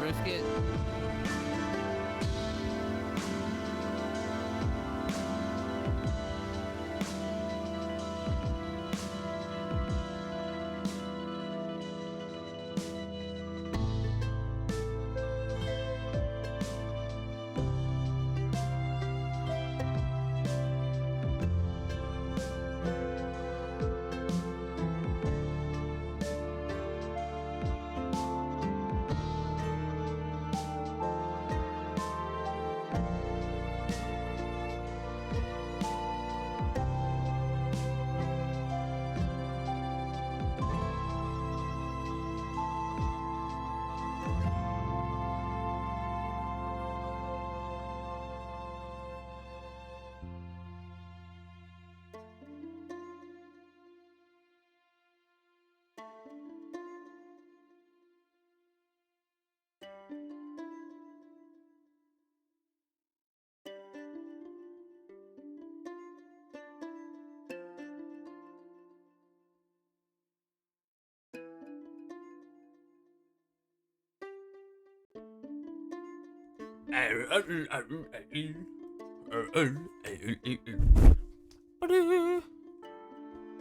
brisket.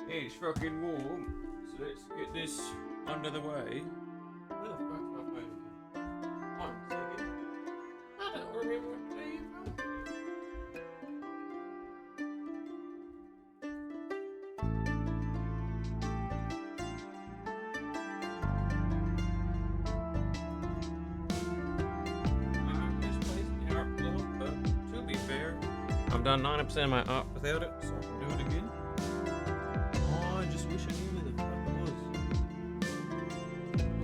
It's fucking warm, so let's get this under the way. Where the fuck's my phone again? 1 second. I don't remember what day you from. This place is the art club, but to be fair, I've done 90% of my art without it, so I can do it again. I just wish I knew where the fuck it was.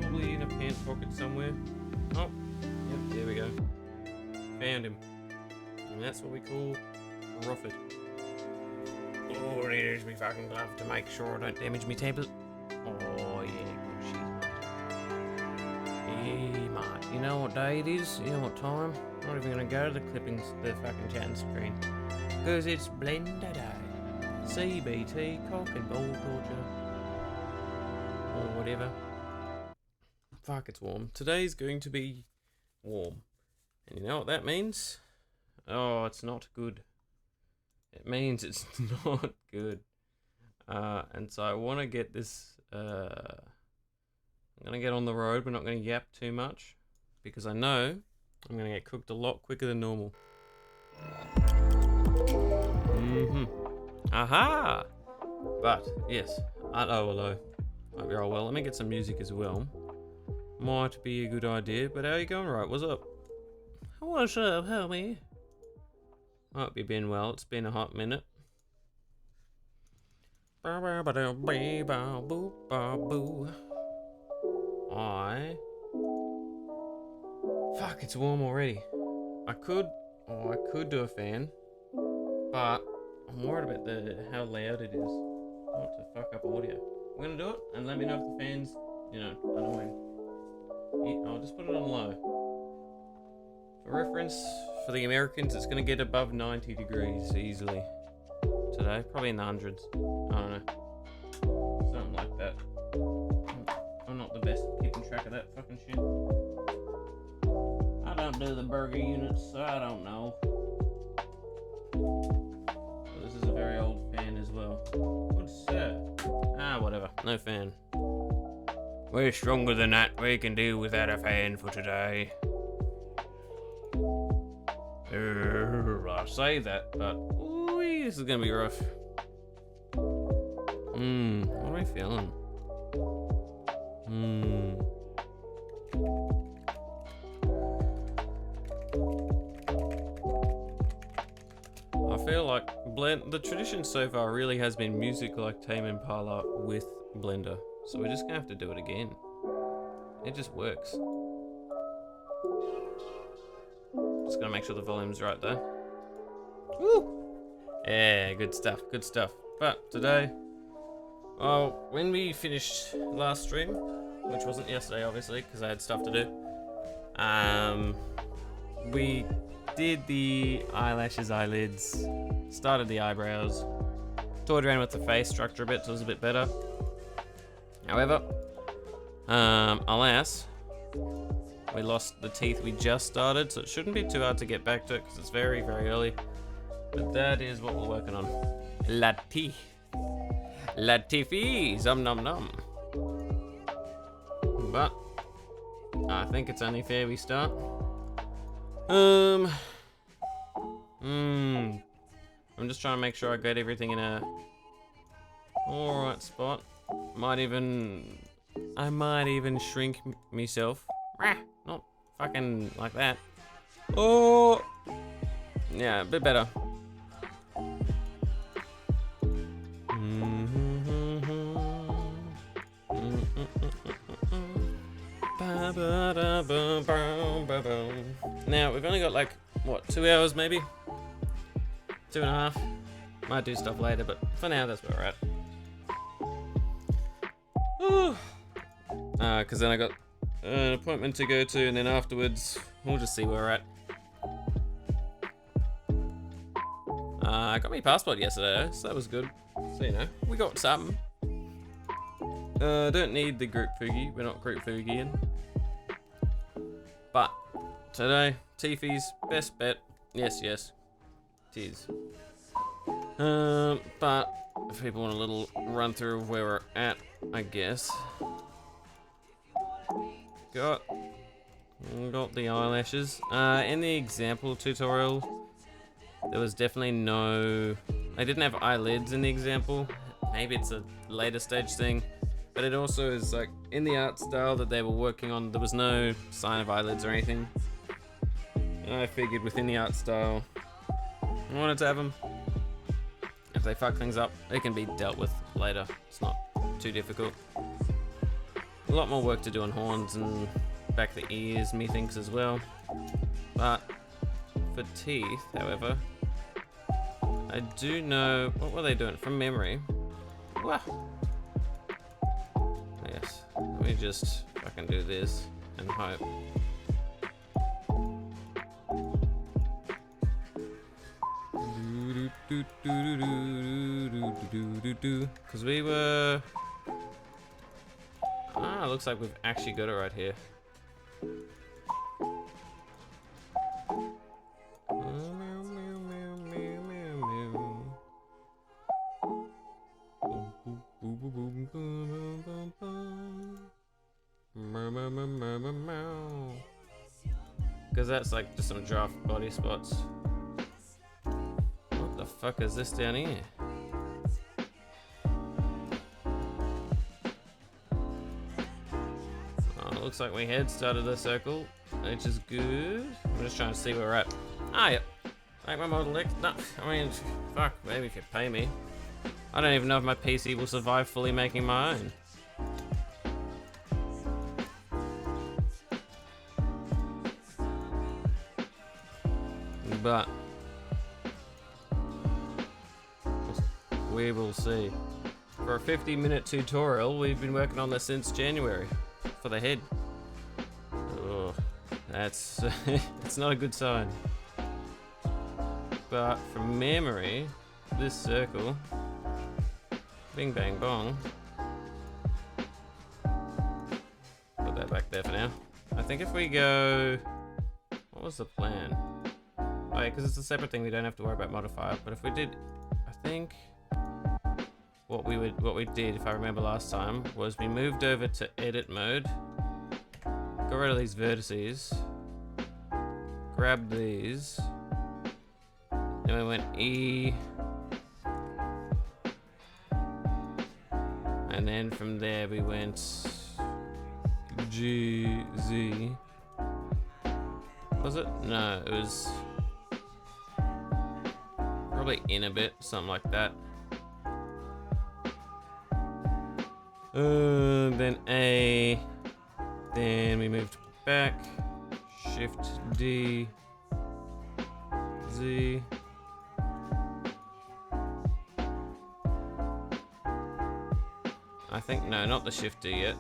Probably in a pants pocket somewhere. Oh, yep, there we go. Found him. And that's what we call profit. Oh, there's me fucking glove to make sure I don't damage me tablet. Oh, yeah, good shit. Yeah, mate. You know what day it is? You know what time? I'm not even gonna go to the clippings, the fucking chatting screen. Because it's Blender Day. CBT, cock and ball torture. Or whatever. Fuck, it's warm. Today's going to be warm. And you know what that means? Oh, it's not good. It means it's not good. And so I want to get this... I'm going to get on the road, but not going to yap too much. Because I know I'm going to get cooked a lot quicker than normal. Aha! But, yes. Hello. Hope you're all well. Let me get some music as well. Might be a good idea, but how are you going, right? What's up? What's up, homie? Hope you've been well. It's been a hot minute. Fuck, it's warm already. I could do a fan, but I'm worried about how loud it is. I want to fuck up audio. We're gonna do it, and let me know if the fan's, annoying. Yeah, I'll just put it on low. For reference, for the Americans, it's gonna get above 90 degrees easily today. Probably in the hundreds. I don't know. Something like that. I'm not the best at keeping track of that fucking shit. I don't do the burger units, so I don't know. This is a very old fan as well. Good sir. Whatever. No fan. We're stronger than that. We can deal without a fan for today. I say that, but ooh, this is gonna be rough. What am I feeling? I feel like the tradition so far really has been music like Tame Impala with Blender. So we're just gonna have to do it again. It just works. Just gonna make sure the volume's right there. Woo! Yeah, good stuff, good stuff. But today, well, when we finished last stream, which wasn't yesterday obviously, because I had stuff to do, we did the eyelashes, eyelids, started the eyebrows, toyed around with the face structure a bit so it was a bit better. However, alas, we lost the teeth we just started, so it shouldn't be too hard to get back to it because it's very, very early. But that is what we're working on. Latif. Latifi, nom nom nom. But I think it's only fair we start. I'm just trying to make sure I get everything in a alright spot. I might even shrink myself. Not fucking like that. Oh, yeah, a bit better. Now we've only got like what, 2 hours maybe, 2.5. Might do stuff later, but for now that's where we're at. Because then I got an appointment to go to, and then afterwards we'll just see where we're at. I got my passport yesterday, so that was good. So you know, we got something. Don't need the group Fugi. We're not group Fugiing. But today, Tifi's best bet. Yes, yes, it is. But if people want a little run through of where we're at, I guess. Got the eyelashes. In the example tutorial, there was definitely no. I didn't have eyelids in the example. Maybe it's a later stage thing. But it also is like in the art style that they were working on, there was no sign of eyelids or anything. And I figured within the art style, I wanted to have them. If they fuck things up, it can be dealt with later. It's not too difficult. A lot more work to do on horns and back the ears, methinks as well. But for teeth, however, I do know, what were they doing from memory? Wow. Yes, let me just fucking do this and hope. Because we were... looks like we've actually got it right here. Because that's like just some draft body spots. What the fuck is this down here? Oh, looks like we had started a circle, which is good. I'm just trying to see where we're at. Yep. Like my Model X. No, I mean, fuck, maybe if you pay me. I don't even know if my PC will survive fully making my own. But we will see. For a 50-minute tutorial, we've been working on this since January for the head. Oh, that's it's not a good sign. But from memory, this circle, bing bang bong. Put that back there for now. I think if we go, what was the plan? Oh yeah, because it's a separate thing, we don't have to worry about modifier. But if we did, I think what we did, if I remember last time, was we moved over to edit mode, got rid of these vertices, grabbed these, then we went E, and then from there we went G, Z. Was it? No, it was probably in a bit, something like that. Then A, then we moved back, Shift D, Z. I think, no, not the Shift D yet.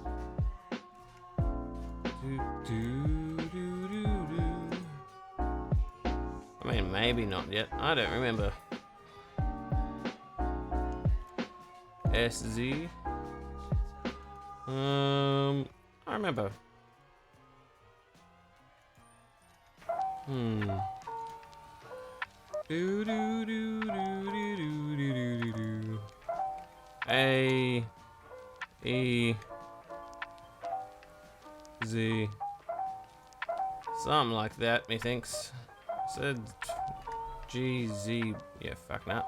I mean, maybe not yet. I don't remember. SZ. I remember. Do do do do do do do do do. A E Z. Something like that, methinks. Said G Z. Yeah, fuck that.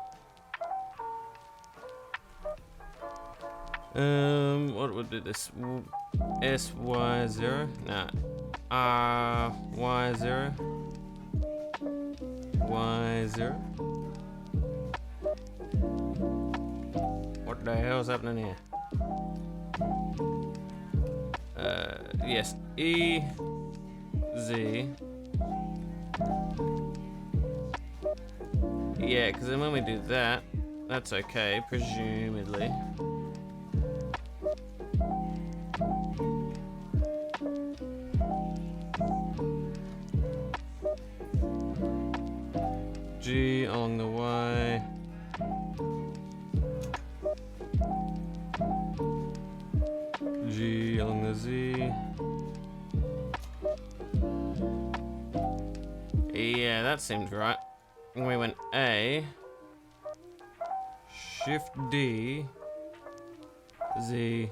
What would do this? S Y 0? Nah. R Y 0. Y 0. What the hell's happening here? Yes. E Z. Yeah, because then when we do that, that's okay, presumably. G along the Y. G along the Z. Yeah, that seems right. And we went A, Shift D, Z.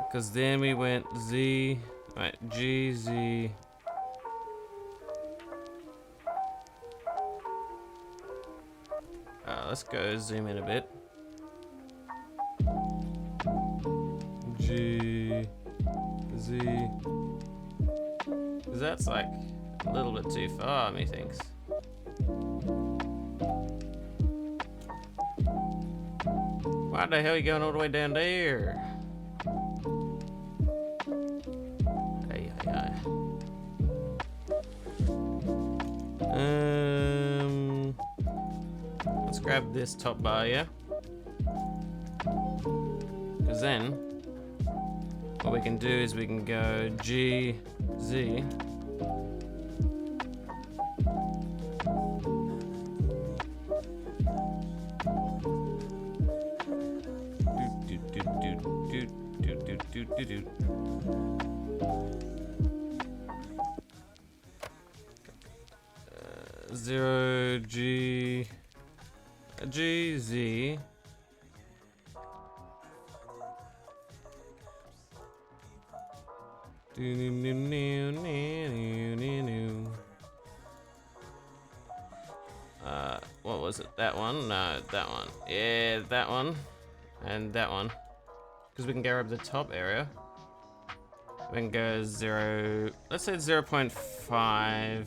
Because then we went Z, right, G, Z. Let's go zoom in a bit. G, Z. Because that's like a little bit too far, methinks. Why the hell are you going all the way down there? Hey. Let's grab this top bar, yeah? Because then, what we can do is we can go G, Z. Zero G G Z. What was it? That one? No, that one. Yeah, that one. And that one. Because we can go over the top area. We can go 0. Let's say 0.5.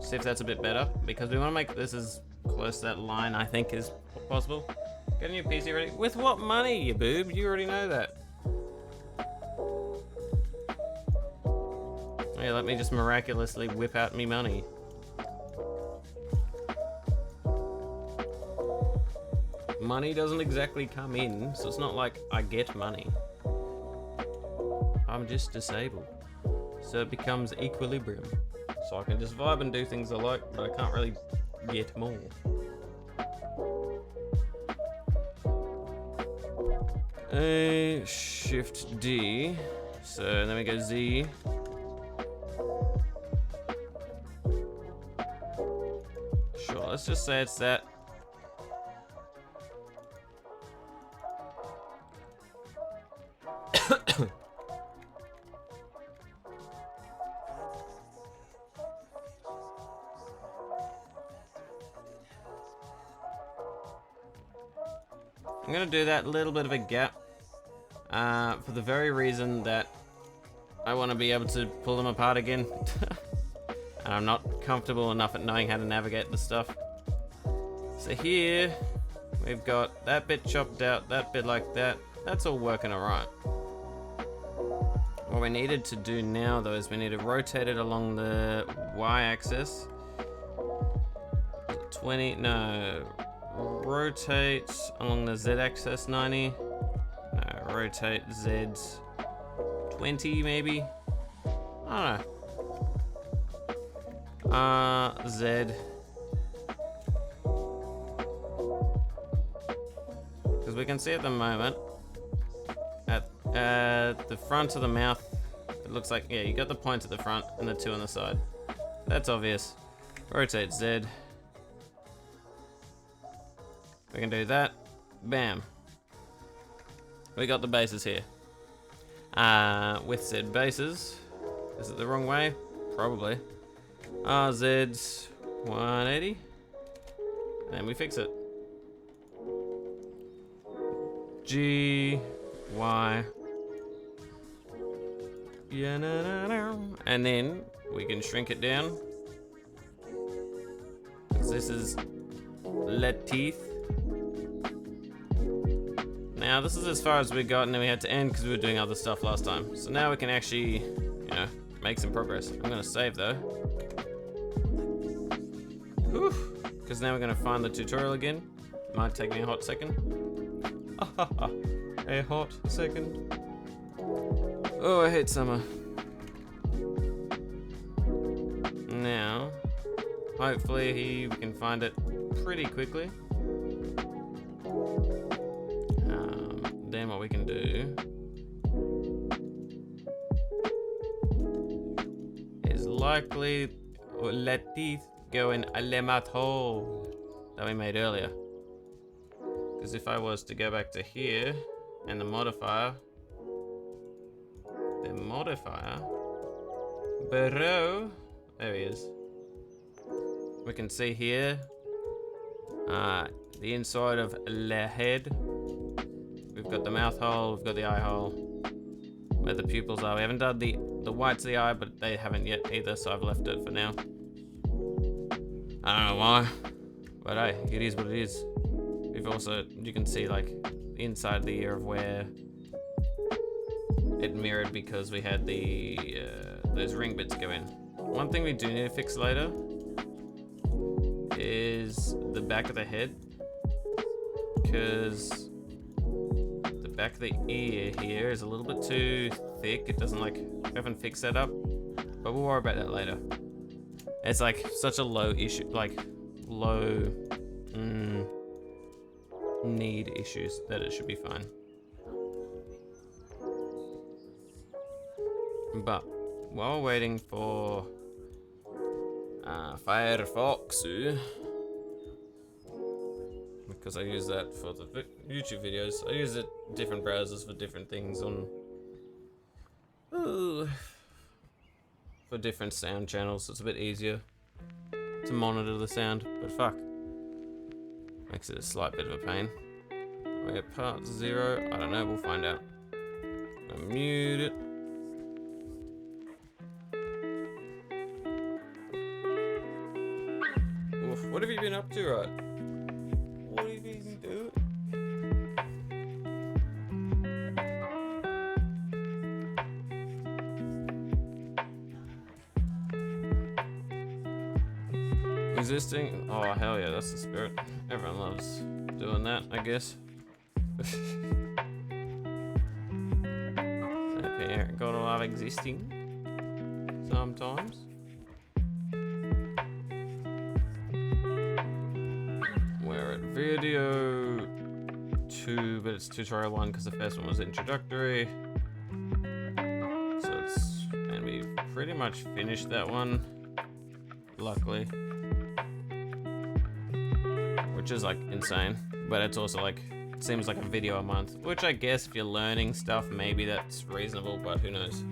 See if that's a bit better. Because we want to make this as close to that line, I think, as possible. Getting your PC ready. With what money, you boob? You already know that. Yeah, let me just miraculously whip out me money. Money doesn't exactly come in, so it's not like I get money. I'm just disabled. So it becomes equilibrium. So I can just vibe and do things I like, but I can't really get more. A Shift D. So then we go Z. Sure, let's just say it's that. I'm gonna do that little bit of a gap for the very reason that I want to be able to pull them apart again. And I'm not comfortable enough at knowing how to navigate the stuff. So here we've got that bit chopped out, that bit like that. That's all working alright. What we needed to do now though is we need to rotate it along the y-axis. 20, no. Rotate along the z-axis 90. No, rotate z 20 maybe. I don't know. Z. Because we can see at the moment, at The front of the mouth, it looks like, yeah, you got the points at the front and the 2 on the side. That's obvious. Rotate Z. We can do that. Bam. We got the bases here. With Z bases. Is it the wrong way? Probably. RZ's 180. And we fix it. G, Y. Yeah, and then we can shrink it down. This is lead teeth. Now this is as far as we got, and then we had to end because we were doing other stuff last time. So now we can actually, you know, make some progress. I'm gonna save though. Because now we're gonna find the tutorial again. Might take me a hot second. A hot second. Oh, I hate summer. Now, hopefully we can find it pretty quickly. Then what we can do is likely let teeth go in a lemon hole that we made earlier. Because if I was to go back to here and the modifier, bro, there he is. We can see here the inside of the head. We've got the mouth hole, we've got the eye hole, where the pupils are. We haven't done the whites of the eye, but they haven't yet either, so I've left it for now. I don't know why, but hey, it is what it is. We've also, you can see like the inside of the ear of where it mirrored because we had the those ring bits go in. One thing we do need to fix later is the back of the head, because the back of the ear here is a little bit too thick. It doesn't like, we haven't fixed that up, but we'll worry about that later. It's like such a low issue, like low need issues that it should be fine. But while waiting for Firefox, because I use that for the YouTube videos, I use it different browsers for different things on for different sound channels, so it's a bit easier to monitor the sound, but fuck, makes it a slight bit of a pain. We're at part 0, I don't know, we'll find out. I'll mute it. Oof, what have you been up to, right? What have you been doing? Existing? Oh, hell yeah, that's the spirit. Everyone loves doing that, I guess. Okay, gotta love existing sometimes. We're at video 2, but it's tutorial 1 because the first one was introductory. So it's, and we've pretty much finished that one, luckily. Which is like insane, but it's also like, it seems like a video a month, which I guess if you're learning stuff, maybe that's reasonable, but who knows.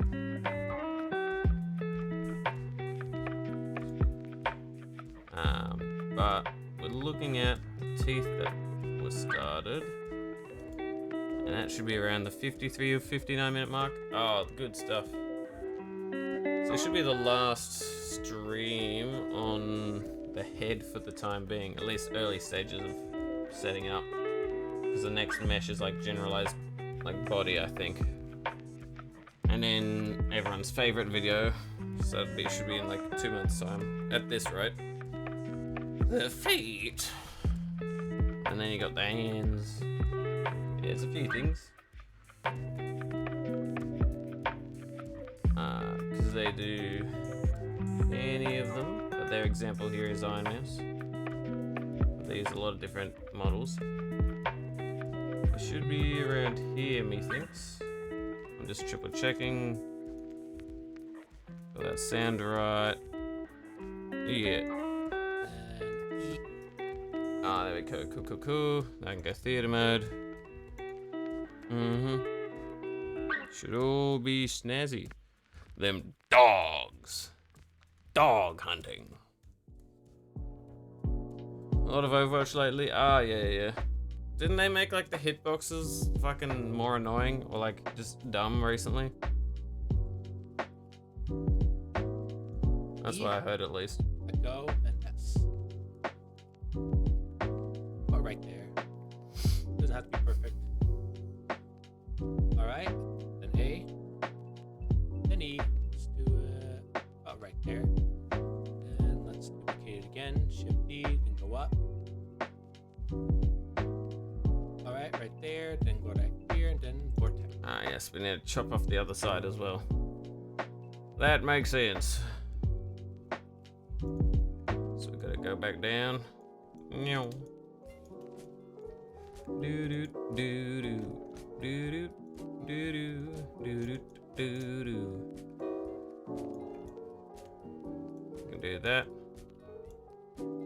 But we're looking at the teeth that were started, and that should be around the 53 or 59 minute mark. Oh, good stuff. So it should be the last stream on the head for the time being, at least early stages of setting up, because the next mesh is like generalized like body, I think, and then everyone's favorite video, so it should be in like 2 months time at this rate, the feet, and then you got the hands. Yeah, there's a few things because they do any of them. Their example here is Iron Mouse. They use a lot of different models. It should be around here, methinks. I'm just triple checking. Got that sound right. Yeah. Ah, there we go. Cool. Now I can go theater mode. Should all be snazzy. Them dogs. Dog hunting. A lot of Overwatch lately. Ah, yeah. Didn't they make like the hitboxes fucking more annoying or like just dumb recently? That's what I heard at least. A go and S. Oh, right there. Doesn't have to be perfect. All right. Then A. Then E. Let's do it about right there. And let's duplicate it again. Shift D. Then go up. All right there. Then go right here. And then vortex. Ah, yes. We need to chop off the other side as well. That makes sense. So we gotta go back down. No. Do do do do do do do do do. Can do that.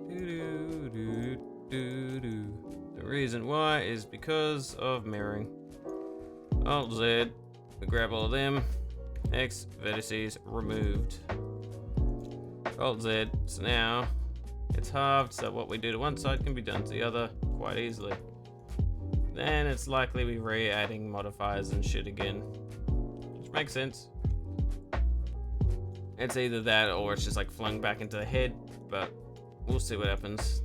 Do do do do. The reason why is because of mirroring. Alt Z. We grab all of them. X vertices removed. Alt Z. So now it's halved, so what we do to one side can be done to the other quite easily. Then it's likely we re-adding modifiers and shit again, which makes sense. It's either that or it's just like flung back into the head, but we'll see what happens.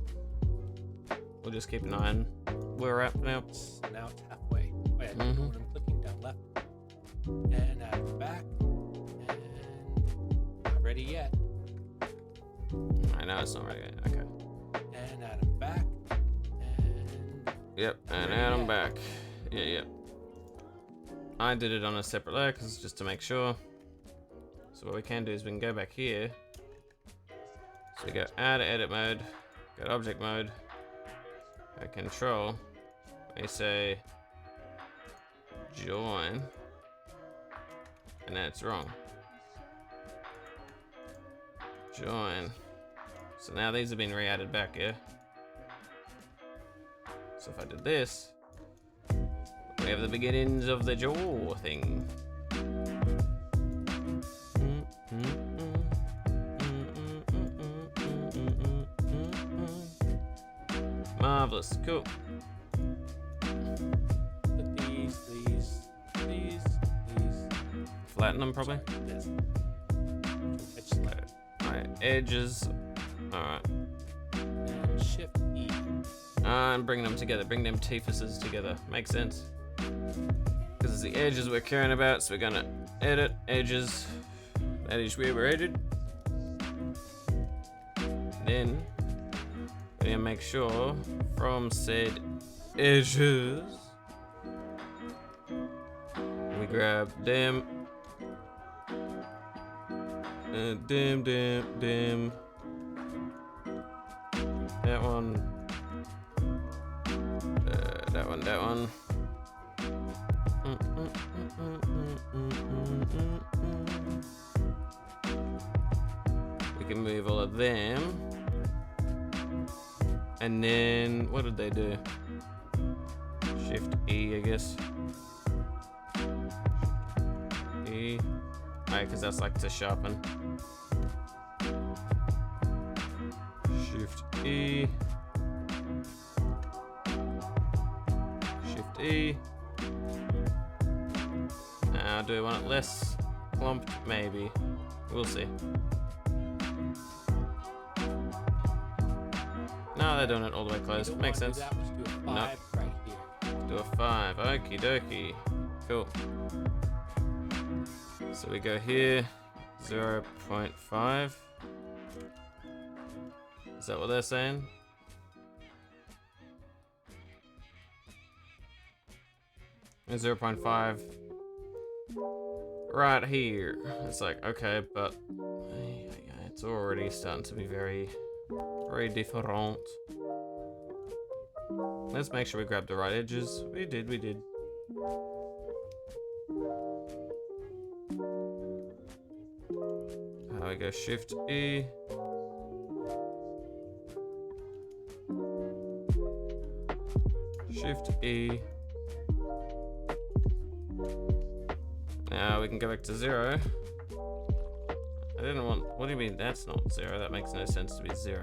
We'll just keep an eye on where we're at now. So now it's halfway. Oh, yeah, when I'm clicking down left and add it back, and not ready yet. I know it's not ready yet. Okay. And add them back. And yep, and add them back. Yeah. I did it on a separate layer because just to make sure. So what we can do is we can go back here. So we go add edit mode, go to object mode, go control. We say join, and that's wrong. Join. So now these have been re-added back, yeah? So if I did this, we have the beginnings of the jaw thing. Marvelous, cool. put these. Flatten them probably. This. Alright, edges. Alright. And shift E. And bring them together, bring them teethuses together. Makes sense. Because it's the edges we're caring about, so we're gonna edit edges. That is where we're edited. Then we're gonna make sure from said edges we grab them. Dim. That one. That one. We can move all of them. And then, what did they do? Shift E, I guess. E. Alright, because that's like to sharpen. Shift E. Shift E. Now, do I want it less clumped? Maybe. We'll see. No, they're doing it all the way close. Makes sense. That was do a 5 right here. Do a 5. Okie dokie. Cool. So we go here. 0.5. Is that what they're saying? And 0.5 right here. It's like, okay, but it's already starting to be very different. Let's make sure we grab the right edges. We did. So we go Shift E. Shift E. Now we can go back to 0. I didn't want. What do you mean that's not 0? That makes no sense to be 0.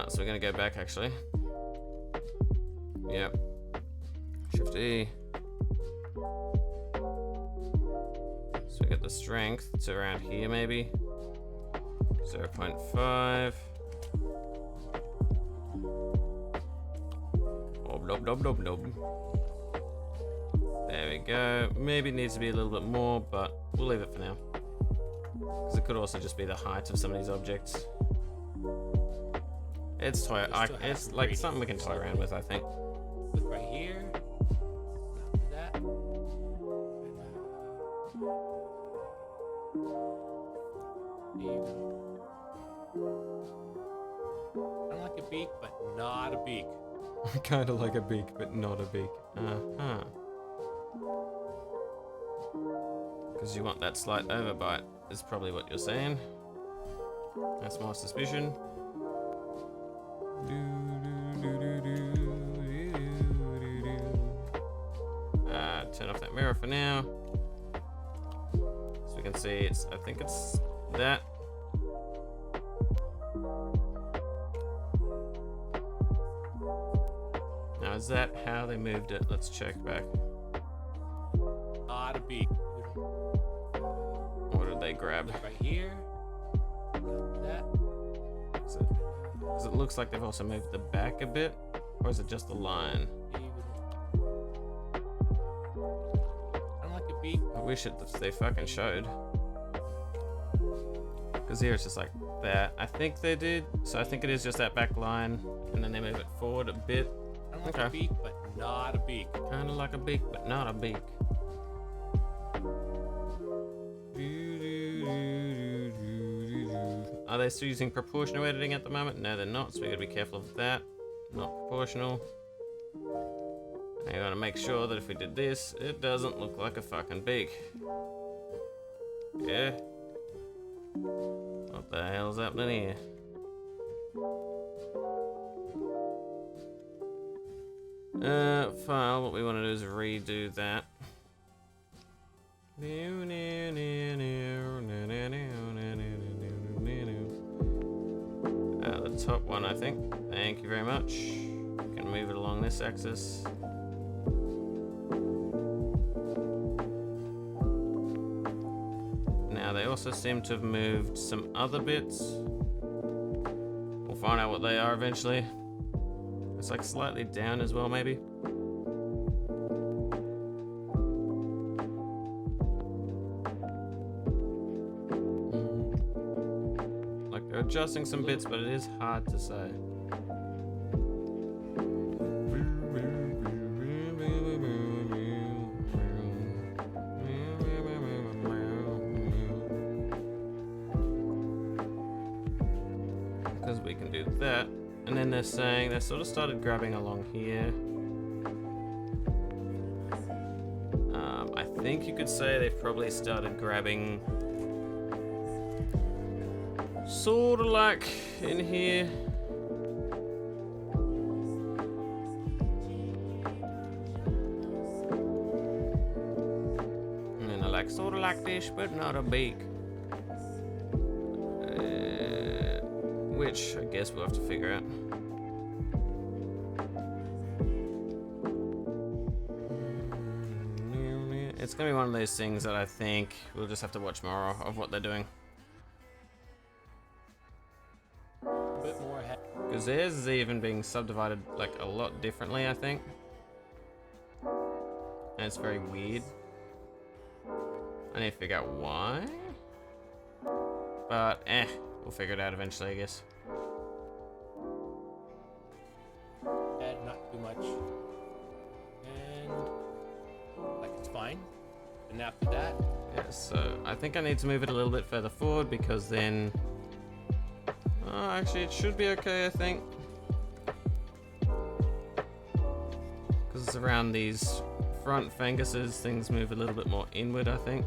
So we're gonna go back actually. Yep. Shift E. So we get the strength. It's around here maybe. 0.5. Blob, blob, blob, blob. There we go. Maybe it needs to be a little bit more, but we'll leave it for now. Because it could also just be the height of some of these objects. It's it's like something we can toy around with, I think. Look right here. That. Kind of like a beak, but not a beak. Kind of like a beak, but not a beak. Uh-huh. Because you want that slight overbite, is probably what you're saying. That's my suspicion. Turn off that mirror for now. So we can see I think it's that. Now is that how they moved it? Let's check back. Not a beak. What did they grab? Right here. That. Because it looks like they've also moved the back a bit, or is it just the line? Kind of like a beak. I wish they fucking showed. Because here it's just like that. I think they did. So I think it is just that back line, and then they move it forward a bit. Kind of like a beak, but not a beak. Kind of like a beak, but not a beak. Are they still using proportional editing at the moment? No, they're not, so we gotta be careful of that. Not proportional. And you gotta make sure that if we did this, it doesn't look like a fucking beak. Yeah. What the hell's happening here? File, what we want to do is redo that. The top one, I think. Thank you very much. We can move it along this axis. Now they also seem to have moved some other bits. We'll find out what they are eventually. It's like slightly down as well, maybe. Like they're adjusting some bits, but it is hard to say. Because we can do that. And then they're saying they sort of started grabbing along here. I think you could say they probably started grabbing sort of like in here. And then they're like sort of like this, but not a beak. Which I guess we'll have to figure out. It's gonna be one of those things that I think we'll just have to watch more of what they're doing. A bit more ahead. Because theirs is even being subdivided like a lot differently, I think. And it's very weird. I need to figure out why. But we'll figure it out eventually, I guess. Add not too much. And like it's fine. And after that, Yeah, so I think I need to move it a little bit further forward because then... Oh, actually it should be okay, I think. Because it's around these front funguses, things move a little bit more inward, I think.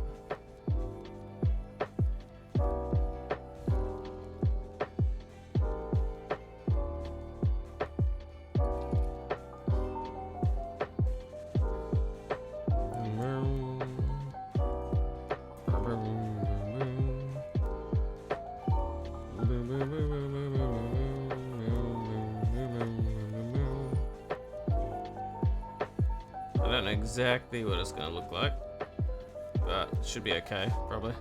don't know exactly what it's gonna look like, but it should be okay, probably.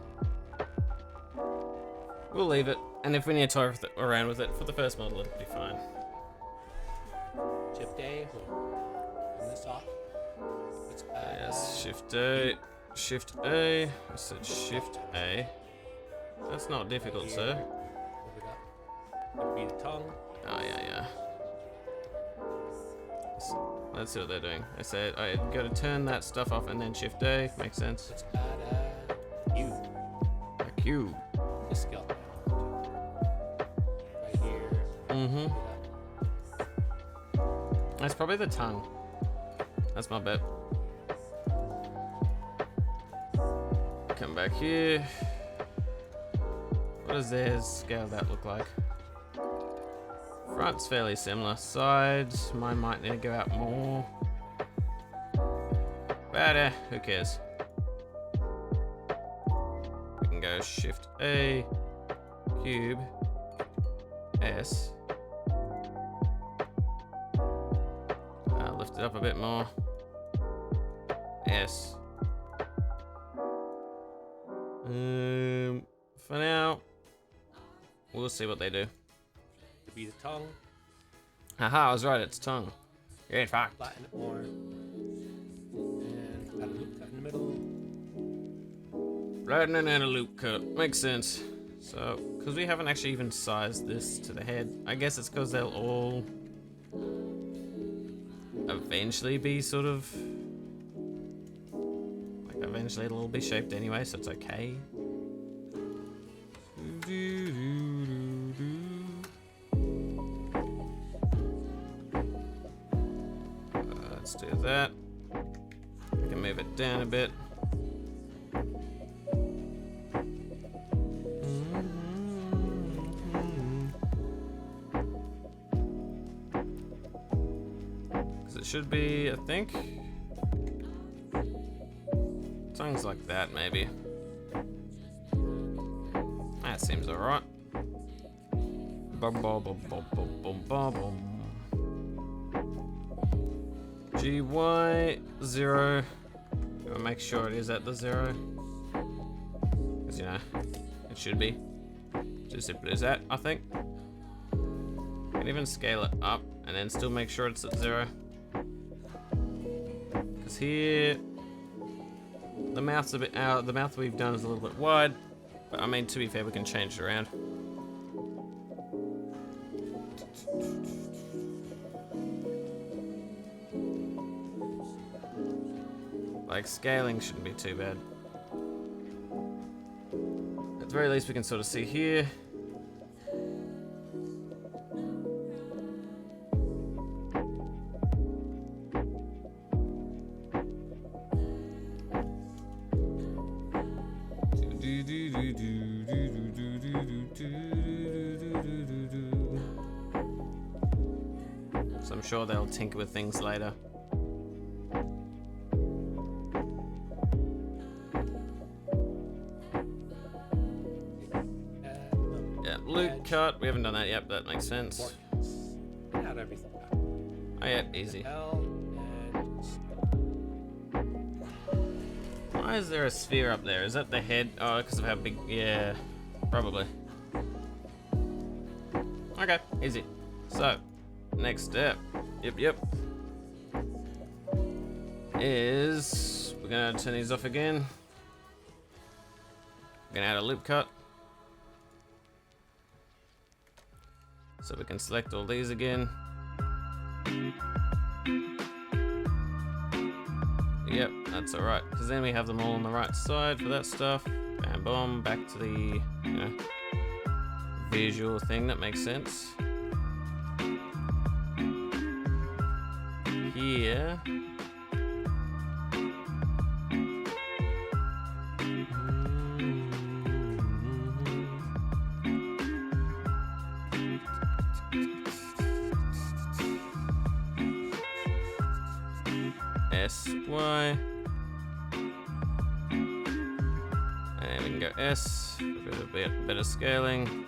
We'll leave it, and if we need to toy around with it for the first model, it'll be fine. Shift A. We'll turn this off. Let's add, Yes, Shift A. Shift A. I said Shift A. That's not difficult, sir. Move it up. It'll be the tongue. Oh, yeah. Let's see what they're doing. I said I got to turn that stuff off and then Shift A. Makes sense. Let's add a cube. A cube. The skeleton. Right here. Mm-hmm. That's probably the tongue. That's my bet. Come back here. What does their scale that look like? Front's fairly similar. Sides, mine might need to go out more. But who cares? We can go Shift A, Cube, S. Lift it up a bit more. S. For now, we'll see what they do. To be the tongue. Haha, I was right, it's tongue. Get fucked. Flatten it more. And add a loop cut in the middle. Flattening and a loop cut. Makes sense. So, because we haven't actually even sized this to the head, I guess it's because they'll all eventually be sort of like eventually it'll all be shaped anyway, so it's okay. Let's do that. We can move it down a bit. Should be, I think. Tongues like that, maybe. That seems alright. GY 0. Gotta make sure it is at the 0. Because, you know, it should be. Just as simple as that, I think. You can even scale it up and then still make sure it's at 0. Here, the mouth's a bit out. The mouth we've done is a little bit wide, but I mean, to be fair, we can change it around. Like, scaling shouldn't be too bad. At the very least, we can sort of see here. So I'm sure they'll tinker with things later. Yeah, loop cut. We haven't done that yet, but that makes sense. Add everything back. Oh yeah, easy. Why is there a sphere up there? Is that the head? Oh, because of how big. Yeah, probably. Okay, easy. So, next step. Yep. Is we're gonna turn these off again. We're gonna add a loop cut. So we can select all these again. Yep, that's alright, because then we have them all on the right side for that stuff. Bam, boom, back to the, you know, visual thing that makes sense. Here. SY. And we can go S for a bit better scaling.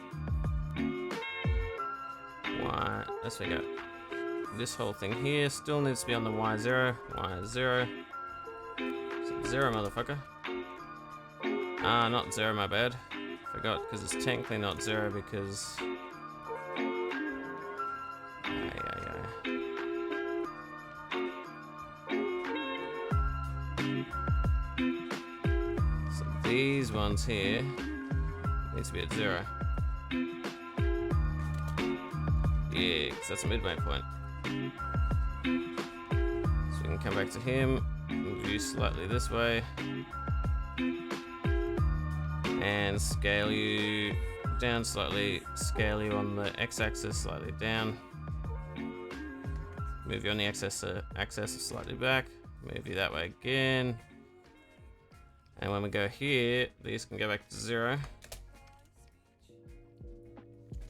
Y. Let's go. This whole thing here still needs to be on the Y0. Y0. 0, motherfucker. Ah, not 0, my bad. Forgot, because it's technically not 0 because... So these ones here needs to be at 0. Yeah, because that's a midway point. So we can come back to him, move you slightly this way, and scale you down slightly, scale you on the x-axis slightly down, move you on the axis slightly back, move you that way again, and when we go here, these can go back to 0.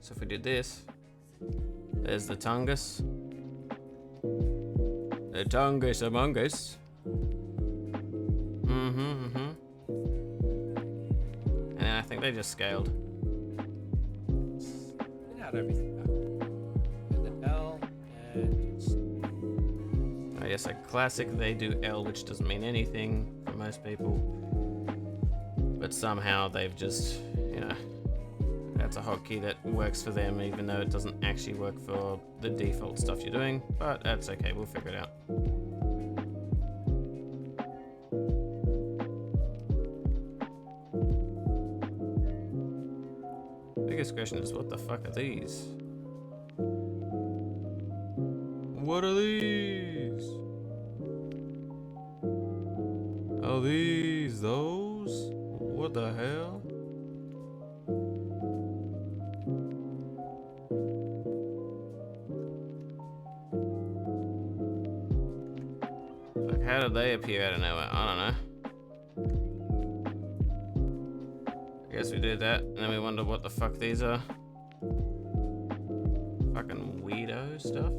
So if we did this, there's the Tungus. The Tungus among us. And I think they just scaled. They had everything back. And then L, and just... I guess a classic, they do L, which doesn't mean anything for most people. But somehow they've just, you know, that's a hotkey that works for them, even though it doesn't actually work for the default stuff you're doing. But that's okay, we'll figure it out. Biggest question is, what the fuck are these? What are these? Are these those? What the hell? Like, how did they appear out of nowhere? I don't know. I guess we do that, and then we wonder what the fuck these are. Fucking weirdo stuff.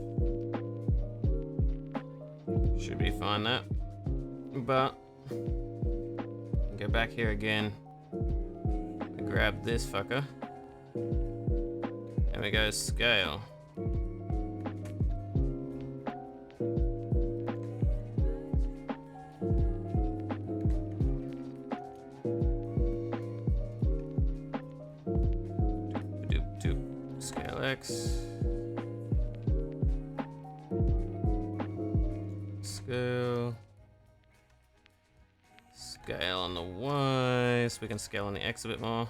Should be fine that. But go back here again. We grab this fucker. And we go scale. Scale X. Scale on the Y, so we can scale on the X a bit more.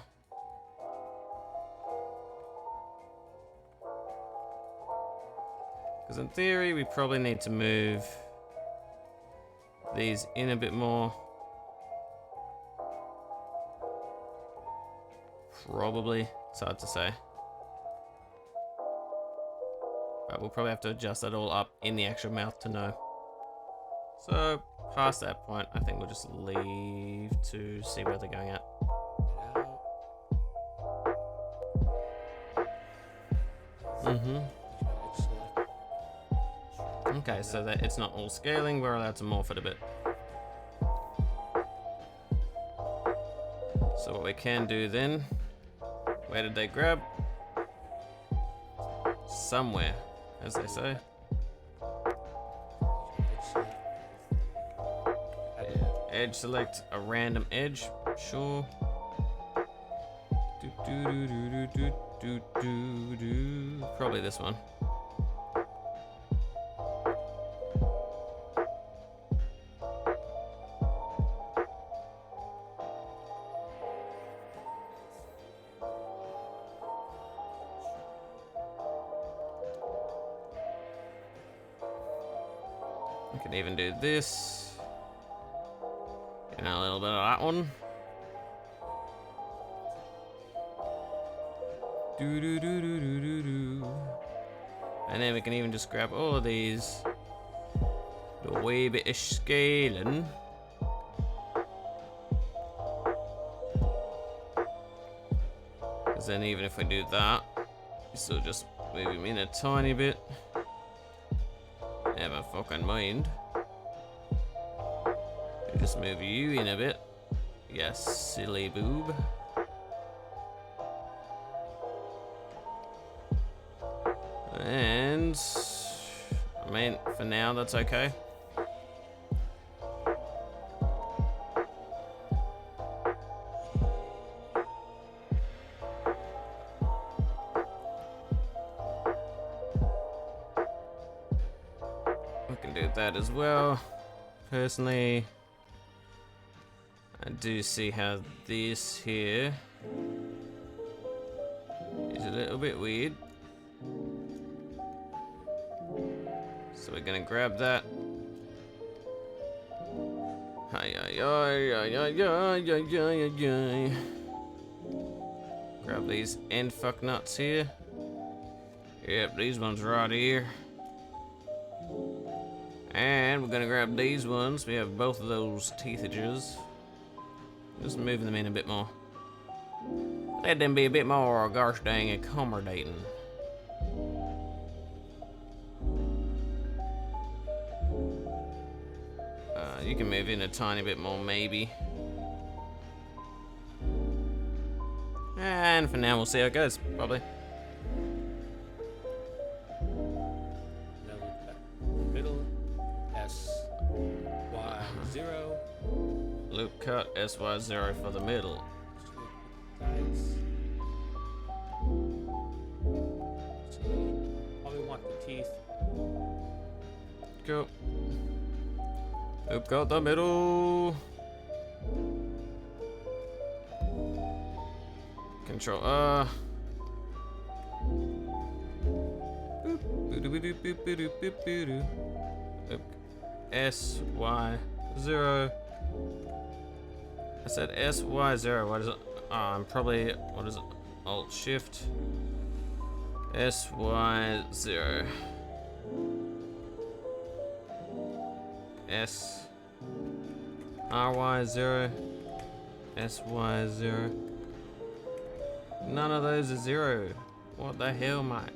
Because in theory, we probably need to move these in a bit more. Probably, it's hard to say. But we'll probably have to adjust that all up in the actual mouth to know. So, past that point, I think we'll just leave to see where they're going at. Okay, so that it's not all scaling, we're allowed to morph it a bit. So what we can do then, where did they grab? Somewhere, as they say. Edge select a random edge, sure. Probably this one. We can even do this. And a little bit of that one. And then we can even just grab all of these. Do a wee bit of scaling. Because then even if we do that, we still just move him in a tiny bit. Never fucking mind. Just move you in a bit. Yes, silly boob. And I mean, for now, that's okay. We can do that as well. Personally, I do see how this here is a little bit weird. So we're gonna grab that. Hi, hi, hi, hi, hi, hi, hi, hi, hi. Grab these end fuck nuts here. Yep, these ones right here. And we're gonna grab these ones. We have both of those teethages. Just moving them in a bit more. Let them be a bit more gosh dang accommodating. You can move in a tiny bit more, maybe. And for now, we'll see how it goes, probably. Now we've got middle, S, Y, 0. Loop cut, SY0 for the middle. Dice. Probably want the teeth. Go. Loop cut the middle. Control boop. Loop. SY0. I said SY0. What is it? Oh, I'm probably, what is it? Alt Shift. SY0. RY0. SY0. None of those are 0. What the hell, mate?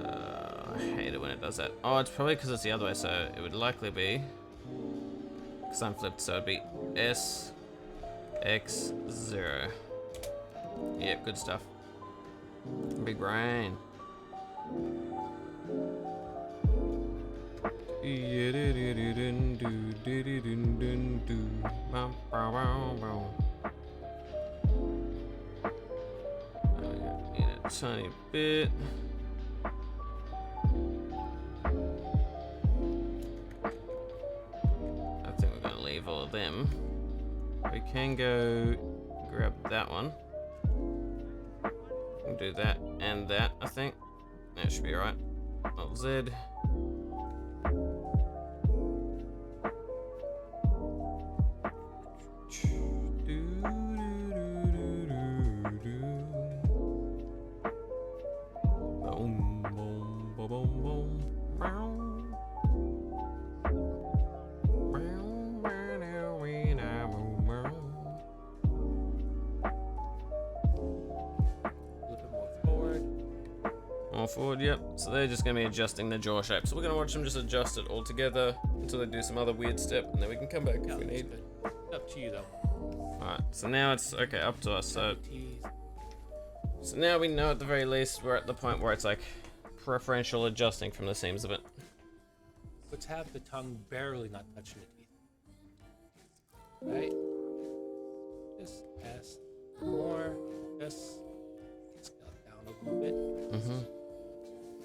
I hate it when it does that. Oh, it's probably because it's the other way, so it would likely be. Because I'm flipped, so it'd be SX0. Yep, good stuff. Big brain. Need a tiny bit. I think we're gonna leave all of them. We can go grab that one. We'll do that and that, I think. That should be alright. Alt Z. Forward, yep. So they're just going to be adjusting the jaw shape. So we're going to watch them just adjust it all together until they do some other weird step, and then we can come back if we need. Up to you though. Alright, so now it's okay, up to us. So now we know at the very least we're at the point where it's like preferential adjusting from the seams of it. Let's have the tongue barely not touching the teeth. Right? Just S. More. Just scale it down a little bit.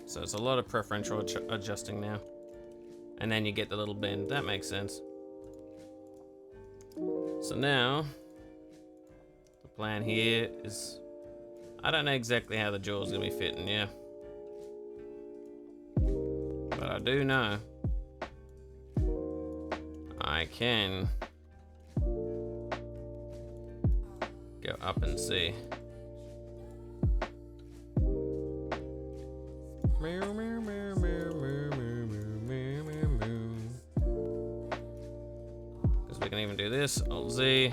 So it's a lot of preferential adjusting now. And then you get the little bend. That makes sense. So now, the plan here is, I don't know exactly how the jaw's gonna be fitting, yeah. But I do know I can go up and see. Because we can even do this. Alt Z.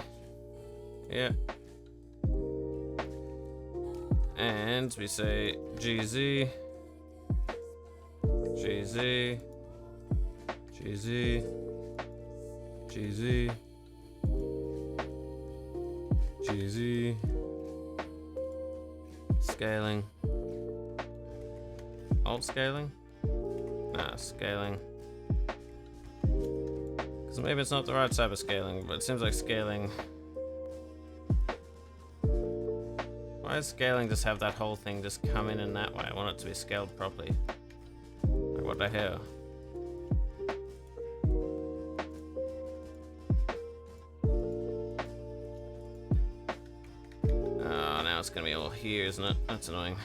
Yeah. And we say GZ. GZ. GZ. GZ. GZ. Scaling. Alt scaling? Nah, scaling. Because maybe it's not the right type of scaling, but it seems like scaling. Why does scaling just have that whole thing just come in that way? I want it to be scaled properly. I what the hell? Oh, now it's gonna be all here, isn't it? That's annoying.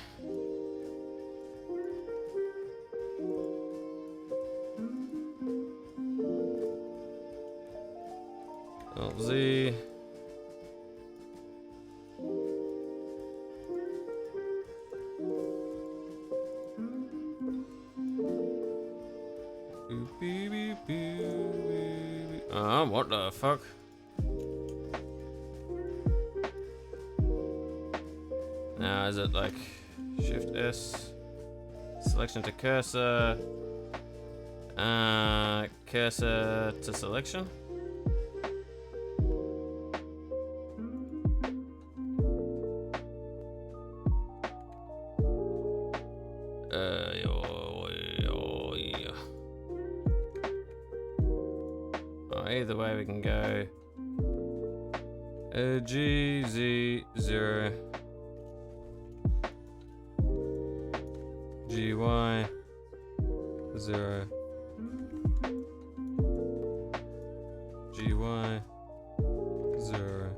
Alt Z. What the fuck? Now, is it like Shift S, selection to cursor, cursor to selection? Either way we can go G, Z, 0, G, Y, 0, G, Y, 0,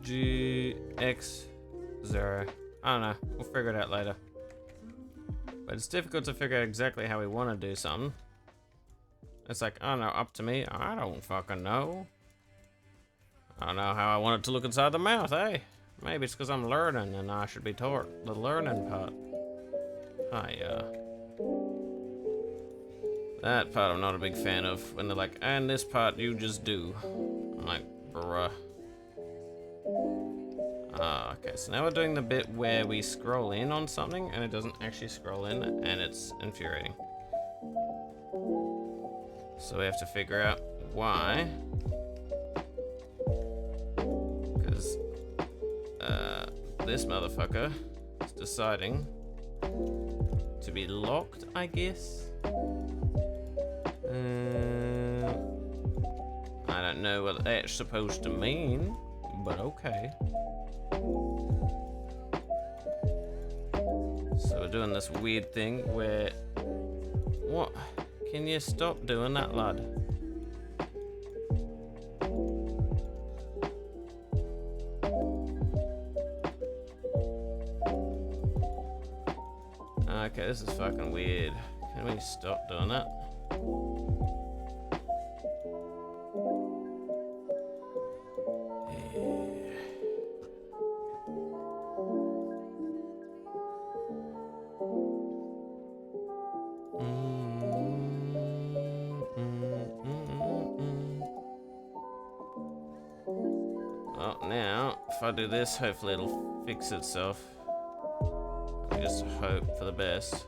G, X, 0. I don't know, we'll figure it out later. But it's difficult to figure out exactly how we want to do something. It's like, I don't know, up to me. I don't fucking know. I don't know how I want it to look inside the mouth, eh? Maybe it's because I'm learning and I should be taught the learning part. That part I'm not a big fan of. When they're like, and this part you just do. I'm like, bruh. Okay, so now we're doing the bit where we scroll in on something and it doesn't actually scroll in, and it's infuriating. So we have to figure out why. Because this motherfucker is deciding to be locked, I guess. I don't know what that's supposed to mean, but okay. So we're doing this weird thing where... What? Can you stop doing that, lad? Okay, this is fucking weird. Can we stop doing that? Well, now, if I do this, hopefully it'll fix itself. I just hope for the best.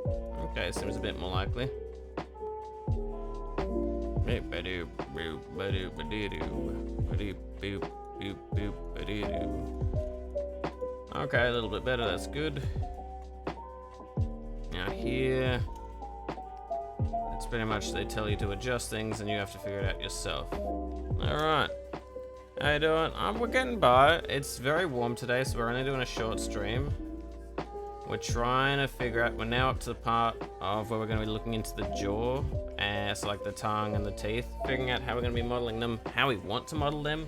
Okay, seems a bit more likely. Okay, a little bit better, that's good. Now here, it's pretty much they tell you to adjust things and you have to figure it out yourself. Alright. How you doing? We're getting by. It's very warm today, so we're only doing a short stream. We're trying to figure out, we're now up to the part of where we're going to be looking into the jaw, and so like the tongue and the teeth, figuring out how we're going to be modeling them, how we want to model them.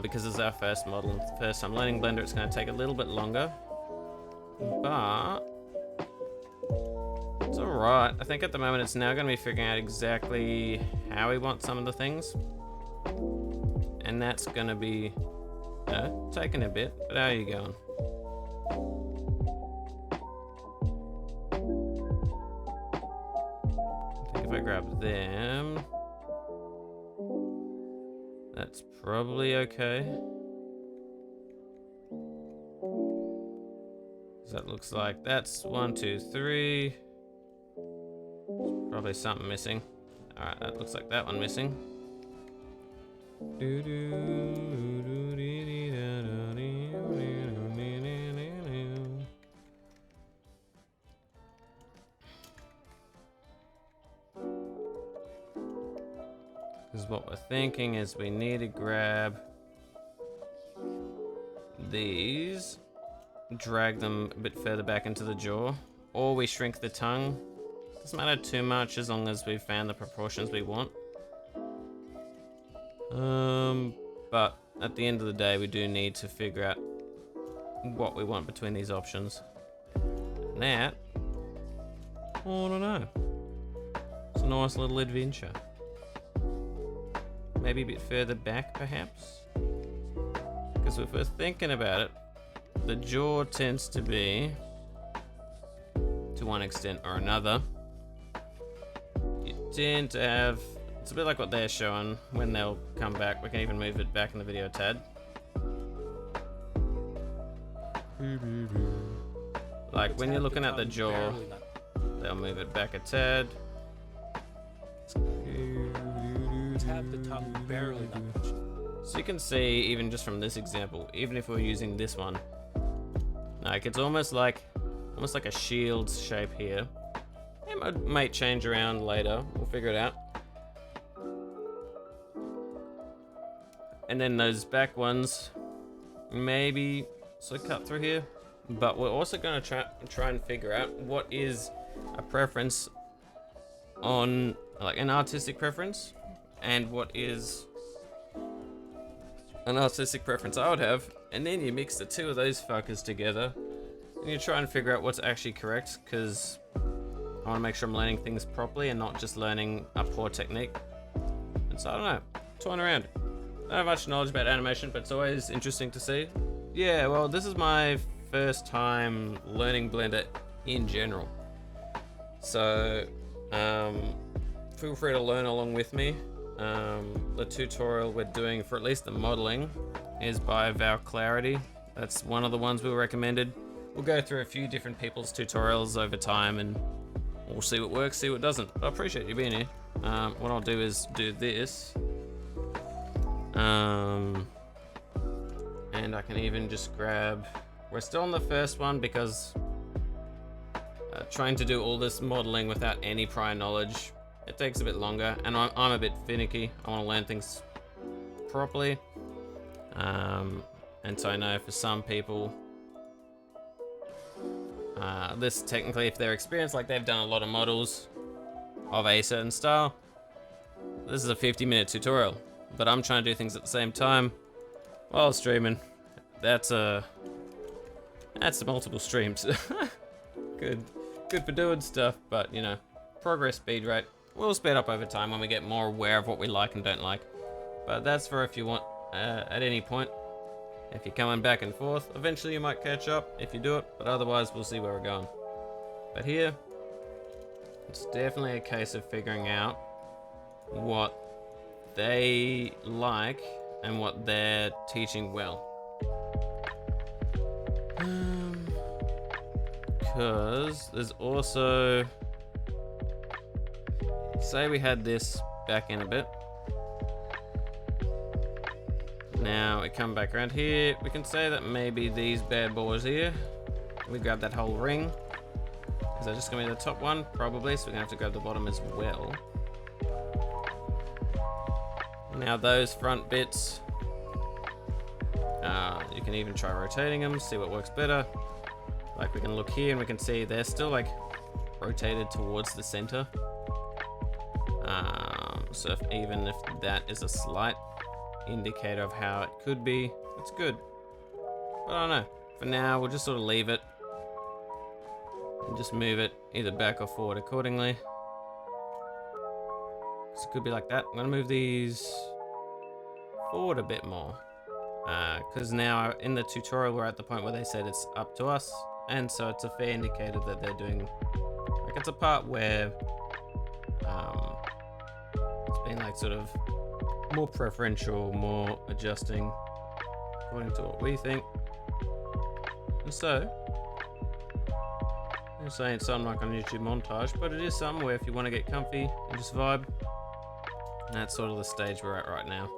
Because this is our first model, first time learning Blender, it's going to take a little bit longer. But it's alright. I think at the moment it's now going to be figuring out exactly how we want some of the things. And that's gonna be taking a bit, but how are you going? I think if I grab them, that's probably okay. So that looks like that's 1, 2, 3. Probably something missing. Alright, that looks like that one missing. Because what we're thinking is we need to grab these, drag them a bit further back into the jaw, or we shrink the tongue. Doesn't matter too much as long as we've found the proportions we want. But at the end of the day, we do need to figure out what we want between these options. And that, I don't know. It's a nice little adventure. Maybe a bit further back, perhaps? Because if we're thinking about it, the jaw tends to be, to one extent or another, you tend to have, it's a bit like what they're showing when they'll come back. We can even move it back in the video a tad. Like when you're looking at the jaw, they'll move it back a tad. Tap the tongue barely not touching. So you can see, even just from this example, even if we're using this one, like it's almost like a shield shape here. It might change around later. We'll figure it out. And then those back ones, maybe sort of cut through here. But we're also going to try and figure out what is a preference on, like an artistic preference, and what is an artistic preference I would have, and then you mix the two of those fuckers together and you try and figure out what's actually correct, because I want to make sure I'm learning things properly and not just learning a poor technique. And so I don't know, toying around. I don't have much knowledge about animation, but it's always interesting to see. Yeah, well, this is my first time learning Blender in general, so feel free to learn along with me. The tutorial we're doing for at least the modeling is by Val Clarity. That's one of the ones we were recommended. We'll go through a few different people's tutorials over time and we'll see what works, see what doesn't. But I appreciate you being here. What I'll do is do this. And I can even just grab, we're still on the first one because trying to do all this modeling without any prior knowledge, it takes a bit longer, and I'm a bit finicky. I want to learn things properly. And so I know for some people, this technically, if they're experienced, like they've done a lot of models of a certain style, this is a 50-minute tutorial. But I'm trying to do things at the same time while streaming. That's multiple streams. Good for doing stuff, but you know, progress speed rate will speed up over time when we get more aware of what we like and don't like. But that's for if you want, at any point. If you're coming back and forth, eventually you might catch up if you do it, but otherwise we'll see where we're going. But here, it's definitely a case of figuring out what they like and what they're teaching well. Because there's also, say we had this back in a bit. Now we come back around here, we can say that maybe these bad boys here, we grab that whole ring. Is that just gonna be the top one? Probably, so we're gonna have to grab the bottom as well. Now those front bits, you can even try rotating them, see what works better. Like we can look here and we can see they're still like rotated towards the center. So even if that is a slight indicator of how it could be, it's good. But I don't know. For now, we'll just sort of leave it and just move it either back or forward accordingly. So it could be like that. I'm gonna move these forward a bit more, because now in the tutorial we're at the point where they said it's up to us, and so it's a fair indicator that they're doing, like it's a part where it's been like sort of more preferential, more adjusting according to what we think. And so I'm saying it's something like on YouTube montage, but it is something where if you want to get comfy and just vibe, that's sort of the stage we're at right now.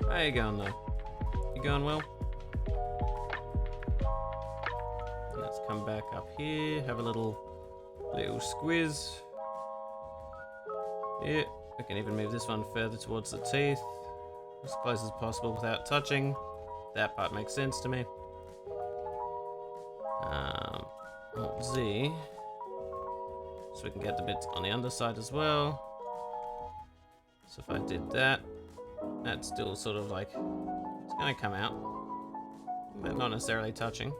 How you going though? You going well? Let's come back up here, have a little Little squiz. Yeah, we can even move this one further towards the teeth. As close as possible without touching. That part makes sense to me. Alt Z. So we can get the bits on the underside as well. So if I did that, that's still sort of like, it's gonna come out, but not necessarily touching.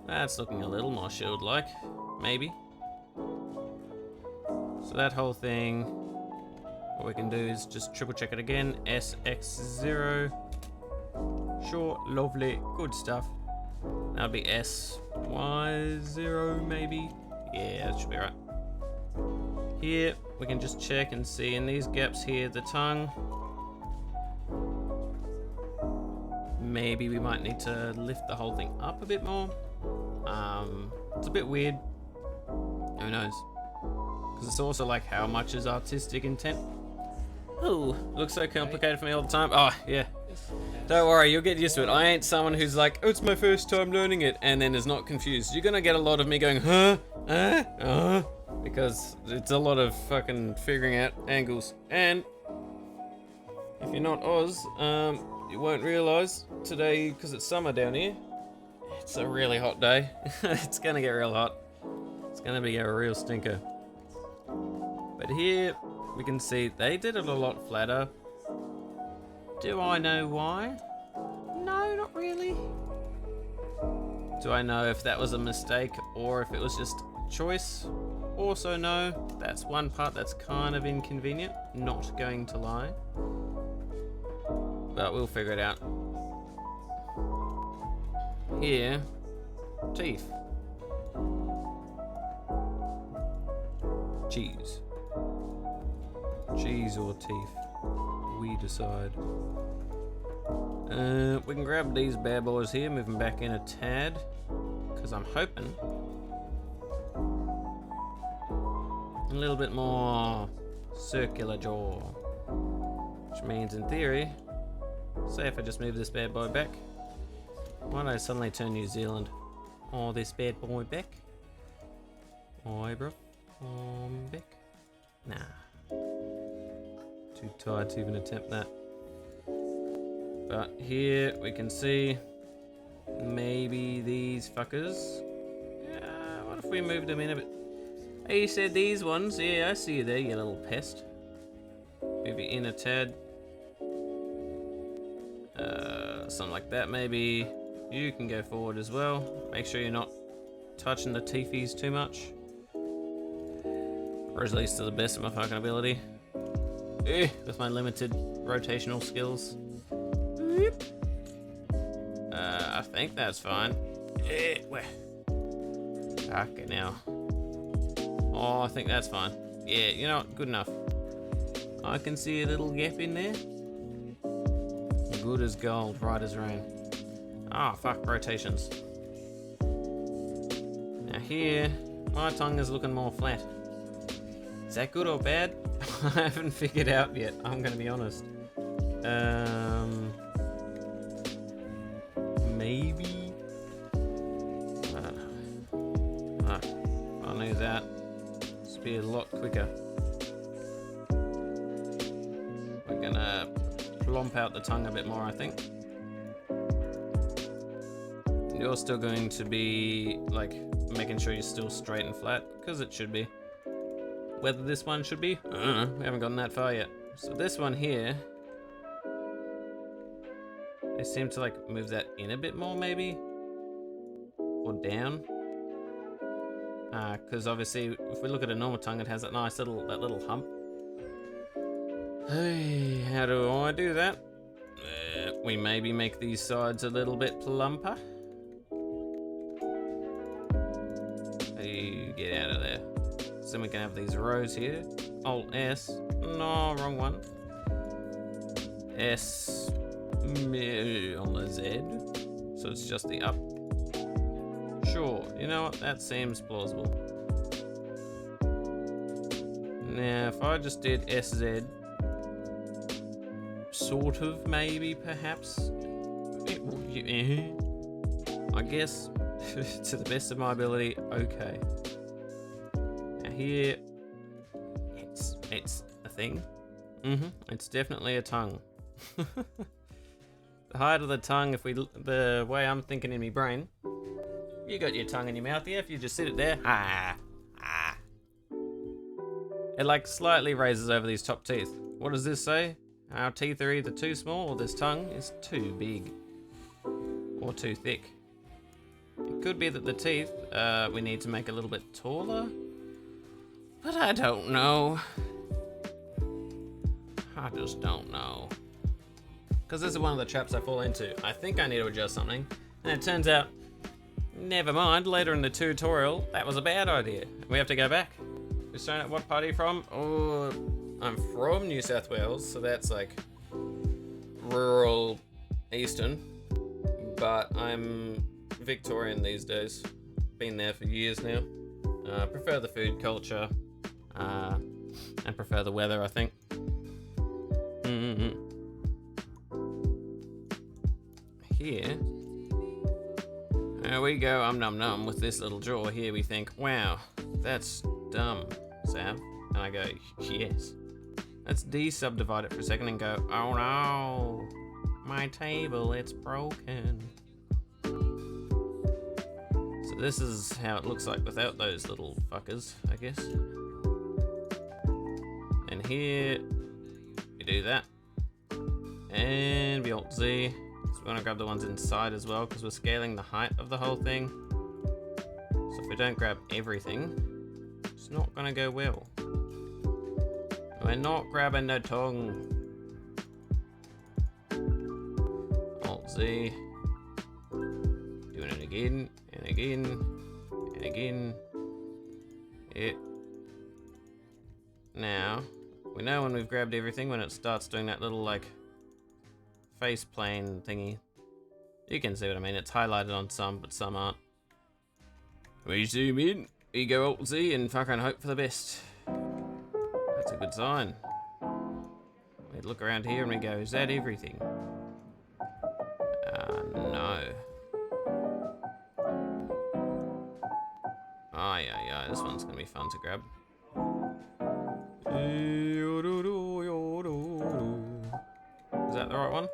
That's looking a little more shield-like, maybe. So that whole thing, what we can do is just triple check it again. SX0. Sure, lovely, good stuff. That'll be SY0 maybe. Yeah, that should be right. Here, we can just check and see in these gaps here, the tongue. Maybe we might need to lift the whole thing up a bit more. It's a bit weird. Who knows? Because it's also like how much is artistic intent. Oh, looks so complicated for me all the time. Oh, yeah. Don't worry, you'll get used to it. I ain't someone who's like, oh, it's my first time learning it, and then is not confused. You're gonna get a lot of me going, huh? Because it's a lot of fucking figuring out angles. And if you're not Oz, you won't realise today, because it's summer down here, it's a really hot day. It's gonna get real hot. It's gonna be a real stinker. But here, we can see they did it a lot flatter. Do I know why? No, not really. Do I know if that was a mistake or if it was just choice? Also no, that's one part that's kind of inconvenient, not going to lie. But we'll figure it out. Here, teeth. Cheese. Cheese or teeth. We decide. We can grab these bad boys here, move them back in a tad, because I'm hoping a little bit more circular jaw, which means in theory, say if I just move this bad boy back, why don't I suddenly turn New Zealand? Oh, this bad boy back. Oi, bro. Back. Nah. Too tired to even attempt that. But here we can see maybe these fuckers. What if we moved them in a bit? Hey, you said these ones. Yeah, I see you there, you little pest. Maybe in a tad. Something like that maybe. You can go forward as well. Make sure you're not touching the teethies too much. Or at least to the best of my fucking ability. With my limited rotational skills. I think that's fine. Okay, now. Oh, I think that's fine. Yeah, you know what? Good enough. I can see a little gap in there. Good as gold, right as rain. Ah, fuck, rotations. Now here, my tongue is looking more flat. Is that good or bad? I haven't figured out yet, I'm gonna be honest. Maybe? I don't know. Fuck, I'll need that. This will be a lot quicker. We're gonna plump out the tongue a bit more, I think. You're still going to be, like, making sure you're still straight and flat, because it should be. Whether this one should be, I don't know, we haven't gotten that far yet. So this one here, they seem to like move that in a bit more maybe, or down. Because obviously if we look at a normal tongue, it has that nice little hump. Hey, how do I do that? We maybe make these sides a little bit plumper. Hey, get out of there. So then we can have these rows here. Alt S. No, wrong one. S on the Z. So it's just the up. Sure, you know what? That seems plausible. Now, if I just did SZ, sort of, maybe, perhaps, it will I guess, to the best of my ability, okay. Now here, it's a thing. It's definitely a tongue. The height of the tongue, the way I'm thinking in my brain, you got your tongue in your mouth, yeah, if you just sit it there, it like slightly raises over these top teeth. What does this say? Our teeth are either too small or this tongue is too big. Or too thick. It could be that the teeth, we need to make a little bit taller. But I don't know. I just don't know. Because this is one of the traps I fall into. I think I need to adjust something. And it turns out, never mind, later in the tutorial, that was a bad idea. We have to go back. We're starting at what part are you from? Oh, I'm from New South Wales, so that's like rural eastern. But I'm Victorian these days. Been there for years now. Prefer the food culture. And prefer the weather, I think. Here we go, num num with this little jaw here. We think, wow, that's dumb, Sam. And I go, yes. Let's de-subdivide it for a second and go, oh no, my table, it's broken. So this is how it looks like without those little fuckers, I guess. And here, we do that. And we Alt Z. So we're gonna grab the ones inside as well because we're scaling the height of the whole thing. So if we don't grab everything, it's not gonna go well. We're not grabbing the tongue. Alt Z. Doing it again and again and again. It. Now, we know when we've grabbed everything, when it starts doing that little like face plane thingy. You can see what I mean. It's highlighted on some, but some aren't. We zoom in, we go Alt Z and fucking hope for the best. That's a good sign. We look around here and we go, is that everything? No. Oh yeah, this one's gonna be fun to grab. Is that the right one?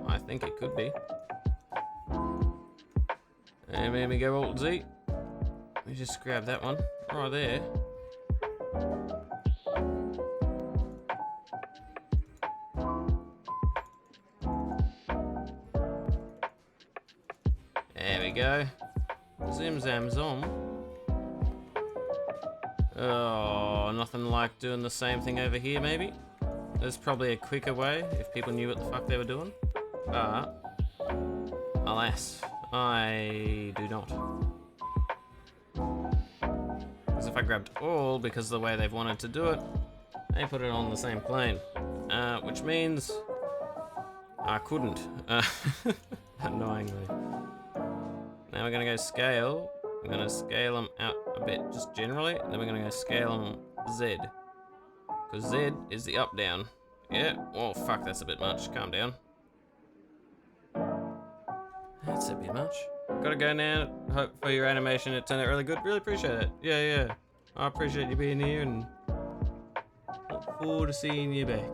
I think it could be. And then we go Alt Z. We just grab that one right there. There we go. Zim zam zom. Oh, nothing like doing the same thing over here, maybe? There's probably a quicker way if people knew what the fuck they were doing. But, alas, I do not. Because if I grabbed all, because of the way they've wanted to do it, they put it on the same plane. Which means I couldn't, annoyingly. Now we're gonna go scale. We're gonna scale them out a bit, just generally, and then we're gonna go scale them Z. Because Z is the up down. Yeah, oh fuck, that's a bit much. Calm down. That's a bit much. Gotta go now. Hope for your animation it turned out really good. Really appreciate it. Yeah. I appreciate you being here and look forward to seeing you back.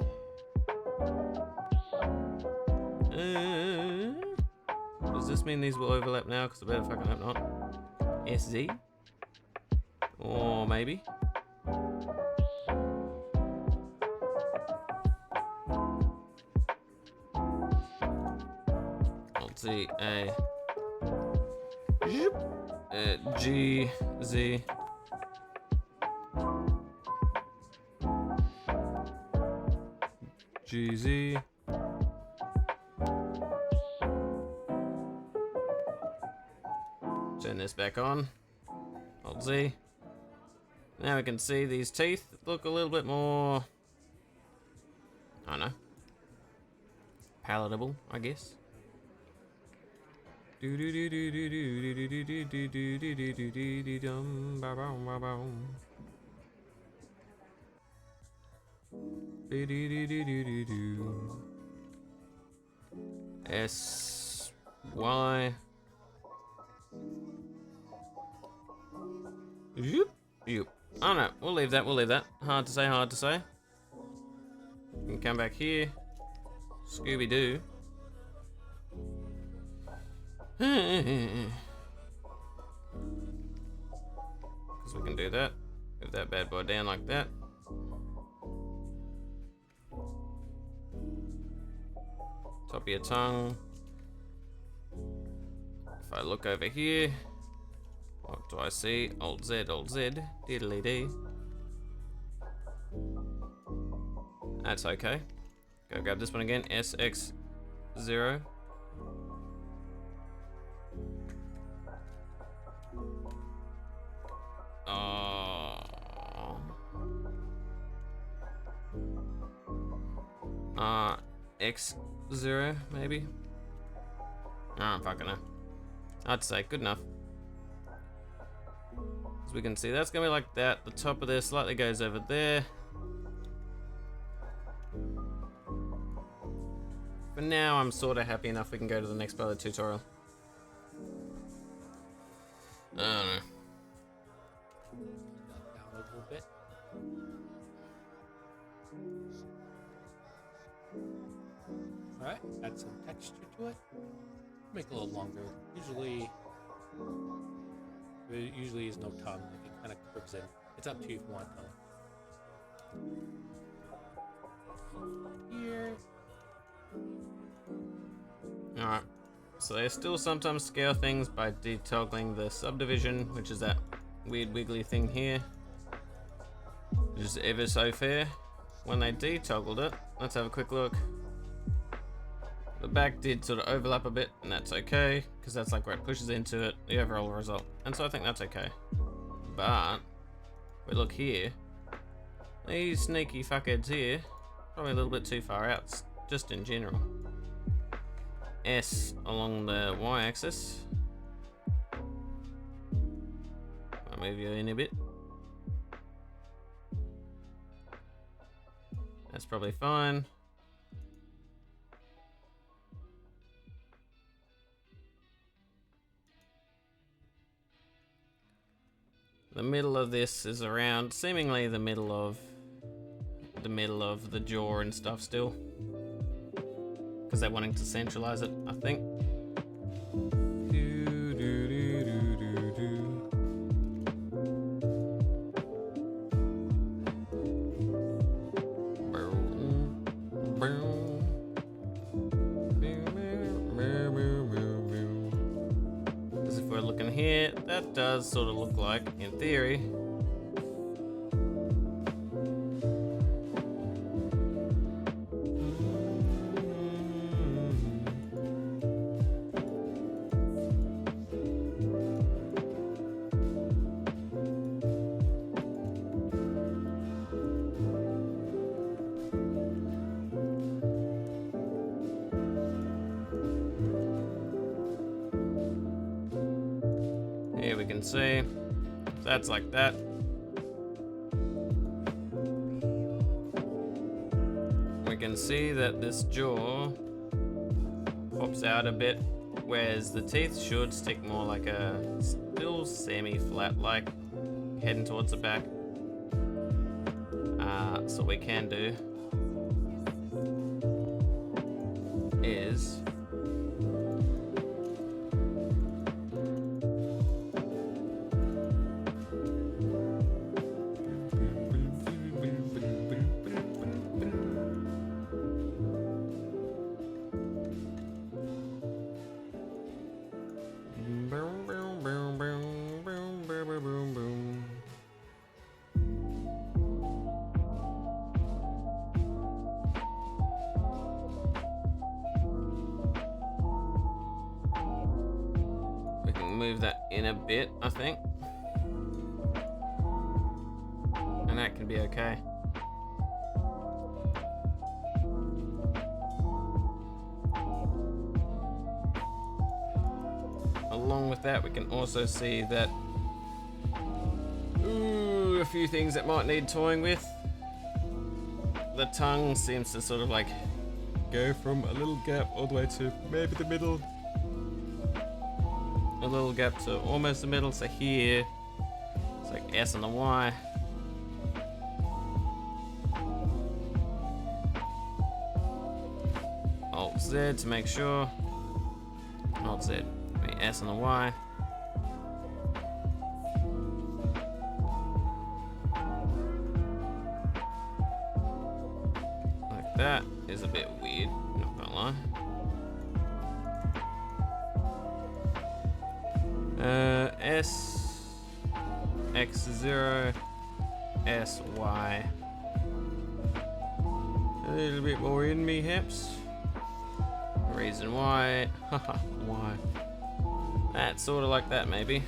Does this mean these will overlap now? Because I better fucking hope not. SZ? Or maybe. Alt Z A G Z G Z turn this back on. Alt Z. Now we can see these teeth look a little bit more, I don't know, palatable, I guess. S Y. Yoop, yoop. Oh no, we'll leave that, we'll leave that. Hard to say, hard to say. We can come back here. Scooby-Doo. Because we can do that. Move that bad boy down like that. Top of your tongue. If I look over here, what do I see? Old Z, diddly dee. That's okay. Go grab this one again, SX0. X0 maybe? I don't fucking know. I'd say good enough. As we can see, that's gonna be like that. The top of there slightly goes over there. For now, I'm sort of happy enough we can go to the next part of the tutorial. I don't know. Down a little bit. Alright, add some texture to it. Make it a little longer. There usually is no tongue. Like it kind of curves in. It's up to you if you want tongue. Here. Alright, so they still sometimes scale things by detoggling the subdivision, which is that weird wiggly thing here. Which is ever so fair. When they detoggled it, let's have a quick look. The back did sort of overlap a bit, and that's okay, because that's like where it pushes into it, the overall result. And so I think that's okay. But, we look here, these sneaky fuckheads here, probably a little bit too far out, just in general. S along the y-axis. I'll move you in a bit. That's probably fine. The middle of this is around seemingly the middle of the jaw and stuff still. Because they're wanting to centralize it, I think. Because if we're looking here, that does sort of look like, in theory, here we can see that's like that. We can see that this jaw pops out a bit, whereas the teeth should stick more like a still semi-flat, like heading towards the back. So what we can do is move that in a bit, I think. And that can be okay. Along with that, we can also see that a few things that might need toying with. The tongue seems to sort of like go from a little gap all the way to maybe the middle. a little gap to almost the middle. So here, it's like S and the Y. Alt Z to make sure. Alt Z, S and the Y. Like that is a bit weird, not gonna lie. S, X0, S, Y. A little bit more in me, perhaps. Reason why, haha, why? That's sort of like that, maybe.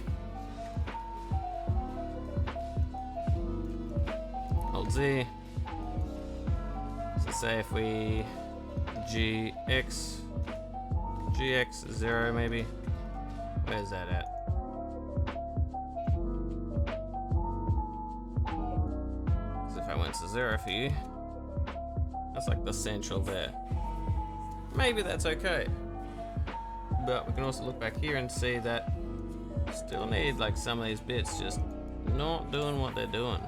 Alt Z. So say if we GX0 maybe. Where's that at? Because if I went to 0 for you, that's like the central there. Maybe that's okay. But we can also look back here and see that still need like some of these bits just not doing what they're doing.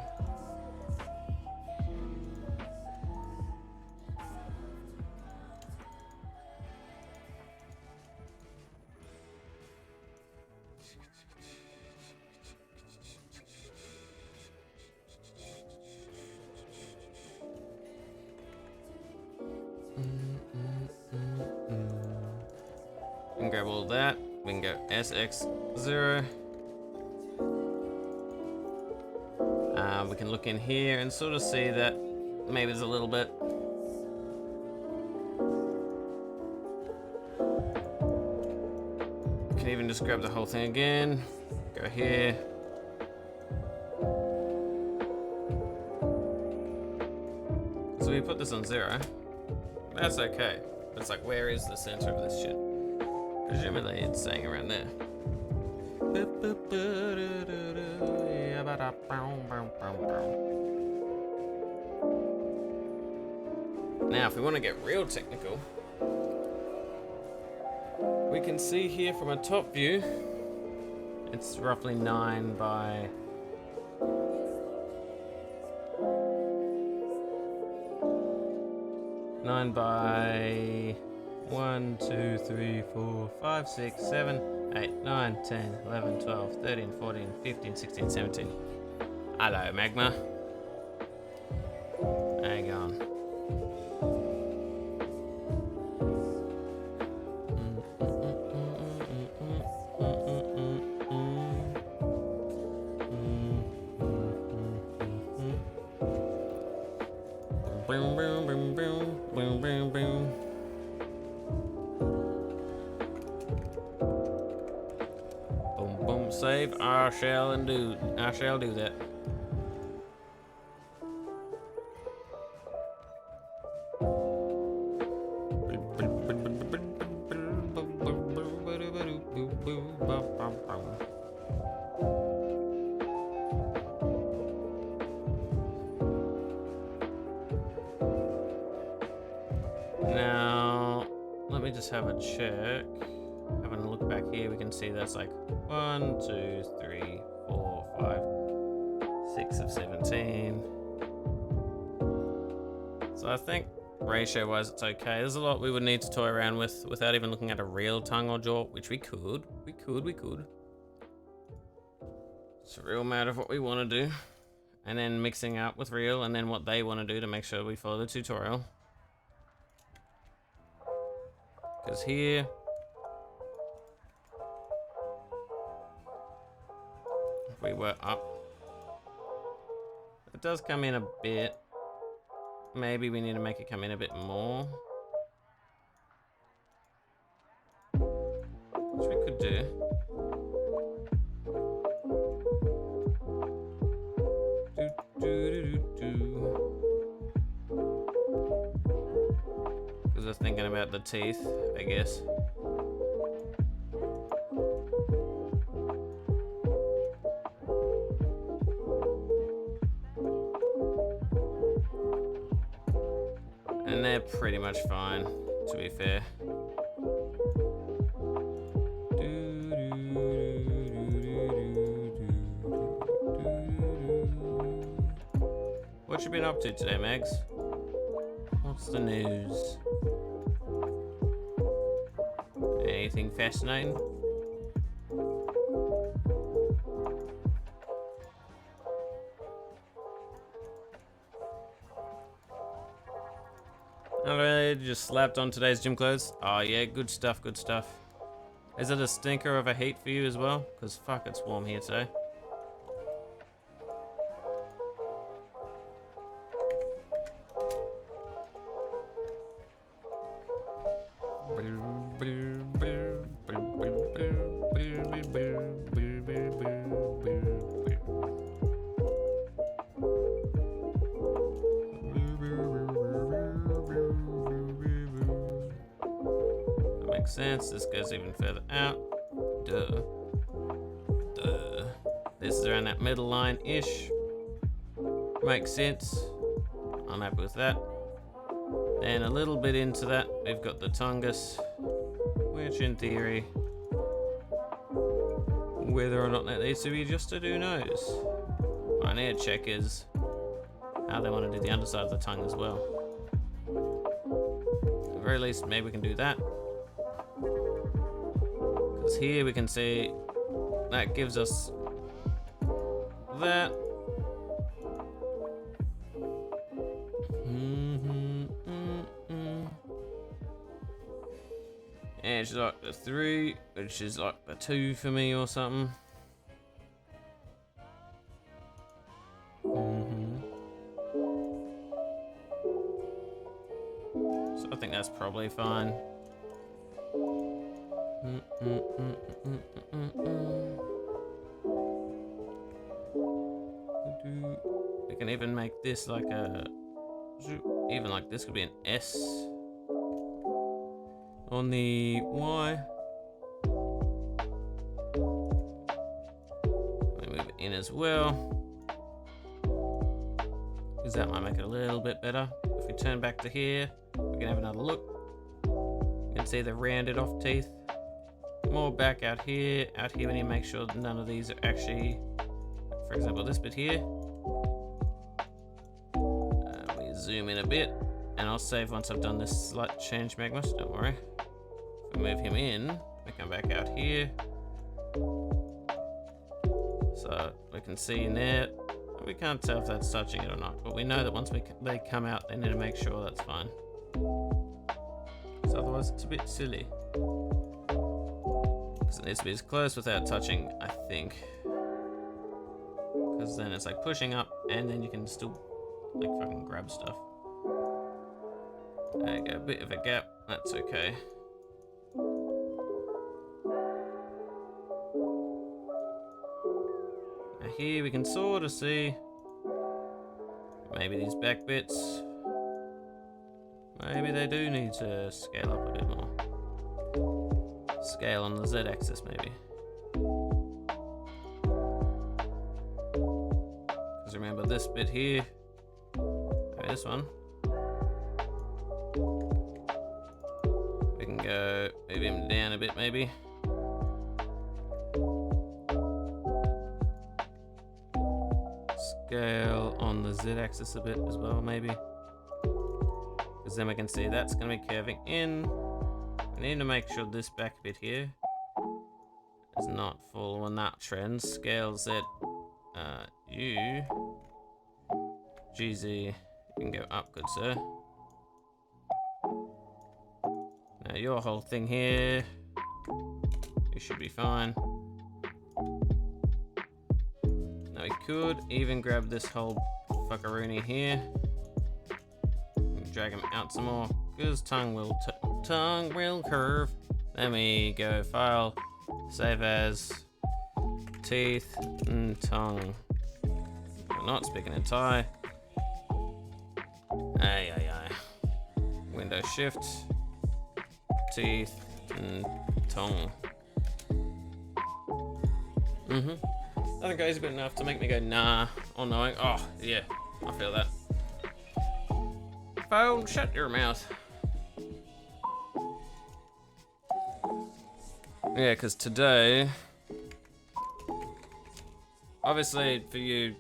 We can grab all that. We can go SX0. We can look in here and sort of see that maybe there's a little bit. We can even just grab the whole thing again. Go here. So we put this on 0. That's okay. But it's like, where is the center of this shit? Presumably it's staying around there. Now, if we want to get real technical, we can see here from a top view, it's roughly 9 by 1, 2, 3, 4, 5, 6, 7, 8, 9, 10, 11, 12, 13, 14, 15, 16, 17. Hello, magma. Hang on. Boom, boom, boom, boom, boom, boom, boom. Boom, boom, save. I shall do that. Now, let me just have a check. Having a look back here, we can see that's like 1, 2, 3, 4, 5, 6 of 17. So I think ratio-wise it's okay. There's a lot we would need to toy around with without even looking at a real tongue or jaw, which we could. It's a real matter of what we want to do. And then mixing up with real and then what they want to do to make sure we follow the tutorial. Because here, if we were up, it does come in a bit. Maybe we need to make it come in a bit more, which we could do. Because I was thinking about the teeth, I guess. And they're pretty much fine, to be fair. What you been up to today, Megs? What's the news? Anything fascinating? Alright, just slapped on today's gym clothes. Oh yeah, good stuff, good stuff. Is it a stinker of a heat for you as well? Because fuck, it's warm here today. Makes sense. This goes even further out. Duh. Duh. This is around that middle line-ish. Makes sense. I'm happy with that. And a little bit into that, we've got the tongus, which in theory, whether or not that needs to be adjusted, who knows? What I need to check is how they want to do the underside of the tongue as well. At the very least, maybe we can do that. Because here we can see that gives us that. And she's like the 3, which is like the 2 for me or something. So I think that's probably fine. We can even make this like a, even like this could be an S on the Y. Let me move it in as well, because that might make it a little bit better. If we turn back to here, we can have another look. You can see the rounded off teeth. More back out here. Out here we need to make sure that none of these are actually, for example, this bit here. We zoom in a bit, and I'll save once I've done this slight change, Magmus, don't worry. If we move him in, we come back out here. So we can see in there, we can't tell if that's touching it or not, but we know that once they come out, they need to make sure that's fine. So otherwise it's a bit silly. Because it needs to be as close without touching, I think. Because then it's like pushing up, and then you can still like fucking grab stuff. There you go, a bit of a gap, that's okay. Now here we can sort of see maybe these back bits, maybe they do need to scale up a bit more. Scale on the Z-axis maybe. Because remember this bit here, this one, we can go move him down a bit maybe. Scale on the Z-axis a bit as well maybe. Because then we can see that's going to be curving in. We need to make sure this back bit here is not full on that trend. Scale Z, U, GZ, you can go up, good sir. Now your whole thing here, you should be fine. Now we could even grab this whole fuckaroony here. Drag him out some more, because tongue will curve. Then we go file, save as, teeth and tongue. We're not speaking in Thai. Window shift, teeth and tongue. I think it's good enough to make me go nah or knowing. Oh yeah, I feel that. Phone, shut your mouth. Yeah, because today, obviously for you,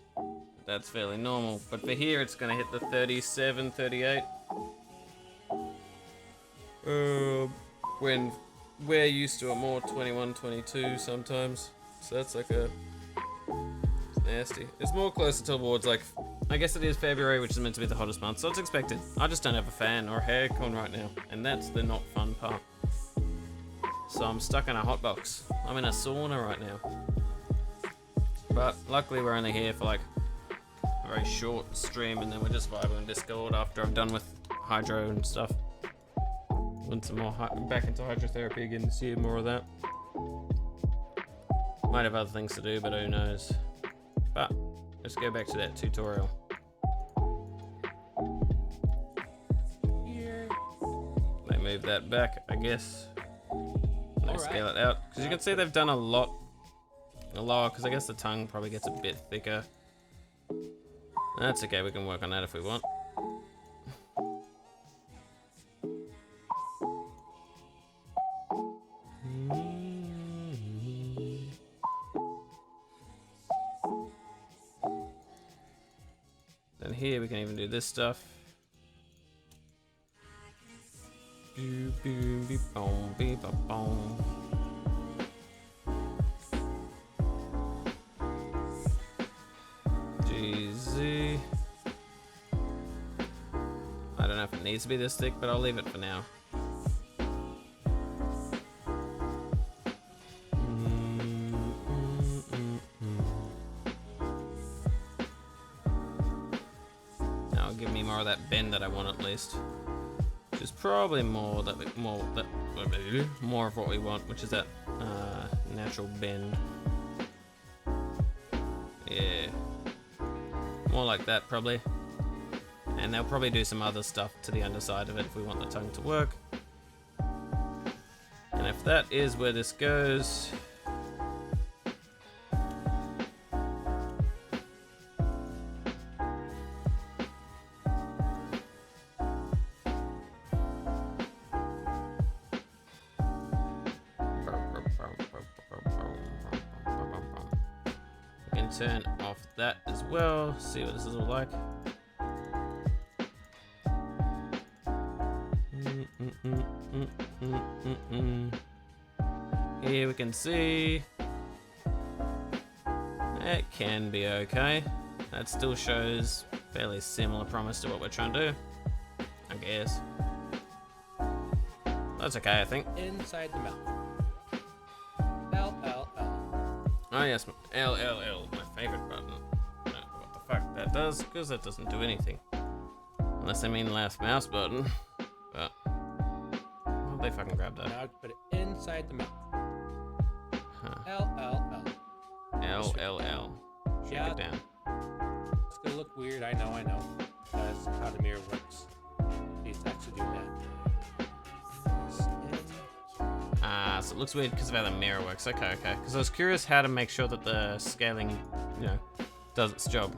that's fairly normal. But for here, it's going to hit the 37, 38. When we're used to a more 21, 22 sometimes. So that's like a... It's nasty. It's more closer towards like... I guess it is February, which is meant to be the hottest month, so it's expected. I just don't have a fan or a aircon right now, and that's the not fun part. So I'm stuck in a hot box. I'm in a sauna right now. But luckily we're only here for like a very short stream, and then we're just vibing on Discord after I'm done with hydro and stuff. Want some more back into hydrotherapy again this year, more of that. Might have other things to do, but who knows. But let's go back to that tutorial. Here. They move that back, I guess. They scale it out. Because you can see they've done a lot lower, because I guess the tongue probably gets a bit thicker. That's okay, we can work on that if we want. Then here we can even do this stuff. GZ. I don't know if it needs to be this thick, but I'll leave it for now. Now give me more of that bend that I want at least. Which is probably more of what we want, which is that natural bend. Yeah, more like that probably. And they'll probably do some other stuff to the underside of it if we want the tongue to work. And if that is where this goes, we can turn off that as well, see what this is all like. Here we can see it can be okay. That still shows fairly similar promise to what we're trying to do, I guess. That's okay, I think. Inside the mouth. L, L, L. Oh yes, L, L, L, my favorite button. I don't know what the fuck that does, because that doesn't do anything. Unless I mean left mouse button. But they fucking grabbed that. Now I put it inside the mouth. Huh. L, L, L. L, L, L. Shake Yeah. it down. It's gonna look weird, I know. That's how the mirror works. It's actually doing that. So it looks weird because of how the mirror works. Okay. Because I was curious how to make sure that the scaling, does its job.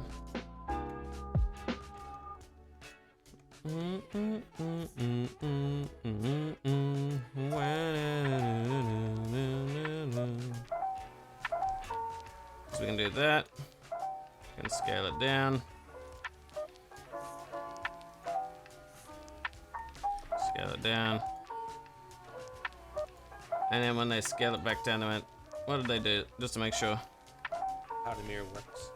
So we can do that. We can scale it down. Scale it down. And then when they scale it back down, they went, what did they do? Just to make sure. How the mirror works.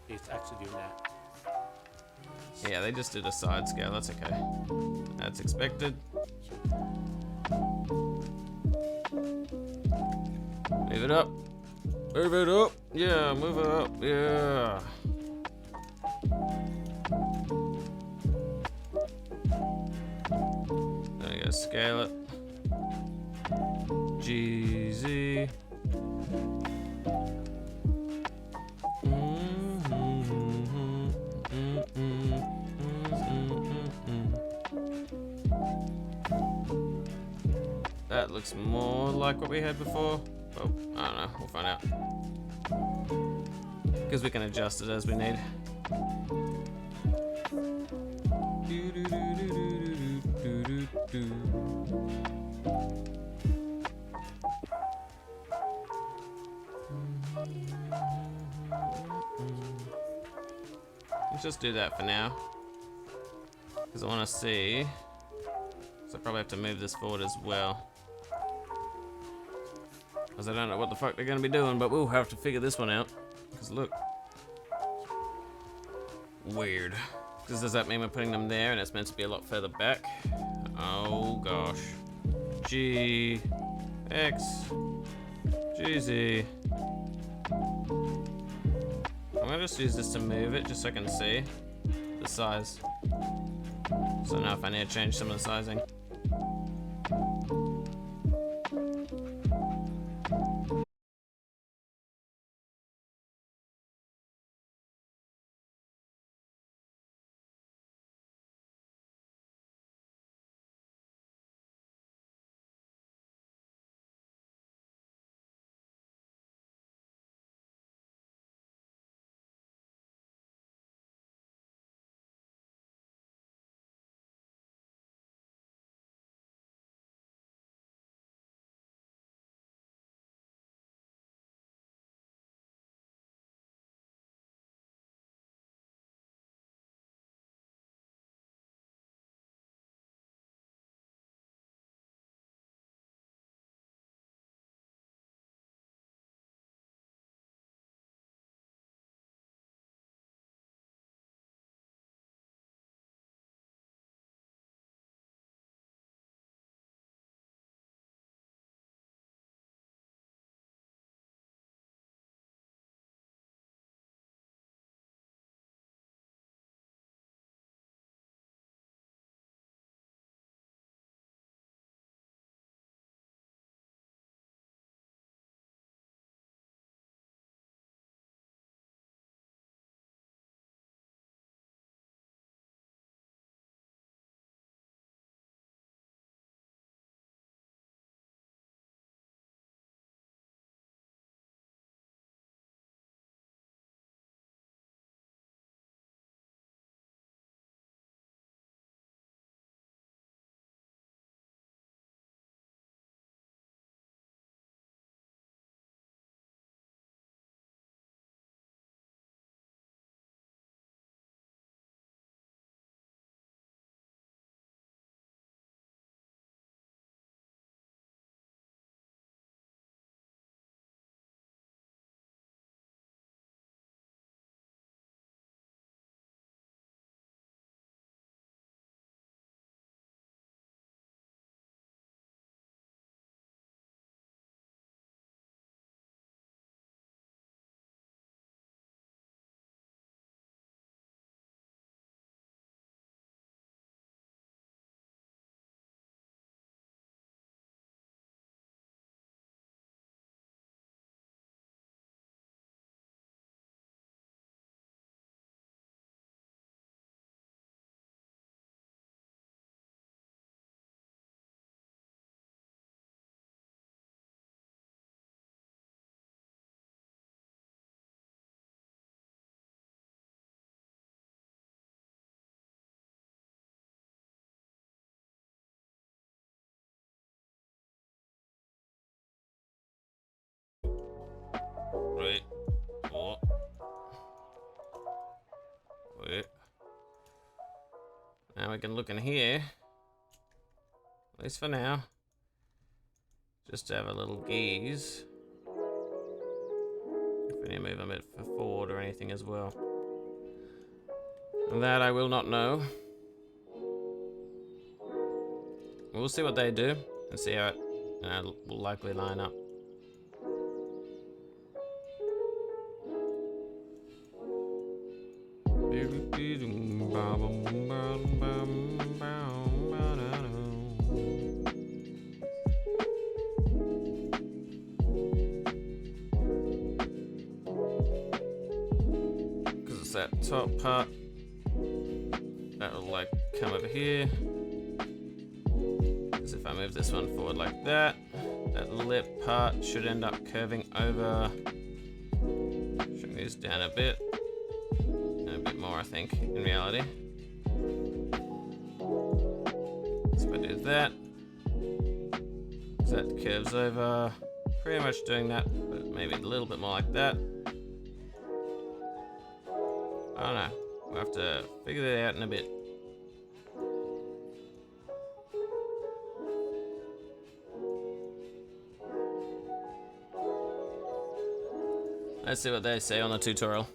It's actually doing that. Yeah, they just did a side scale. That's okay. That's expected. Move it up. Move it up. Yeah, move it up. Yeah. There you go. Scale it. GZ. That looks more like what we had before. Oh, I don't know. We'll find out. Because we can adjust it as we need. let's just do that for now. Because I want to see. So I probably have to move this forward as well. Because I don't know what the fuck they're going to be doing, but we'll have to figure this one out. Because look. Weird. Because does that mean we're putting them there and it's meant to be a lot further back? Oh gosh. G. X. GZ. I'm going to just use this to move it just so I can see the size. So now if I need to change some of the sizing. Right. Oh. Wait. Now we can look in here. At least for now. Just to have a little gaze. If we need to move a bit forward or anything as well. And that I will not know. We'll see what they do and see how it will likely line up. Because it's that top part that will like come over here. Because if I move this one forward like that, that lip part should end up curving over. Shrink these down a bit. And a bit more, I think, in reality. So if I do that, so that curves over. Pretty much doing that, but maybe a little bit more like that. I don't know. We'll have to figure that out in a bit. Let's see what they say on the tutorial.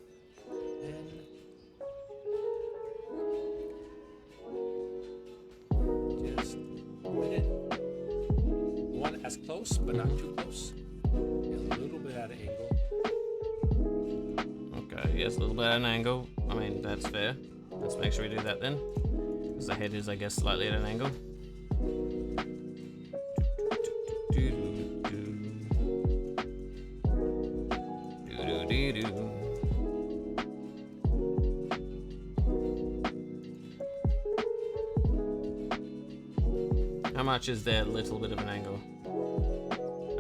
And just point it. You want it as close, but not too close. A little bit at an angle. Okay, yes, a little bit at an angle. I mean, that's fair. Let's make sure we do that then. Because the head is, I guess, slightly at an angle. How much is there a little bit of an angle?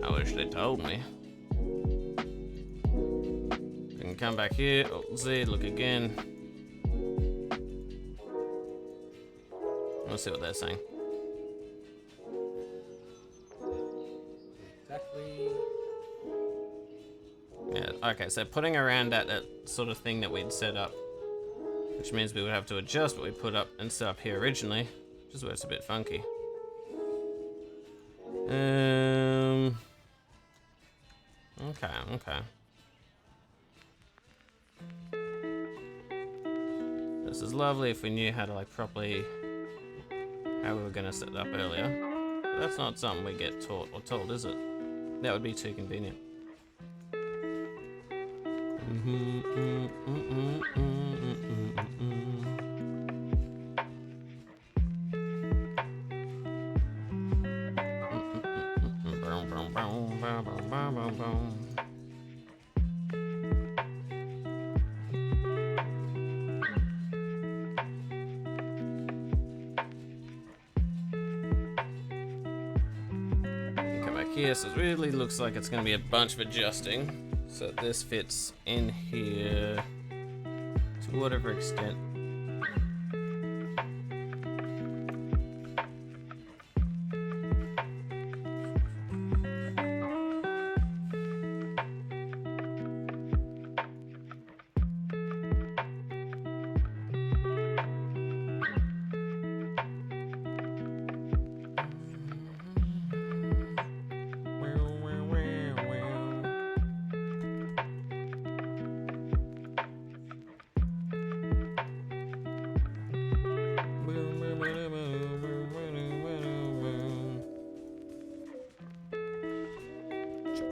I wish they told me. We can come back here, Z, look again. Let's see what they're saying. Exactly. Yeah, okay, so putting around that sort of thing that we'd set up, which means we would have to adjust what we put up and set up here originally, which is where it's a bit funky. Okay. This is lovely if we knew how to like properly how we were gonna set it up earlier. But that's not something we get taught or told, is it? That would be too convenient. Here, so it really looks like it's going to be a bunch of adjusting. So this fits in here to whatever extent.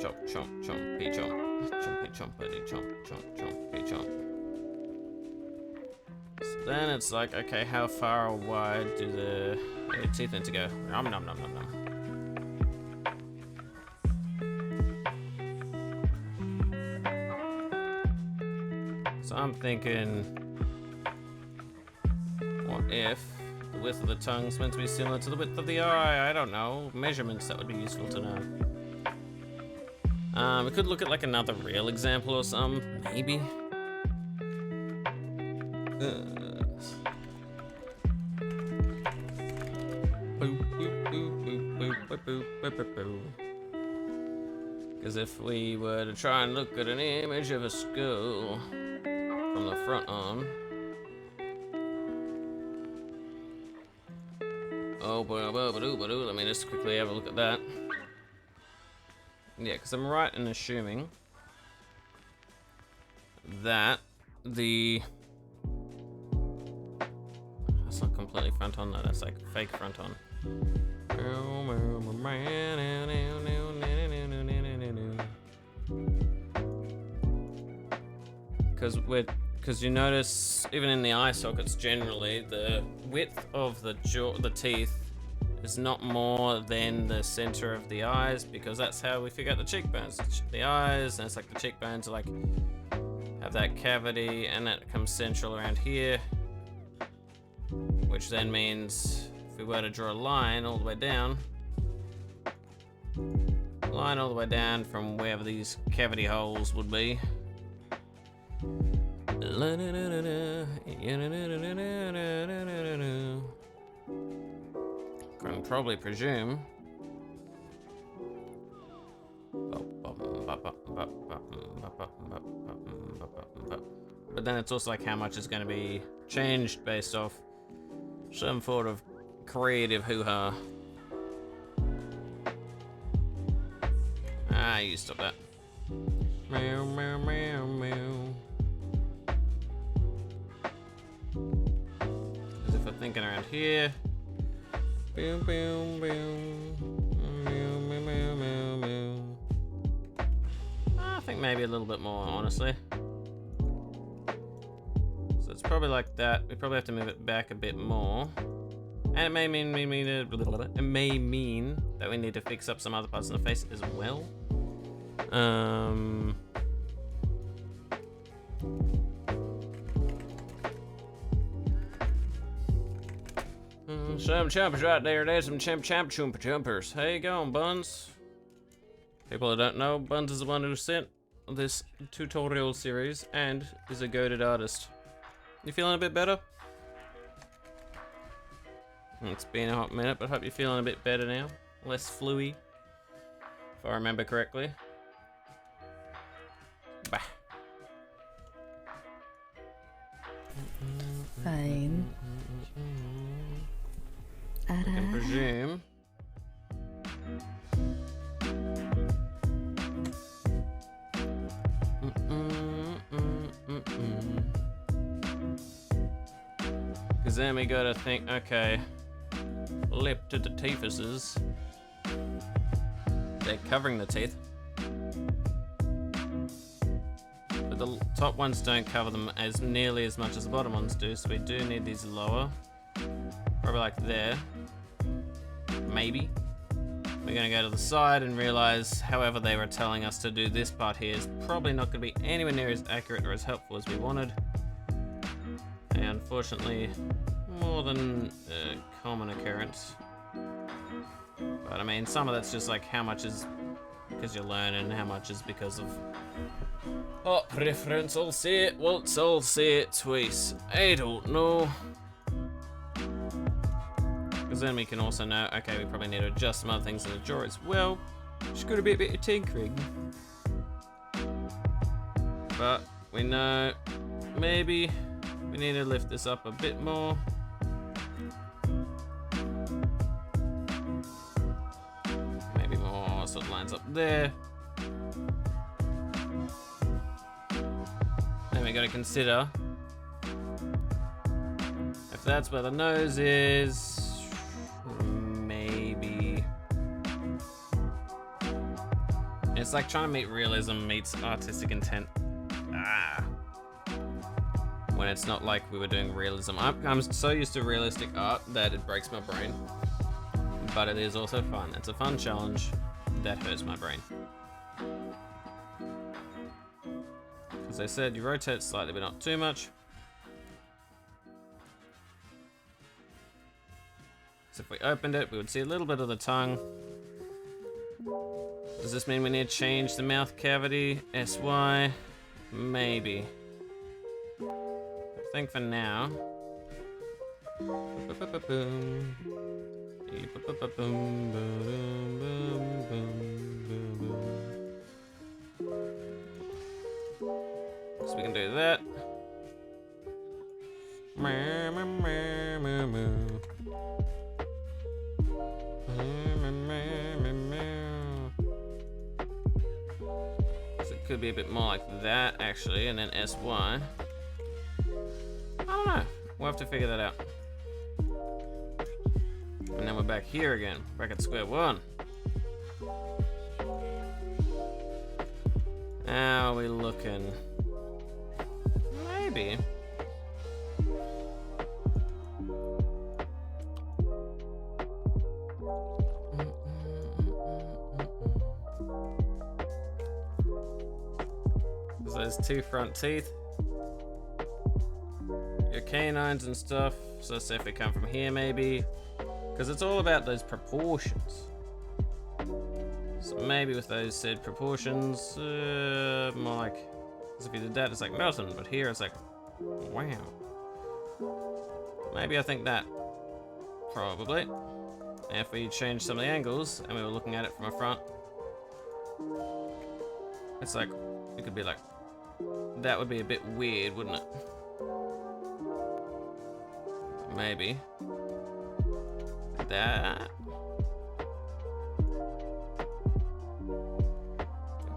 Chomp, chomp, chompy chomp. Chompy chompity chomp, chomp, chompy chomp. So then it's like, okay, how far or wide do the teeth need to go? Nom nom nom nom nom. So I'm thinking, what if the width of the tongue's meant to be similar to the width of the eye? I don't know. Measurements, that would be useful to know. We could look at like another real example or something, maybe. Because if we were to try and look at an image of a skull from the front arm. Let me just quickly have a look at that. Yeah, because I'm right in assuming that that's not completely front on though, that's like fake front on. Because you notice even in the eye sockets generally the width of the teeth is not more than the center of the eyes, because that's how we figure out the cheekbones. The eyes, and it's like the cheekbones are like have that cavity, and that comes central around here, which then means if we were to draw a line all the way down, from wherever these cavity holes would be. Can probably presume But then it's also like how much is going to be changed based off some sort of creative hoo-ha. Ah, you stop that. Meow, meow, meow, meow. As if I'm thinking around here. Boom, boom, boom. Meow, meow, meow, meow, meow. I think maybe a little bit more, honestly. So it's probably like that. We probably have to move it back a bit more. And it may mean that we need to fix up some other parts of the face as well. Some chumpers right there. There's some chumper jumpers. How you going, Buns? People that don't know, Buns is the one who sent this tutorial series and is a goated artist. You feeling a bit better? It's been a hot minute, but hope you're feeling a bit better now. Less fluey, if I remember correctly. Bah. Fine. I can presume. Because then we gotta think, okay, lip to the teethuses. They're covering the teeth. But the top ones don't cover them as nearly as much as the bottom ones do, so we do need these lower. Probably like there. Maybe. We're gonna go to the side and realize however they were telling us to do this part here is probably not gonna be anywhere near as accurate or as helpful as we wanted. And unfortunately, more than a common occurrence. But I mean, some of that's just like how much is because you're learning, how much is because of preference. I'll say it once, I'll say it twice. I don't know. Because then we can also know, okay, we probably need to adjust some other things in the jaw as well. Just got to be a bit of tinkering. But we know maybe we need to lift this up a bit more. Maybe more so it lines up there. Then we got to consider if that's where the nose is. Maybe it's like trying to meet realism meets artistic intent. When it's not like we were doing realism. I'm so used to realistic art that it breaks my brain. But it is also fun. It's a fun challenge that hurts my brain. As I said, you rotate slightly, but not too much. So if we opened it, we would see a little bit of the tongue. Does this mean we need to change the mouth cavity? SY? Maybe. I think for now. So we can do that. So it could be a bit more like that actually, and then SY. I don't know. We'll have to figure that out. And then we're back here again, back at square one. How are we looking? Maybe. So there's two front teeth. Your canines and stuff. So let's say if we come from here maybe. Because it's all about those proportions. So maybe with those said proportions, more like, as if you did that, it's like nothing, but here it's like, wow. Maybe I think that, probably. And if we change some of the angles, and we were looking at it from a front, It's like, it could be like, that would be a bit weird, wouldn't it? Maybe. That.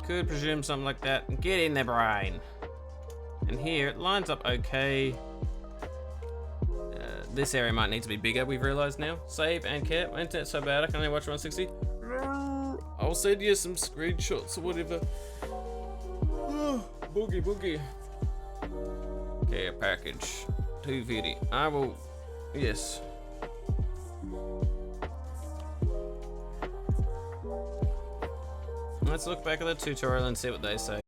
Could presume something like that. Get in their brain. And here, it lines up okay. This area might need to be bigger, we've realized now. Save and care. My internet's so bad I can only watch 160. I'll send you some screenshots or whatever. Boogie boogie. Care package. 250. I will. Yes. Let's look back at the tutorial and see what they say.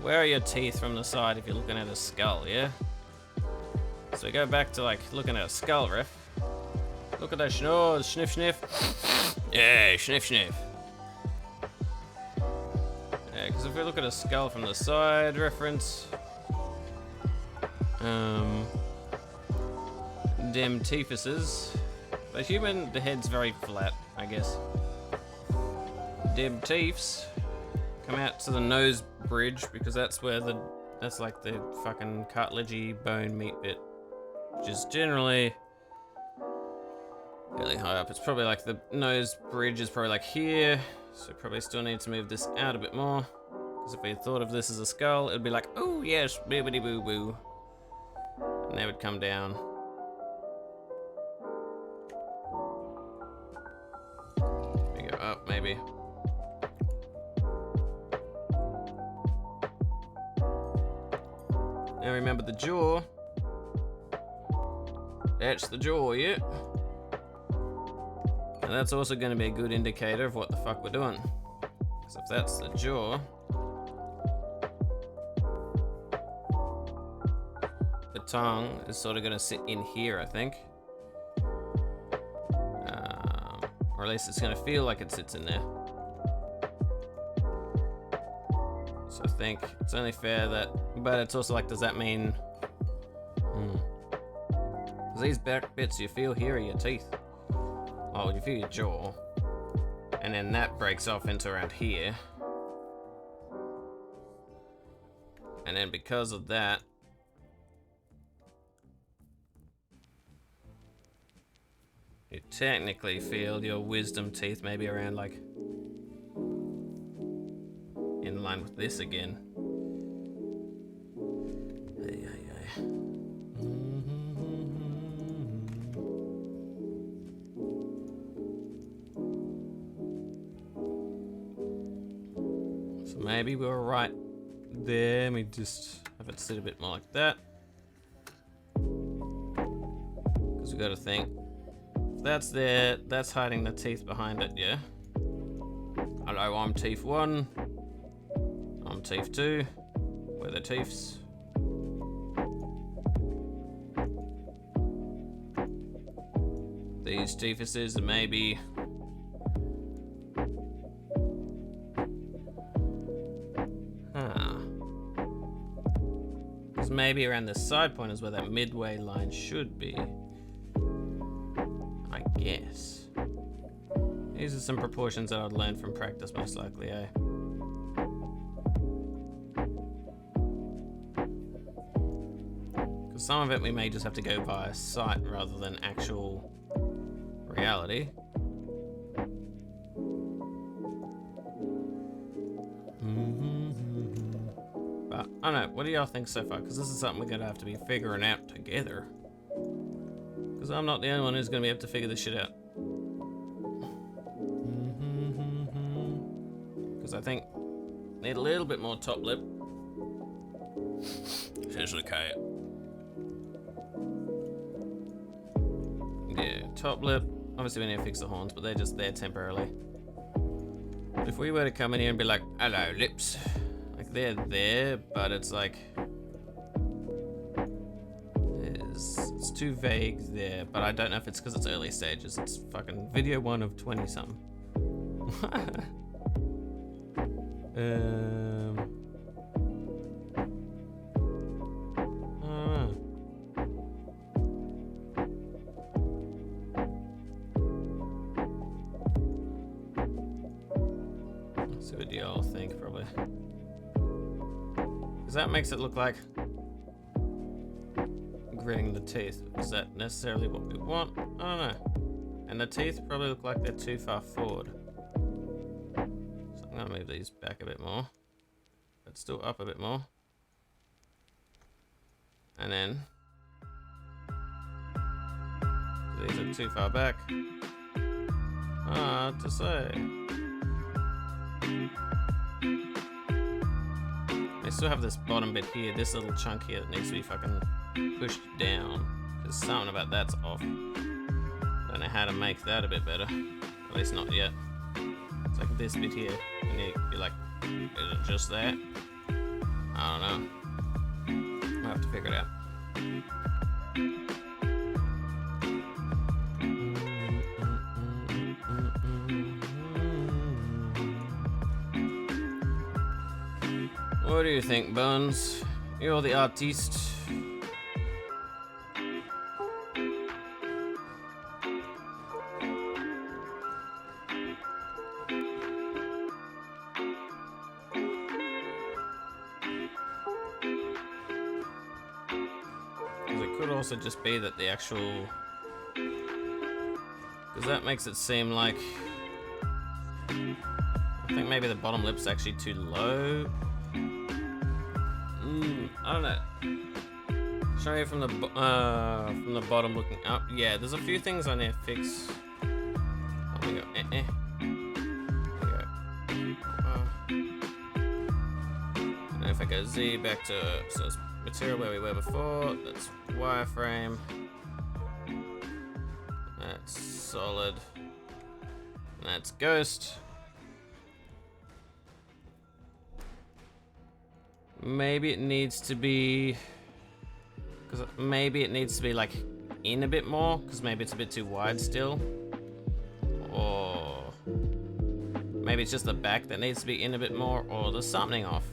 Where are your teeth from the side if you're looking at a skull, yeah? So we go back to like looking at a skull riff. Look at those schnoz, sniff sniff. Yeah, sniff sniff. Yeah, because if we look at a skull from the side reference, them teethuses. The human, the head's very flat, I guess. Them teeths come out to the nose bridge because that's where that's like the fucking cartilagey bone meat bit, which is generally really high up. It's probably like the nose bridge is probably like here, so probably still need to move this out a bit more. Because if we thought of this as a skull, it'd be like, oh yes, bibbidi boo boo, and they would come down. We go up maybe. Now remember the jaw. That's the jaw, yeah. And that's also going to be a good indicator of what the fuck we're doing. Because if that's the jaw, the tongue is sort of going to sit in here, I think. Or at least it's going to feel like it sits in there. So I think it's only fair that, but it's also like, does that mean, because these back bits you feel here are your teeth. Oh, you feel your jaw. And then that breaks off into around here. And then because of that, you technically feel your wisdom teeth maybe around like in line with this again. Ay, ay, ay. So maybe we were right there. Let me just have it sit a bit more like that. Because we got to think. That's there, that's hiding the teeth behind it, yeah? Hello, I'm teeth 1. I'm teeth 2. Where are the teeths? These teethuses are maybe... Because maybe around the side point is where that midway line should be. Yes. These are some proportions that I'd learned from practice, most likely, eh? Because some of it we may just have to go via sight rather than actual reality. But, I don't know, what do y'all think so far? Because this is something we're going to have to be figuring out together. Because I'm not the only one who's going to be able to figure this shit out. Because I think need a little bit more top lip. It's okay. Yeah, top lip. Obviously we need to fix the horns, but they're just there temporarily. But if we were to come in here and be like, hello lips. Like they're there, but it's like... It's too vague there, but I don't know if it's because it's early stages. It's fucking video 1 of 20 something. I don't know. Let's see what y'all think, probably. Because that makes it look like gritting the teeth. Is that necessarily what we want? I don't know. And the teeth probably look like they're too far forward. So I'm gonna move these back a bit more. But still up a bit more. And then these are too far back. Hard to say. They still have this bottom bit here, this little chunk here that needs to be fucking pushed down, because something about that's off. Don't know how to make that a bit better, at least not yet. It's like this bit here, and you're like, is it just that? I don't know. I'll have to figure it out. What do you think, Buns? You're the artiste. It could also just be that the actual... Because that makes it seem like... I think maybe the bottom lip's actually too low. I don't know. Show you from the bottom looking up. Yeah, there's a few things I need to fix. There we go. There we go. And if I go Z back to so it's material where we were before, that's wireframe. That's solid. And that's ghost. Maybe it needs to be, because maybe it needs to be like in a bit more, because maybe it's a bit too wide still. Or maybe it's just the back that needs to be in a bit more, or there's something off.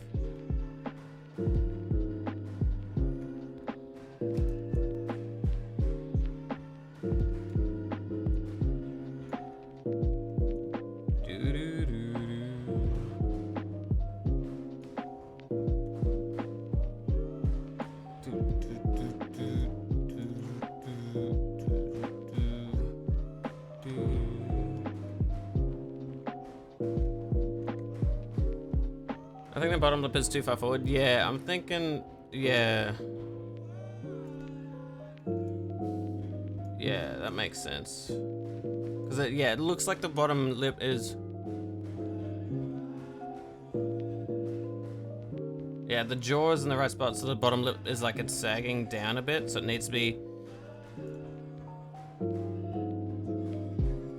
I think the bottom lip is too far forward. Yeah, I'm thinking, yeah. Yeah, that makes sense. Because, yeah, it looks like the bottom lip is... Yeah, the jaw is in the right spot, so the bottom lip is like it's sagging down a bit, so it needs to be...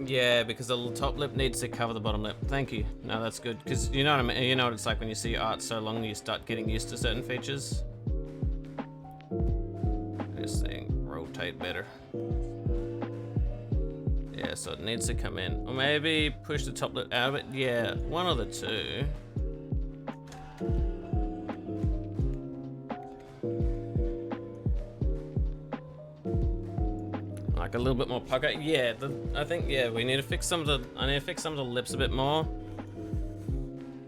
Yeah, because the top lip needs to cover the bottom lip. Thank you. No, that's good. Because you know what I mean. You know what it's like when you see art so long, you start getting used to certain features. This thing rotate better. Yeah, so it needs to come in, or maybe push the top lip out of it. Yeah, one of the two. Like a little bit more pucker. Yeah, I think, yeah, we need to fix some of the, I need to fix some of the lips a bit more.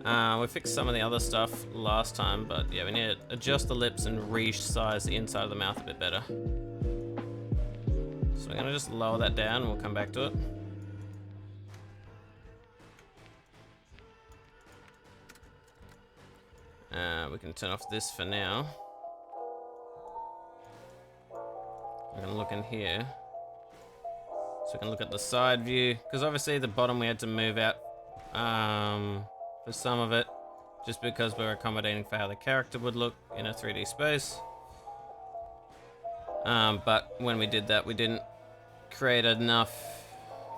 We fixed some of the other stuff last time, but yeah, we need to adjust the lips and resize the inside of the mouth a bit better. So we're gonna just lower that down and we'll come back to it. We can turn off this for now. We're gonna look in here. So we can look at the side view, because obviously the bottom we had to move out for some of it, just because we're accommodating for how the character would look in a 3D space. But when we did that, we didn't create enough,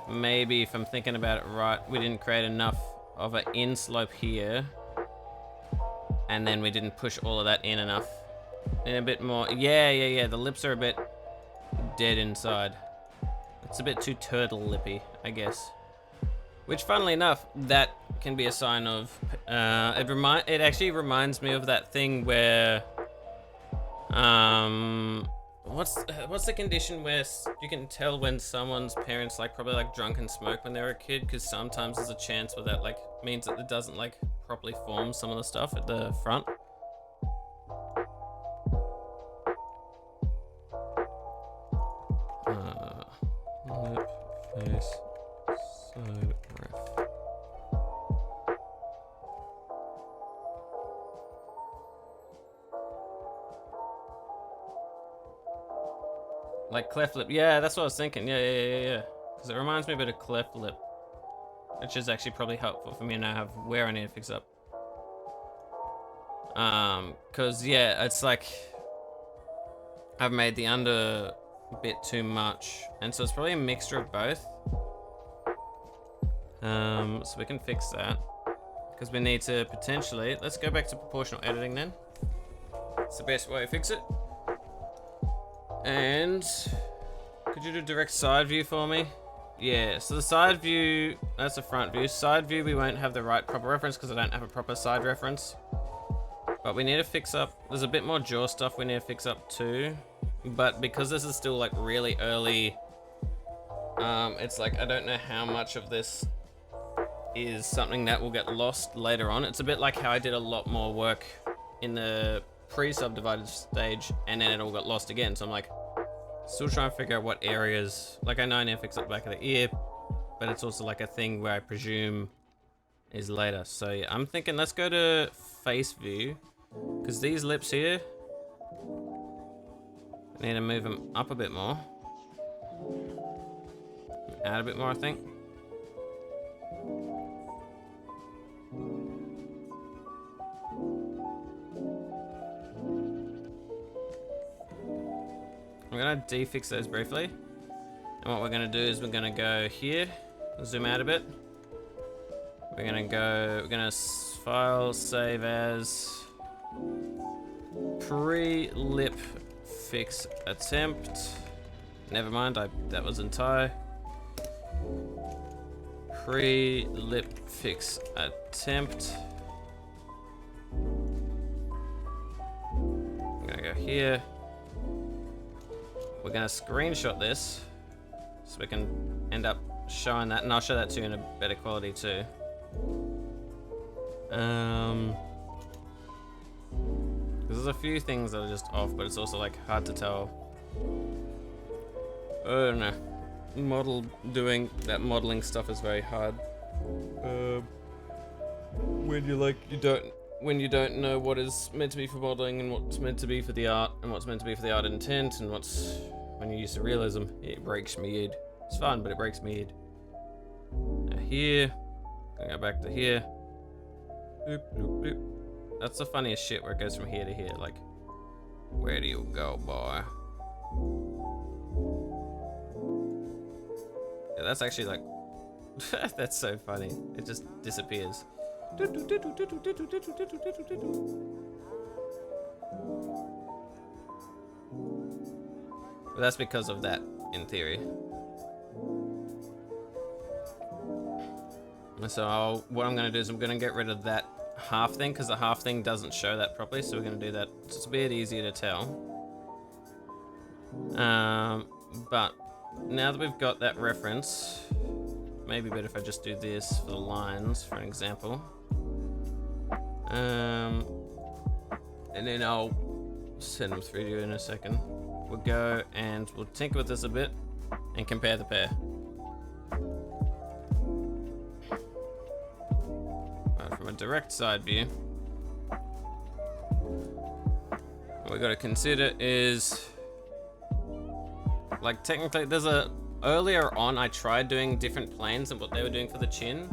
maybe if I'm thinking about it right, we didn't create enough of an in slope here, and then we didn't push all of that in enough. And a bit more, yeah, the lips are a bit dead inside. It's a bit too turtle lippy, I guess. Which, funnily enough, that can be a sign of, it actually reminds me of that thing where, what's the condition where you can tell when someone's parents probably drunk and smoke when they were a kid, because sometimes there's a chance where that means that it doesn't properly form some of the stuff at the front. Lip, face, side, ref. Like cleft lip. Yeah, that's what I was thinking. Yeah. Because it reminds me a bit of cleft lip, which is actually probably helpful for me to know have where I need to fix up. Because yeah, it's I've made the under bit too much, and so it's probably a mixture of both. So we can fix that, because we need to potentially, let's go back to proportional editing then. It's the best way to fix it. And could you do direct side view for me? Yeah, so the side view, that's the front view. Side view, we won't have the right proper reference because I don't have a proper side reference. But we need to fix up, there's a bit more jaw stuff we need to fix up too. But because this is still really early, it's I don't know how much of this is something that will get lost later on. It's a bit like how I did a lot more work in the pre-subdivided stage and then it all got lost again. So I'm still trying to figure out what areas, I know I need to fix up the back of the ear, but it's also a thing where I presume is later. So yeah, I'm thinking let's go to face view, because these lips here, I need to move them up a bit more. Out a bit more, I think. I'm gonna defix those briefly. And what we're gonna do is we're gonna go here, zoom out a bit. We're gonna file, save as, Pre-lip fix attempt. Never mind, that was entire. Pre-lip fix attempt. I'm gonna go here. We're gonna screenshot this so we can end up showing that, and I'll show that to you in a better quality too. There's a few things that are just off, but it's also like hard to tell. I don't know. Modeling stuff is very hard. When you don't know what is meant to be for modeling and what's meant to be for the art and what's meant to be for the art intent and when you use surrealism, it breaks me head. It's fun, but it breaks me head. Now here, gonna go back to here. Boop, boop, boop. That's the funniest shit where it goes from here to here. Like, where do you go, boy? Yeah, that's actually like, that's so funny. It just disappears. But that's because of that, in theory. So what I'm going to do is I'm going to get rid of that half thing, because the half thing doesn't show that properly, so we're going to do that. So it's a bit easier to tell. But now that we've got that reference, maybe better if I just do this for the lines, for an example. And then I'll send them through to you in a second. We'll go and we'll tinker with this a bit and compare the pair. From a direct side view, what we got to consider is, like, technically earlier on I tried doing different planes than what they were doing for the chin,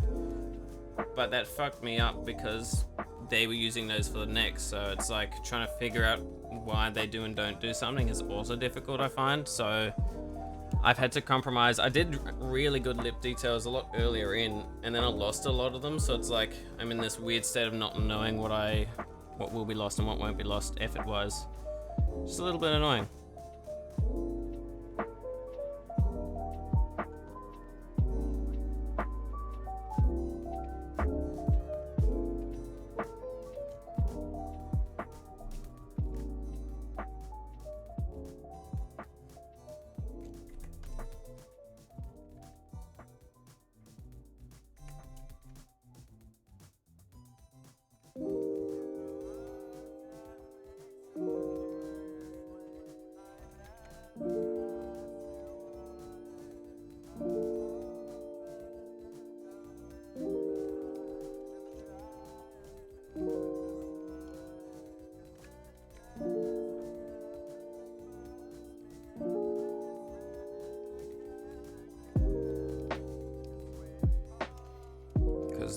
but that fucked me up because they were using those for the neck. So it's like trying to figure out why they do and don't do something is also difficult, I find. So I've had to compromise. I did really good lip details a lot earlier in, and then I lost a lot of them. So it's like I'm in this weird state of not knowing what will be lost and what won't be lost effort-wise. Just a little bit annoying.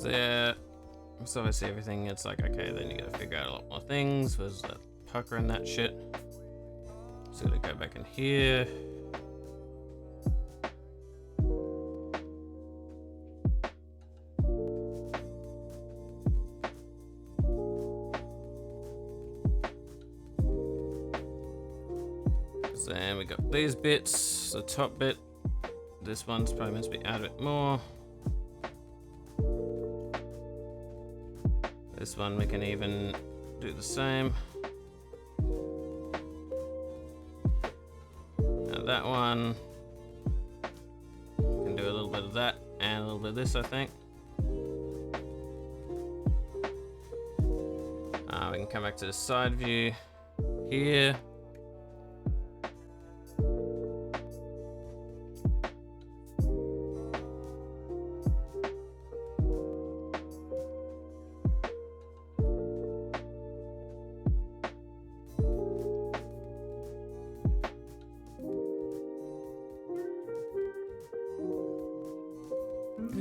There, so obviously everything, it's like, okay, then you gotta figure out a lot more things. There's that pucker and that shit. So gotta go back in here. Then we got these bits, the top bit. This one's probably meant to be out a bit more. This one we can even do the same. Now that one, we can do a little bit of that and a little bit of this, I think. We can come back to the side view here.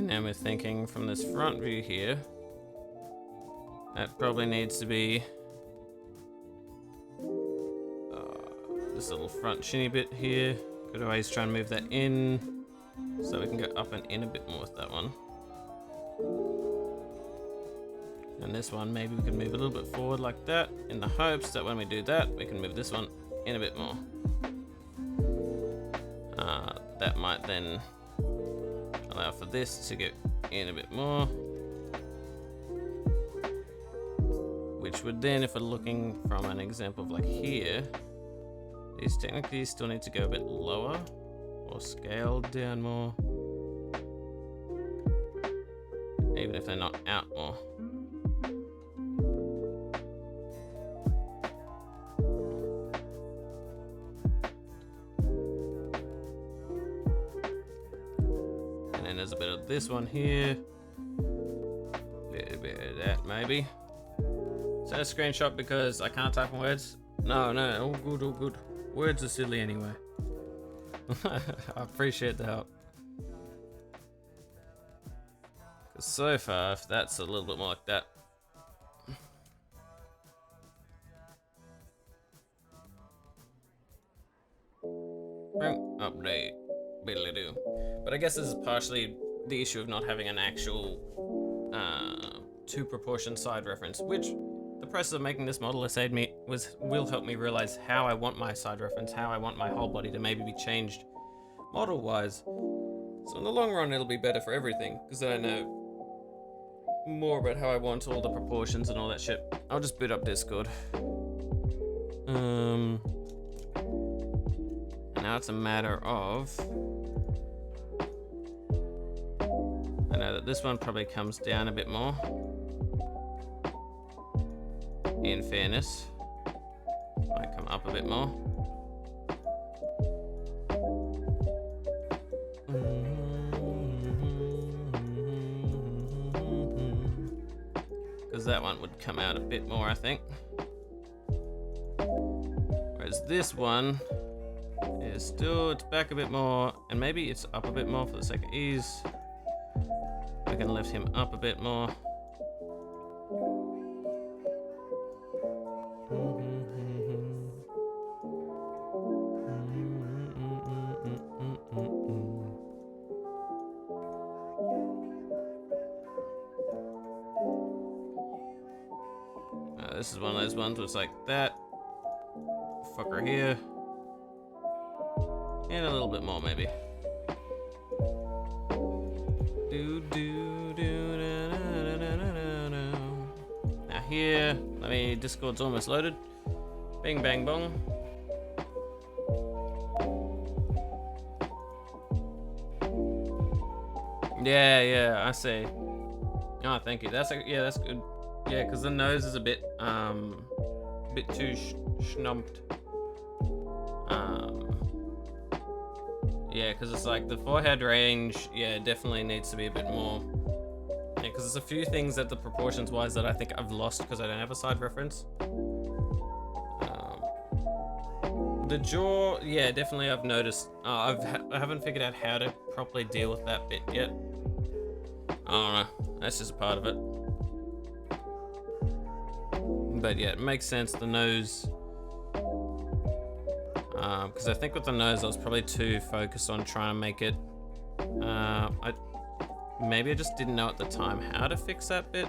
And we're thinking from this front view here, that probably needs to be this little front chinny bit here. Could always try and move that in so we can go up and in a bit more with that one. And this one, maybe we can move a little bit forward like that, in the hopes that when we do that, we can move this one in a bit more. That might then allow for this to get in a bit more. Which would then, if we're looking from an example of like here, these technically still need to go a bit lower or scaled down more. Even if they're not out more. And then there's a bit of this one here. A little bit of that maybe. Is that a screenshot because I can't type in words? No, all good, all good. Words are silly anyway. I appreciate the help. Because so far, if that's a little bit more like that. Update. Biddly-doo. But I guess this is partially the issue of not having an actual two proportion side reference, which the process of making this model will help me realize how I want my side reference, how I want my whole body to maybe be changed model wise. So in the long run it'll be better for everything, because then I know more about how I want all the proportions and all that shit. I'll just boot up Discord. And now it's a matter of, I know that this one probably comes down a bit more. In fairness, might come up a bit more. Because that one would come out a bit more, I think. Whereas this one is still, it's back a bit more, and maybe it's up a bit more for the sake of ease. We can lift him up a bit more. This is one of those ones where it's like that. Fucker here. And a little bit more, maybe. Now here, Discord's almost loaded. Bing, bang, bong. Yeah, I see. Oh, thank you. That's good. Yeah, because the nose is a bit too schnumped. Yeah, because it's like the forehead range, yeah, definitely needs to be a bit more. Yeah, because there's a few things that the proportions wise that I think I've lost because I don't have a side reference. The jaw, yeah, definitely I've noticed. I haven't figured out how to properly deal with that bit yet. I don't know. That's just a part of it. But yeah, it makes sense. The nose. Because I think with the nose, I was probably too focused on trying to make it. Maybe I just didn't know at the time how to fix that bit.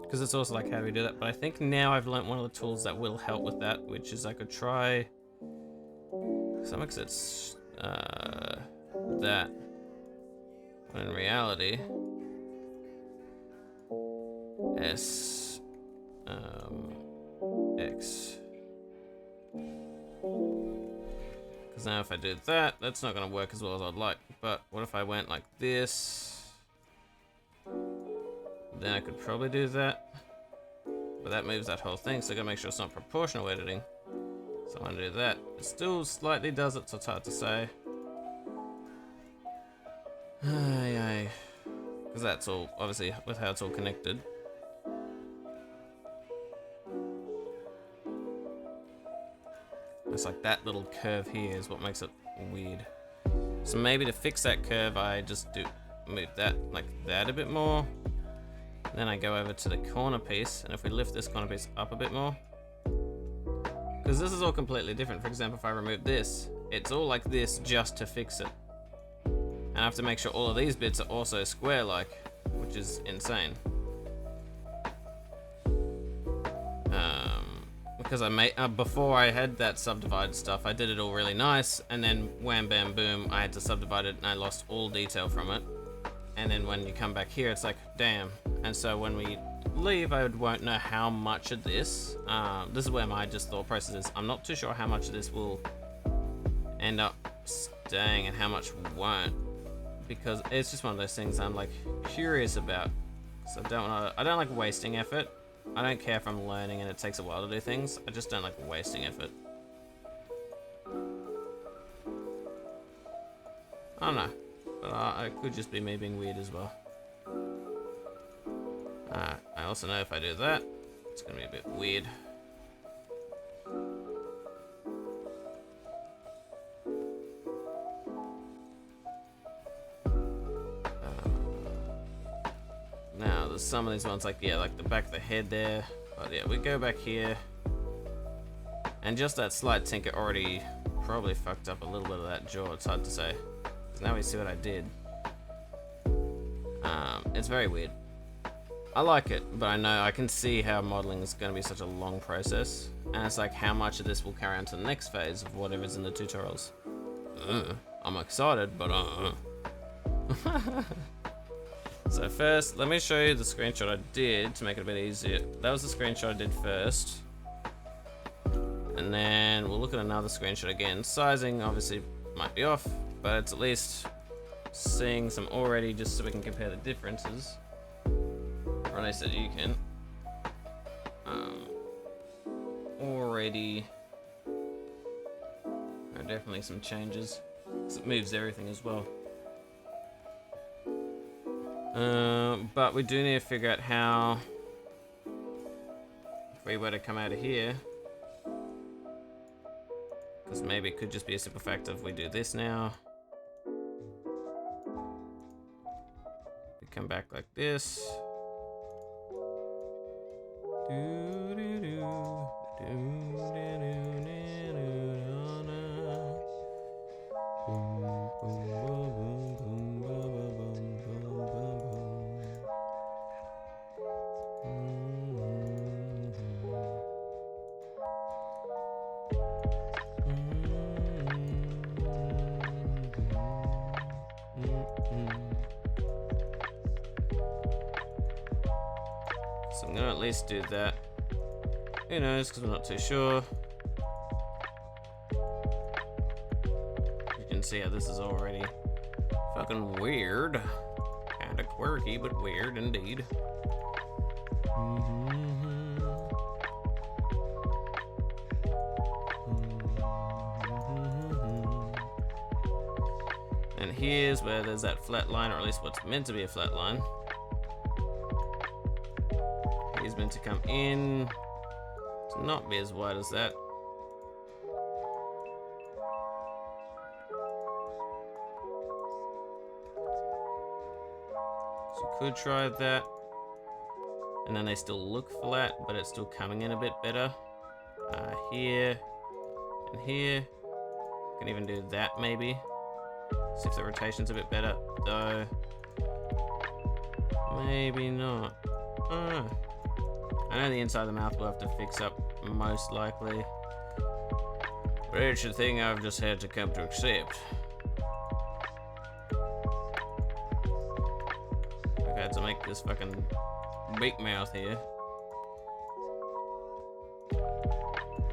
Because it's also like, how do we do that? But I think now I've learnt one of the tools that will help with that, which is I could try. Some exits that. When in reality, S X. Because now if I did that, that's not going to work as well as I'd like. But what if I went like this? Then I could probably do that. But that moves that whole thing, so I got to make sure it's not proportional editing. So I want to do that. It still slightly does it, so it's hard to say. Because that's all, obviously, with how it's all connected. It's like that little curve here is what makes it weird. So maybe to fix that curve, I just move that like that a bit more. Then I go over to the corner piece, and if we lift this corner piece up a bit more, because this is all completely different. For example, if I remove this, it's all like this just to fix it. And I have to make sure all of these bits are also square-like, which is insane. because I made before I had that subdivided stuff, I did it all really nice, and then wham bam boom, I had to subdivide it and I lost all detail from it. And then when you come back here, it's like, damn. And so when we leave, I won't know how much of this. This is where my just thought process is. I'm not too sure how much of this will end up staying and how much won't, because it's just one of those things I'm like curious about. So I don't like wasting effort. I don't care if I'm learning and it takes a while to do things. I just don't like wasting effort. I don't know, but it could just be me being weird as well. I also know if I do that, it's gonna be a bit weird. Now, there's some of these ones like, yeah, like the back of the head there. But yeah, we go back here. And just that slight tinker already probably fucked up a little bit of that jaw, it's hard to say. Because now we see what I did. It's very weird. I like it, but I know I can see how modeling is going to be such a long process. And it's like how much of this will carry on to the next phase of whatever's in the tutorials. I'm excited, but So first, let me show you the screenshot I did to make it a bit easier. That was the screenshot I did first. And then we'll look at another screenshot again. Sizing obviously might be off, but it's at least seeing some already just so we can compare the differences. Or at least that you can. Already, there are definitely some changes. 'Cause it moves everything as well. But we do need to figure out how, if we were to come out of here, because maybe it could just be a simple fact of we do this now. We come back like this. So I'm gonna at least do that. Who knows, because I'm not too sure. You can see how this is already fucking weird. Kinda quirky, but weird indeed. And here's where there's that flat line, or at least what's meant to be a flat line. He's meant to come in to not be as wide as that. So you could try that. And then they still look flat, but it's still coming in a bit better. Here and here. Can even do that maybe. See if the rotation's a bit better, though. Maybe not. I don't know. I know the inside of the mouth we'll have to fix up, most likely. But it's a thing I've just had to come to accept. I've had to make this fucking big mouth here.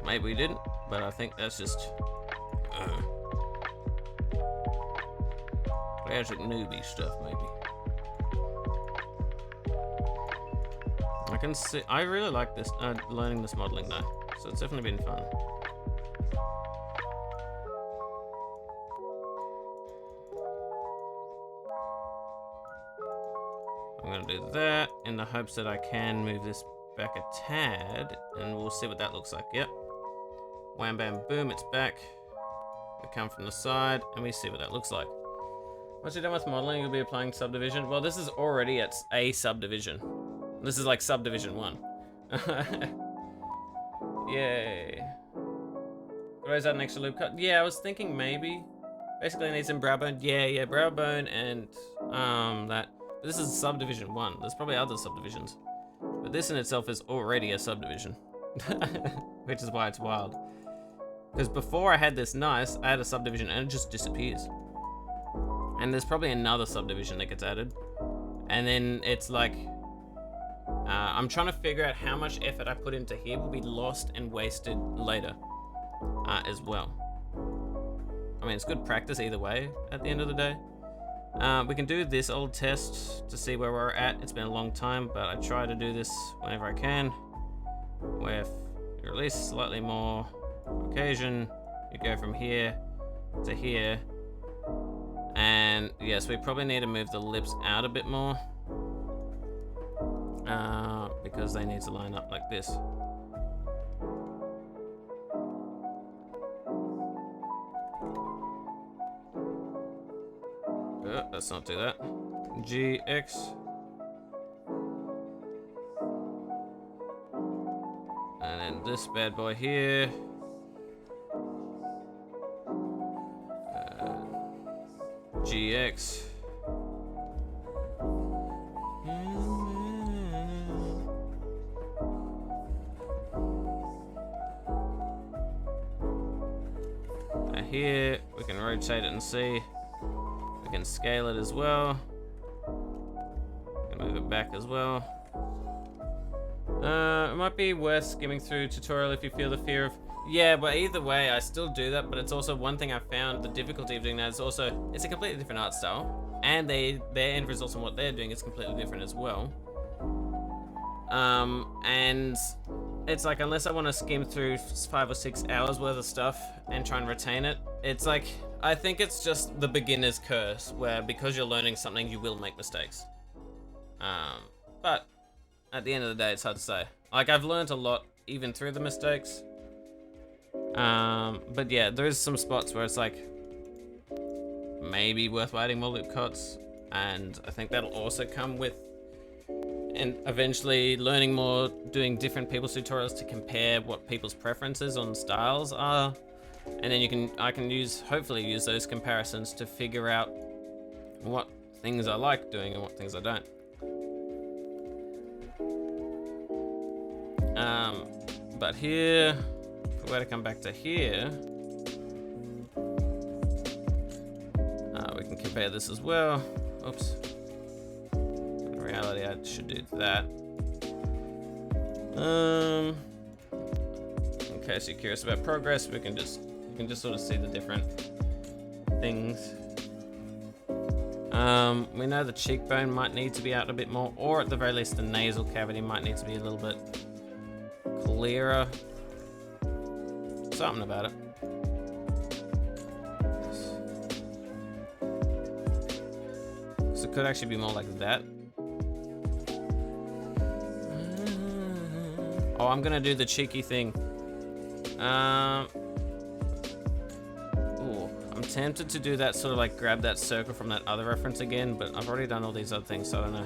Maybe we didn't, but I think that's just classic newbie stuff, maybe. I can see. I really like this learning this modeling though, so it's definitely been fun. I'm gonna do that in the hopes that I can move this back a tad, and we'll see what that looks like. Yep. Wham bam boom, it's back. We come from the side, and we see what that looks like. Once you're done with modeling, you'll be applying subdivision. Well, this is already at a subdivision. This is like subdivision 1. Yay. Where's that an extra loop cut? Yeah, I was thinking maybe. Basically I need some brow bone. Yeah, brow bone and that. But this is subdivision 1. There's probably other subdivisions. But this in itself is already a subdivision. which is why it's wild. Because before I had this nice, I had a subdivision and it just disappears. And there's probably another subdivision that gets added. And then it's like, I'm trying to figure out how much effort I put into here will be lost and wasted later as well. I mean, it's good practice either way at the end of the day. We can do this old test to see where we're at. It's been a long time, but I try to do this whenever I can. With at least slightly more occasion, you go from here to here. And yes, we probably need to move the lips out a bit more. Because they need to line up like this. Let's not do that. GX. And then this bad boy here. GX. Now here, we can rotate it and see. We can scale it as well. We can move it back as well. It might be worth skimming through tutorial if you feel the fear of... Yeah, but either way, I still do that, but it's also one thing I found, the difficulty of doing that is also, it's a completely different art style, and their end results on what they're doing is completely different as well. And it's like, unless I want to skim through 5 or 6 hours worth of stuff and try and retain it, it's like, I think it's just the beginner's curse, where because you're learning something, you will make mistakes. But at the end of the day, it's hard to say. Like, I've learned a lot, even through the mistakes. But yeah, there's some spots where it's like, maybe worth adding more loop cuts, and I think that'll also come with, and eventually learning more, doing different people's tutorials to compare what people's preferences on styles are. And then I can hopefully use those comparisons to figure out what things I like doing and what things I don't. But here, if we were to come back to here, we can compare this as well. Oops. In reality, I should do that. In case you're curious about progress, you can just sort of see the different things. We know the cheekbone might need to be out a bit more, or at the very least the nasal cavity might need to be a little bit clearer. Something about it. So it could actually be more like that. Oh, I'm gonna do the cheeky thing. I'm tempted to do that, sort of like grab that circle from that other reference again, but I've already done all these other things, so I don't know.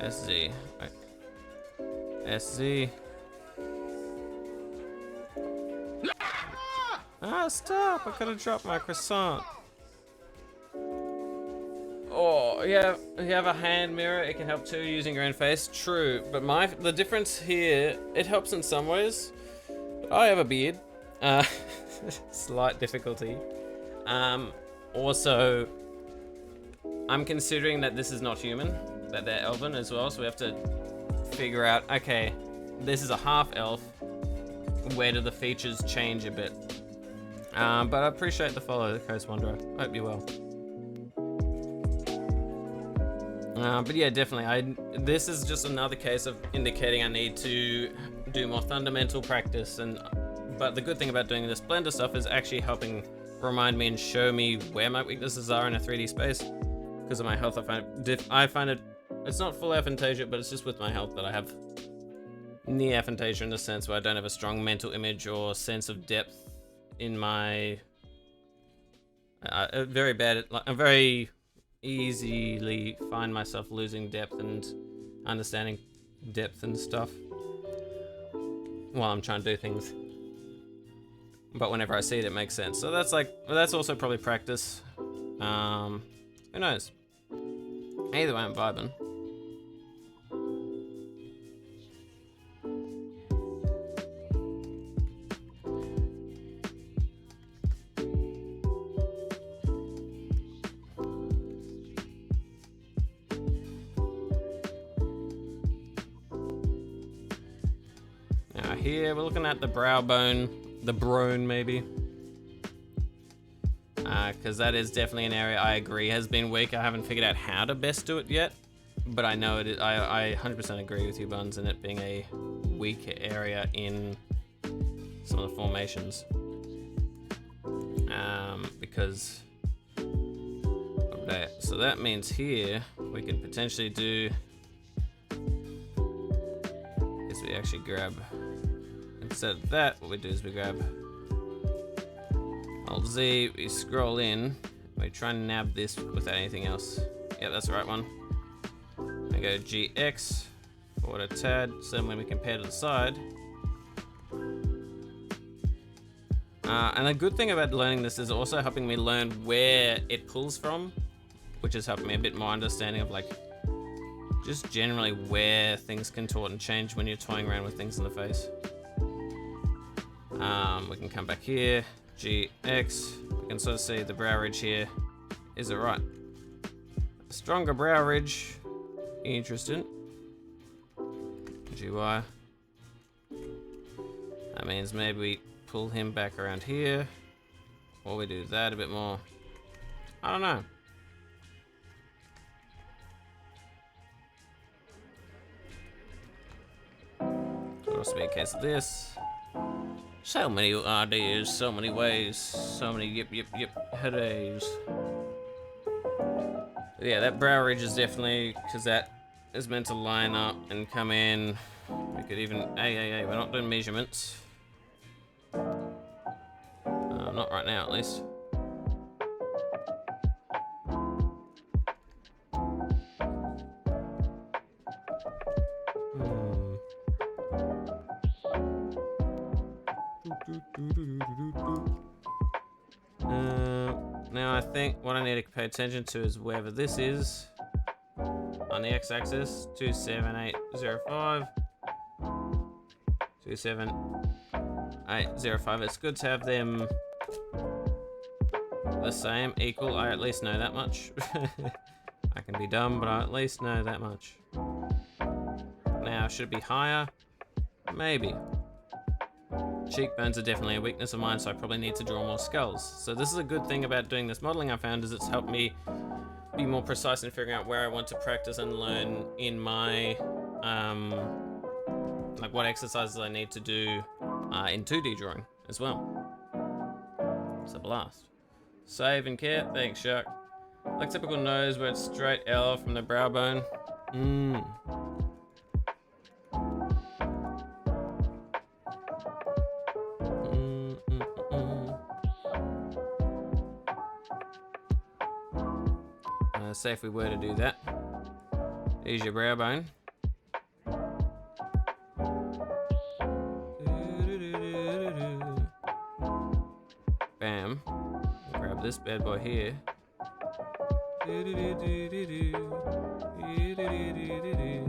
SZ. Right. SZ. Ah, stop! I could have dropped my croissant. Oh, yeah, you have a hand mirror, it can help too using your own face. True, but the difference here, it helps in some ways. But I have a beard. Slight difficulty. Also, I'm considering that this is not human, that they're elven as well, so we have to figure out, okay, this is a half elf, where do the features change a bit? But I appreciate the follow, the Coast Wanderer. Hope you're well. But yeah, definitely. This is just another case of indicating I need to do more fundamental practice. But the good thing about doing this Blender stuff is actually helping remind me and show me where my weaknesses are in a 3D space. Because of my health, I find it. It's not full aphantasia, but it's just with my health that I have near aphantasia in the sense where I don't have a strong mental image or sense of depth in my I'm very easily find myself losing depth and understanding depth and stuff while I'm trying to do things, but whenever I see it, it makes sense. So that's also probably practice. Who knows? Either way, I'm vibing. here. We're looking at the brow bone, the brone maybe. Because that is definitely an area I agree has been weak. I haven't figured out how to best do it yet, but I know it is, I 100% agree with you, Buns, in it being a weak area in some of the formations. Because of that. So that means here we could potentially do. Is we actually grab, instead of that, what we do is we grab Alt Z, we scroll in, we try and nab this without anything else. Yep, that's the right one. We go GX, forward a tad, so when we compare to the side. And the good thing about learning this is also helping me learn where it pulls from, which is helping me a bit more understanding of like, just generally where things contort and change when you're toying around with things in the face. We can come back here, GX, we can sort of see the brow ridge here. Is it right? Stronger brow ridge, interesting. GY. That means maybe we pull him back around here, or we do that a bit more. I don't know. Could also be a case of this. So many ideas, so many ways, so many yip headaches. But yeah, that brow ridge is definitely, because that is meant to line up and come in. We could even, we're not doing measurements. Not right now, at least. Now I think what I need to pay attention to is wherever this is on the x-axis, 27805, 27805. It's good to have them the same, equal. I at least know that much. I can be dumb, but I at least know that much. Now, should it be higher? Maybe. Cheekbones are definitely a weakness of mine, so I probably need to draw more skulls. So this is a good thing about doing this modeling I found, is it's helped me be more precise in figuring out where I want to practice and learn in my, like what exercises I need to do in 2D drawing as well. It's a blast. Save and care, thanks Shark. Like typical nose where it's straight L from the brow bone. Say if we were to do that. Here's your brow bone. Bam. Grab this bad boy here.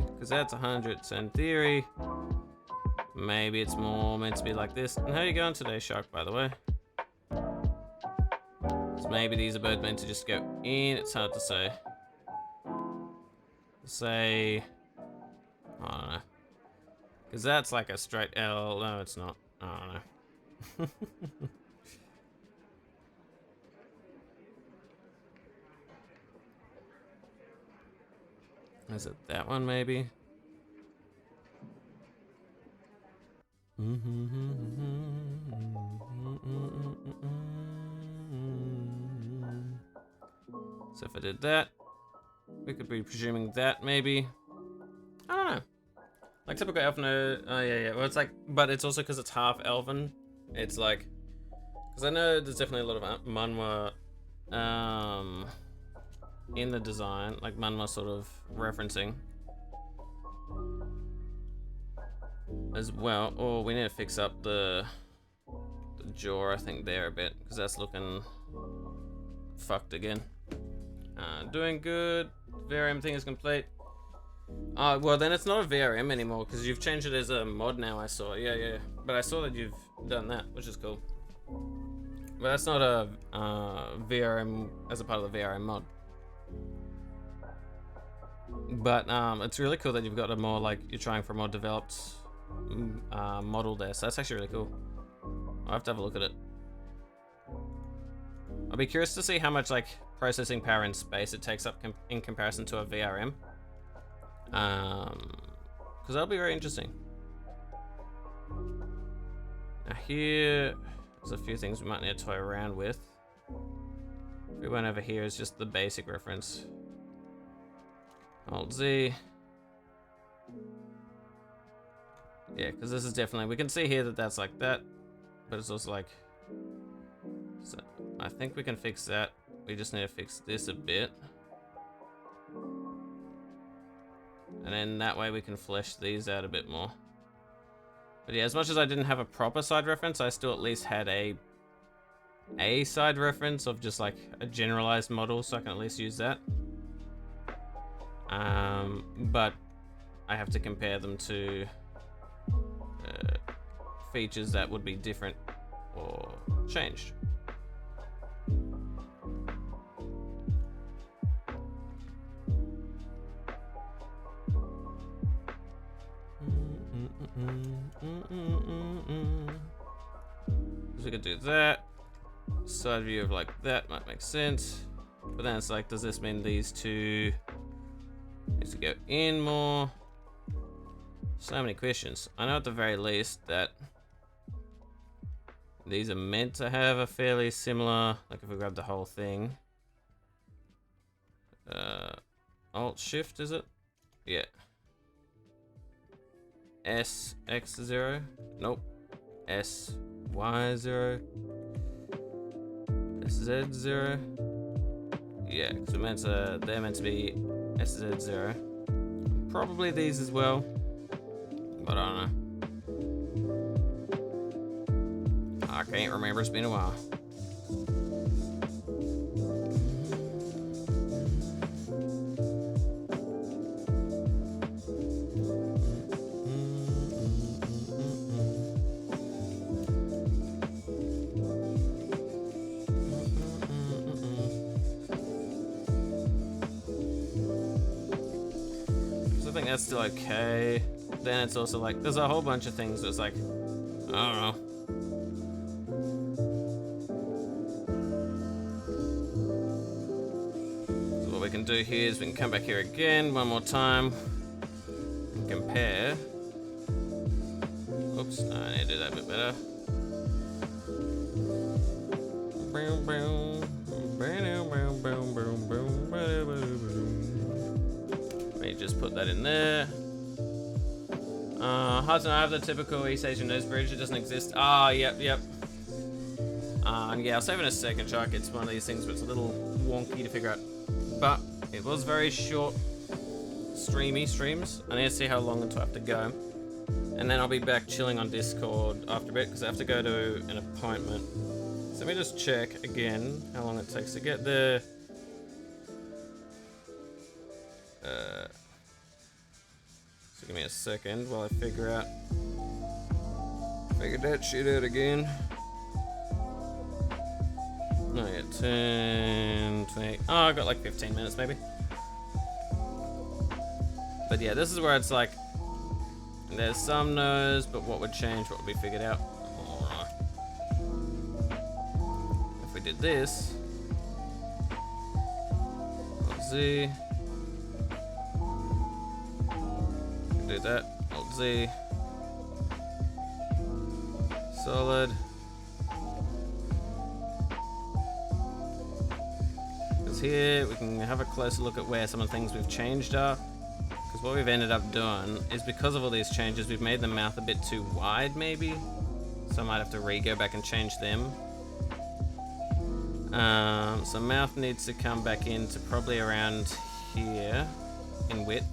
Because that's 100. So in theory, maybe it's more meant to be like this. And how are you going today, Shark, by the way? So maybe these are both meant to just go in. It's hard to say. Say, I don't know. Because that's like a straight L. No, it's not. I don't know. Is it that one, maybe? So if I did that, we could be presuming that, maybe. I don't know. Like typical elfin. Oh yeah. Well, it's like, but it's also because it's half elfin. It's like, because I know there's definitely a lot of manhwa, in the design, like manhwa sort of referencing as well. Oh, we need to fix up the jaw, I think, there a bit, because that's looking fucked again. Doing good. VRM thing is complete. Well then it's not a VRM anymore because you've changed it as a mod now, I saw. Yeah. But I saw that you've done that, which is cool. But that's not a VRM as a part of the VRM mod. But it's really cool that you've got a more, like, you're trying for a more developed model there, so that's actually really cool. I'll have to have a look at it. I'll be curious to see how much like processing power and space it takes up in comparison to a VRM. Because that'll be very interesting. Now here, there's a few things we might need to toy around with. If we went over here, it's just the basic reference. Alt Z. Yeah, because this is definitely, we can see here that that's like that, but it's also like, so I think we can fix that. We just need to fix this a bit. And then that way we can flesh these out a bit more. But yeah, as much as I didn't have a proper side reference, I still at least had a side reference of just like a generalized model, so I can at least use that. But I have to compare them to features that would be different or changed. So we could do that. Side view of like that might make sense. But then it's like, does this mean these two need to go in more? So many questions. I know at the very least that these are meant to have a fairly similar, like if we grab the whole thing. Alt Shift, is it? Yeah. SX0. Nope. SY0. SZ0. Yeah, because they're meant to be SZ0. Probably these as well, but I don't know. I can't remember, it's been a while. So I think that's still okay. Then it's also like, there's a whole bunch of things that's like, I don't know. So what we can do here is we can come back here again one more time and compare. Oops, no, I need to do that a bit better. Let me just put that in there. Hard to know, I have the typical East Asian nose bridge, it doesn't exist. Ah, yep. Yeah, I'll save it in a second, Chuck. It's one of these things where it's a little wonky to figure out. But it was very short, streams. I need to see how long until I have to go. And then I'll be back chilling on Discord after a bit because I have to go to an appointment. So let me just check again how long it takes to get there. So give me a second while I figure that shit out again. No, yeah, 10, 20. Oh, I got like 15 minutes maybe. But yeah, this is where it's like, there's some no's, but what would change, what would be figured out. Alright. If we did this, Alt Z, do that, Alt Z, solid. Because here we can have a closer look at where some of the things we've changed are. Because what we've ended up doing is because of all these changes, we've made the mouth a bit too wide maybe. So I might have to go back and change them. So mouth needs to come back into probably around here in width.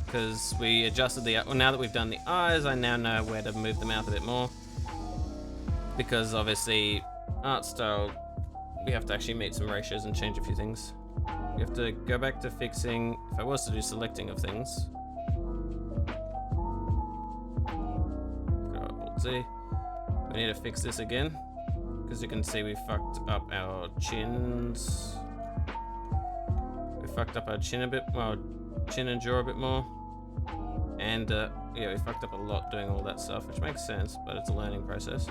Because we adjusted well, now that we've done the eyes, I now know where to move the mouth a bit more. Because obviously, art style, we have to actually meet some ratios and change a few things. We have to go back to fixing, if I was to do selecting of things. Go up, Alt Z. We need to fix this again. Because you can see we fucked up our chins. We fucked up our chin a bit. Well, chin and jaw a bit more. And yeah, we fucked up a lot doing all that stuff, which makes sense, but it's a learning process.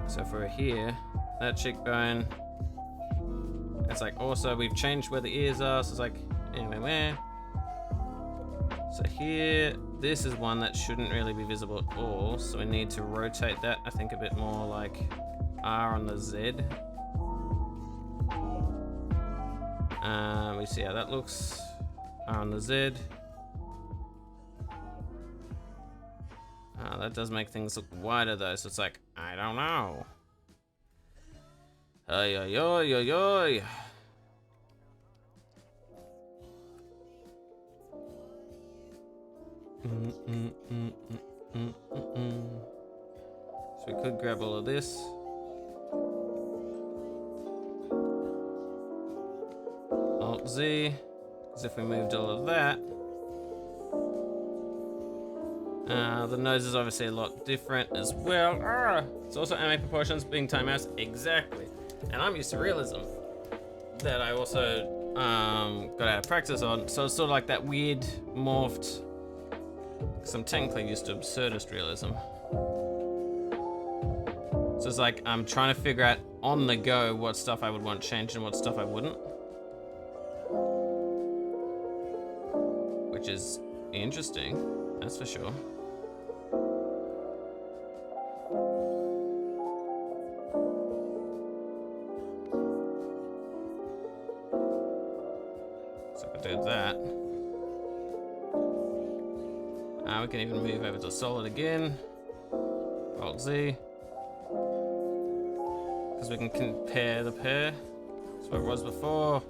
So for here, that cheekbone, it's like also we've changed where the ears are, so it's like anyway where. So here, this is one that shouldn't really be visible at all, so we need to rotate that, I think, a bit more like R on the Z. We see how that looks. R on the Z. That does make things look wider though, so it's like, I don't know. Ay, ay, ay, ay, ay. So we could grab all of this. Alt Z, because if we moved all of that, the nose is obviously a lot different as well. It's also anime proportions being timeouts, exactly. And I'm used to realism that I also got out of practice on, so it's sort of like that weird morphed. Because I'm technically used to absurdist realism. So it's like I'm trying to figure out on the go what stuff I would want changed and what stuff I wouldn't. Which is interesting, that's for sure. So if I do that. We can even move over to solid again. Alt Z. Because we can compare the pair. That's what it was before.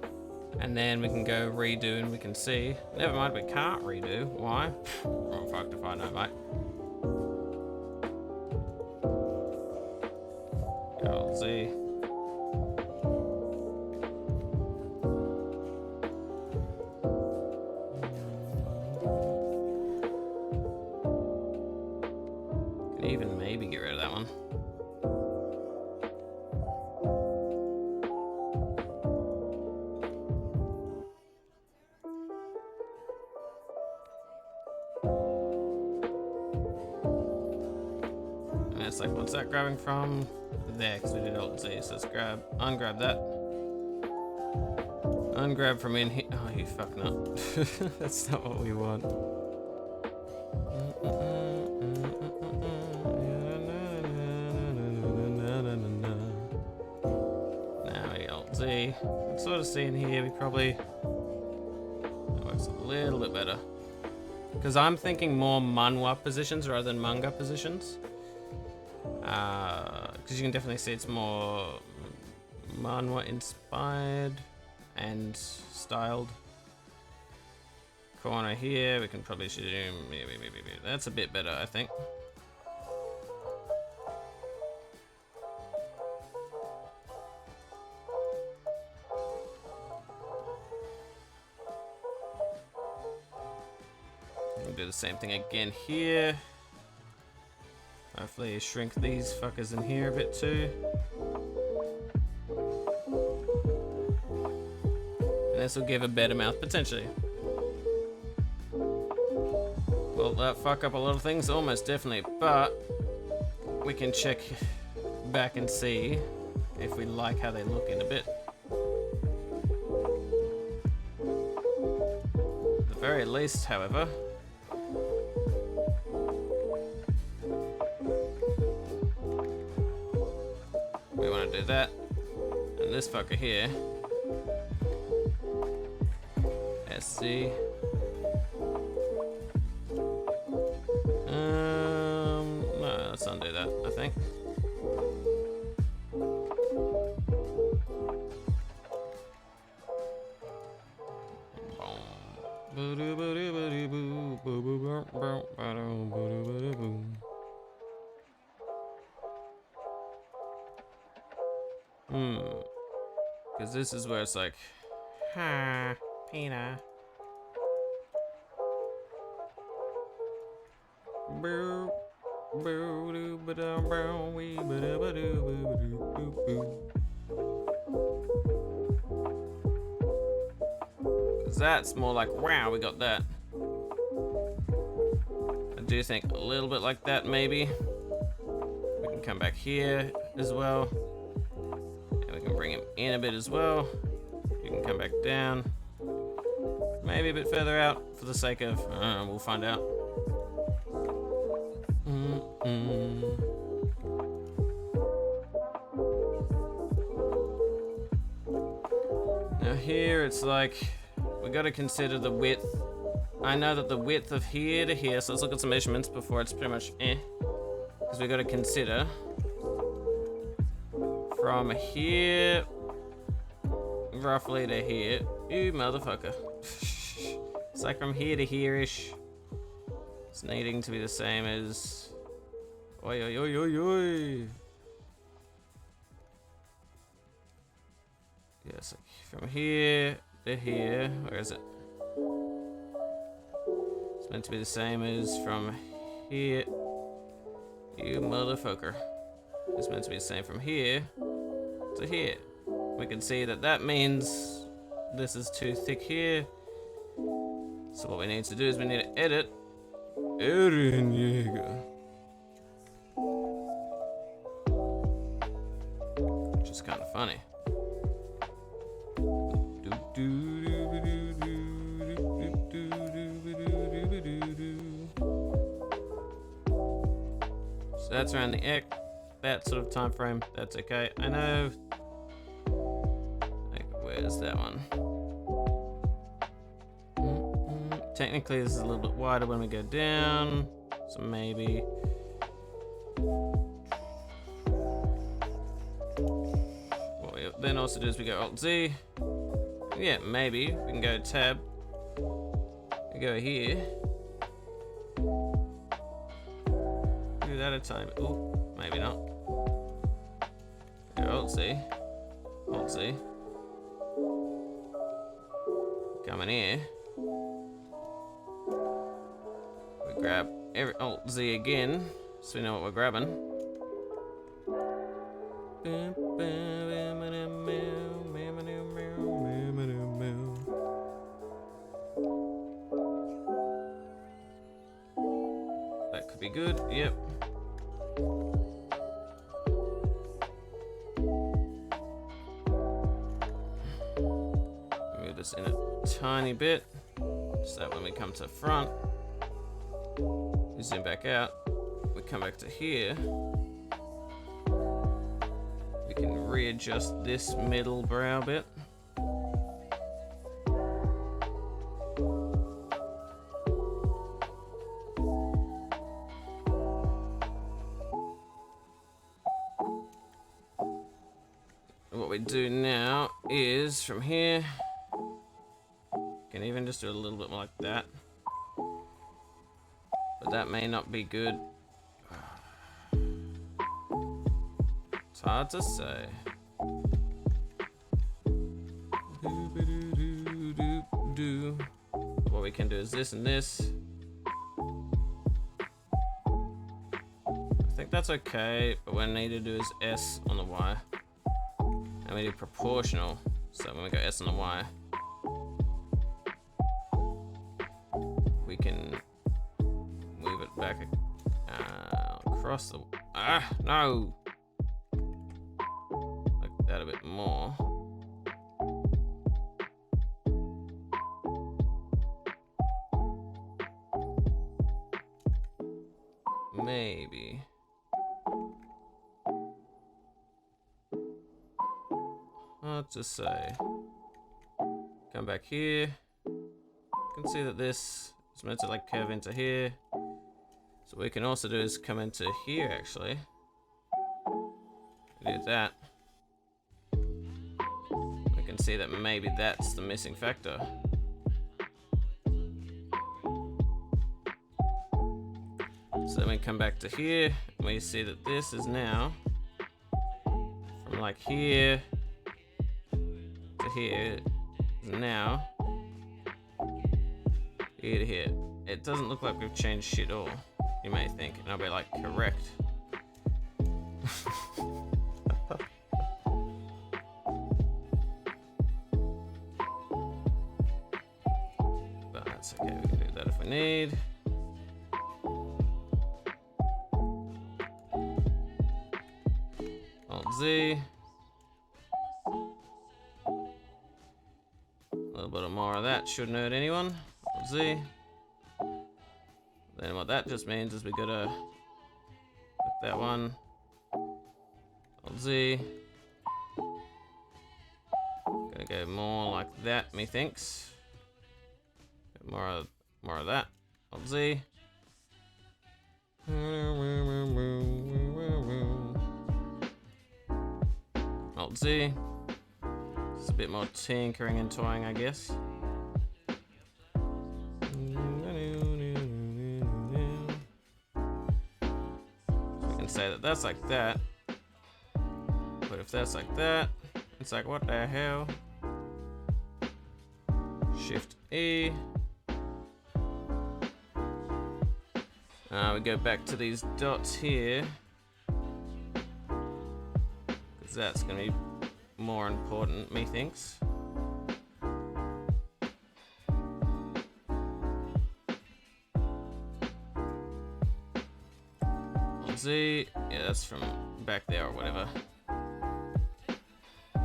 And then we can go redo and we can see. Never mind, we can't redo. Why? I'm fucked if I know, mate. Alt Z. Even maybe get rid of that one. And it's like, what's that grabbing from? There, because we did Alt Z, so let's ungrab that. Ungrab from in here. Oh, you fuck nut. That's not what we want. Z. I'm sort of seeing here we probably that works a little bit better because I'm thinking more manhwa positions rather than manga positions because you can definitely see it's more manhwa inspired and styled. Corner here we can probably shoot maybe that's a bit better, I think. Do the same thing again here. Hopefully shrink these fuckers in here a bit too. And this will give a better mouth potentially. Will that fuck up a lot of things? Almost definitely, but we can check back and see if we like how they look in a bit. At the very least, however, we want to do that, and this fucker here, SC. No, let's undo that, I think. Because this is where it's like, ha, Pina. Because Because that's more like, wow, we got that. I do think a little bit like that, maybe. We can come back here as well. And we can bring him in a bit as well. We can come back down. Maybe a bit further out for the sake of, we'll find out. Now here it's like, we gotta consider the width. I know that the width of here to here, so let's look at some measurements before it's pretty much because we gotta consider from here roughly to here. You motherfucker. It's like from here to here-ish. It's needing to be the same as... Oi, oi, oi, oi, oi. Yes, from here to here. Where is it? It's meant to be the same as from here. You motherfucker. It's meant to be the same from here to here. We can see that that means this is too thick here. So what we need to do is we need to edit. Eren Yeager. Which is kind of funny. So that's around the X, that sort of time frame. That's okay. I know. Like, where's that one? Technically, this is a little bit wider when we go down, so maybe. What we then also do is we go Alt Z. Yeah, maybe we can go Tab. We go here. Do that a time. Ooh, maybe not. Go Alt Z. Alt Z. Come in here. We grab every Alt Z again, so we know what we're grabbing. That could be good, yep. Move this in a tiny bit, so that when we come to the front, we zoom back out, we come back to here, we can readjust this middle brow bit. What we do now is from here, can even just do a little bit more like that. But that may not be good. It's hard to say. What we can do is this and this. I think that's okay, but what I need to do is S on the Y. And we do proportional. So when we go S on the Y, we can move it back across the... no! Like that a bit more. Maybe. Hard to say. Come back here. You can see that this is meant to like curve into here. So what we can also do is come into here actually. Do that. We can see that maybe that's the missing factor. So then we come back to here and we see that this is now from like here to here is now here to here. It doesn't look like we've changed shit at all, you may think, and I'll be like, correct. we need. Alt Z. A little bit more of that shouldn't hurt anyone. Alt Z. Then what that just means is we gotta put that one. Alt Z. Gotta go more like that, methinks. More of that. Alt Z. Alt Z. Just a bit more tinkering and toying, I guess. So we can say that that's like that. But if that's like that, it's like, what the hell? Shift E. We go back to these dots here. Because that's going to be more important, methinks. Alt Z. Yeah, that's from back there or whatever.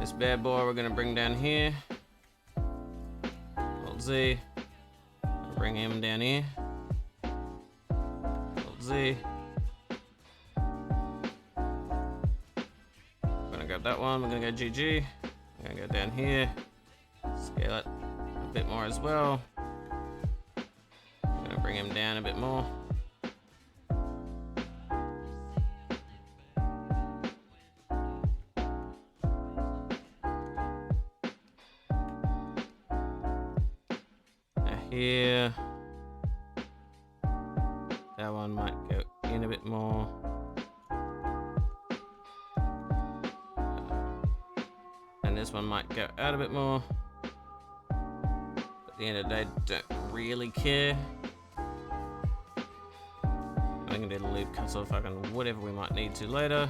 This bad boy we're going to bring down here. Alt Z. Bring him down here. Alt Z. We're gonna grab that one. We're gonna go GG. We're gonna go down here. Scale it a bit more as well. I'm gonna bring him down a bit more. Here, that one might go in a bit more. And this one might go out a bit more. But at the end of the day, don't really care. We can do the loop cuts or fucking whatever we might need to later.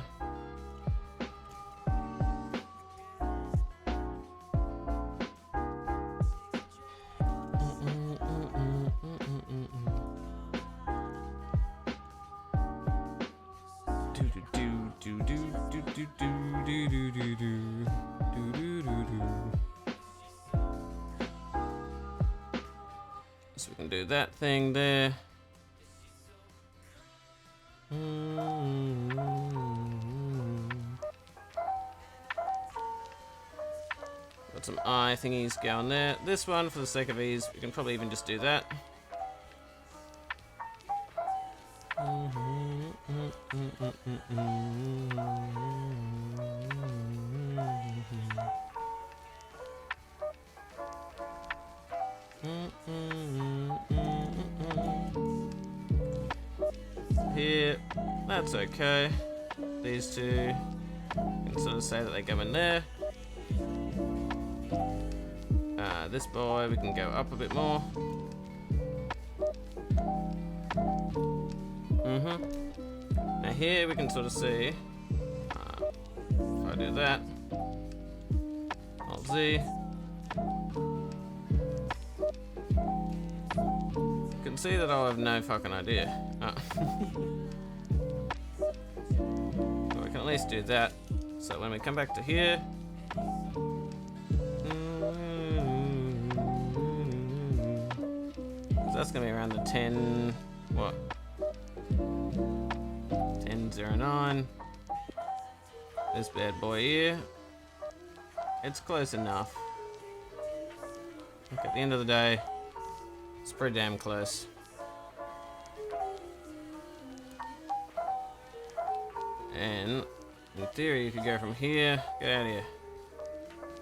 So we can do that thing there. Got some eye thingies going there. This one, for the sake of ease, we can probably even just do that. Here, that's okay. These two, you can sort of say that they go in there. This boy, we can go up a bit more. Now here we can sort of see, if I do that, Alt Z, you can see that I'll have no fucking idea. But we can at least do that, so when we come back to here, that's gonna be around the 10, what? 10.09. This bad boy here. It's close enough. Look, at the end of the day, it's pretty damn close. And in theory, you could go from here, get out of here.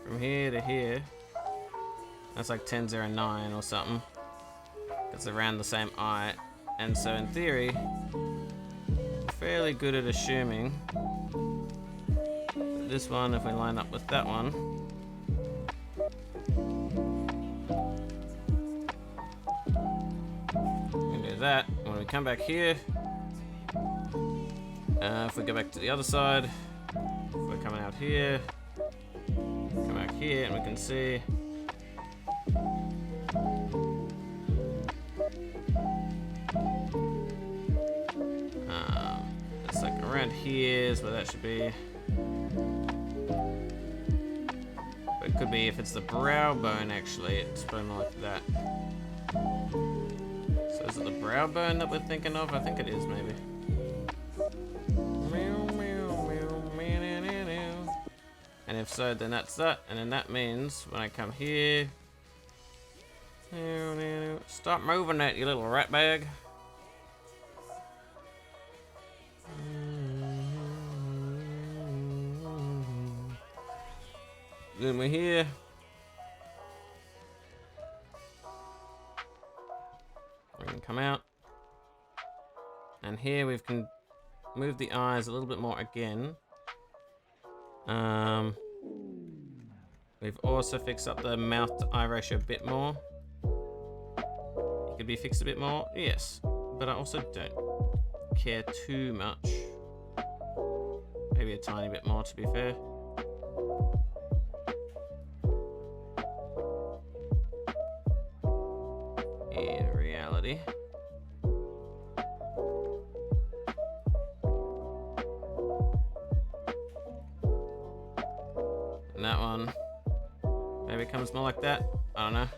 From here to here. That's like 10.09 or something. It's around the same eye, and so in theory, fairly good at assuming that this one, if we line up with that one, we can do that. When we come back here, if we go back to the other side, if we're coming out here, come back here, and we can see around here is where that should be. But it could be if it's the brow bone, actually, it's probably more like that. So is it the brow bone that we're thinking of? I think it is, maybe. And if so, then that's that. And then that means when I come here... Stop moving that, you little rat bag. Then we're here. We can come out. And here we can move the eyes a little bit more again. We've also fixed up the mouth to eye ratio a bit more. It could be fixed a bit more, yes. But I also don't care too much. Maybe a tiny bit more, to be fair. In reality. And that one maybe comes more like that. I don't know.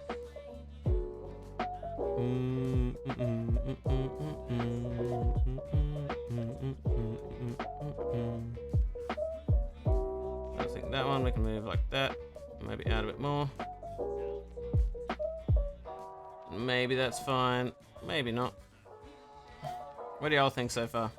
I think that one we can move like that. Maybe add a bit more. Maybe that's fine. Maybe not. What do y'all think so far?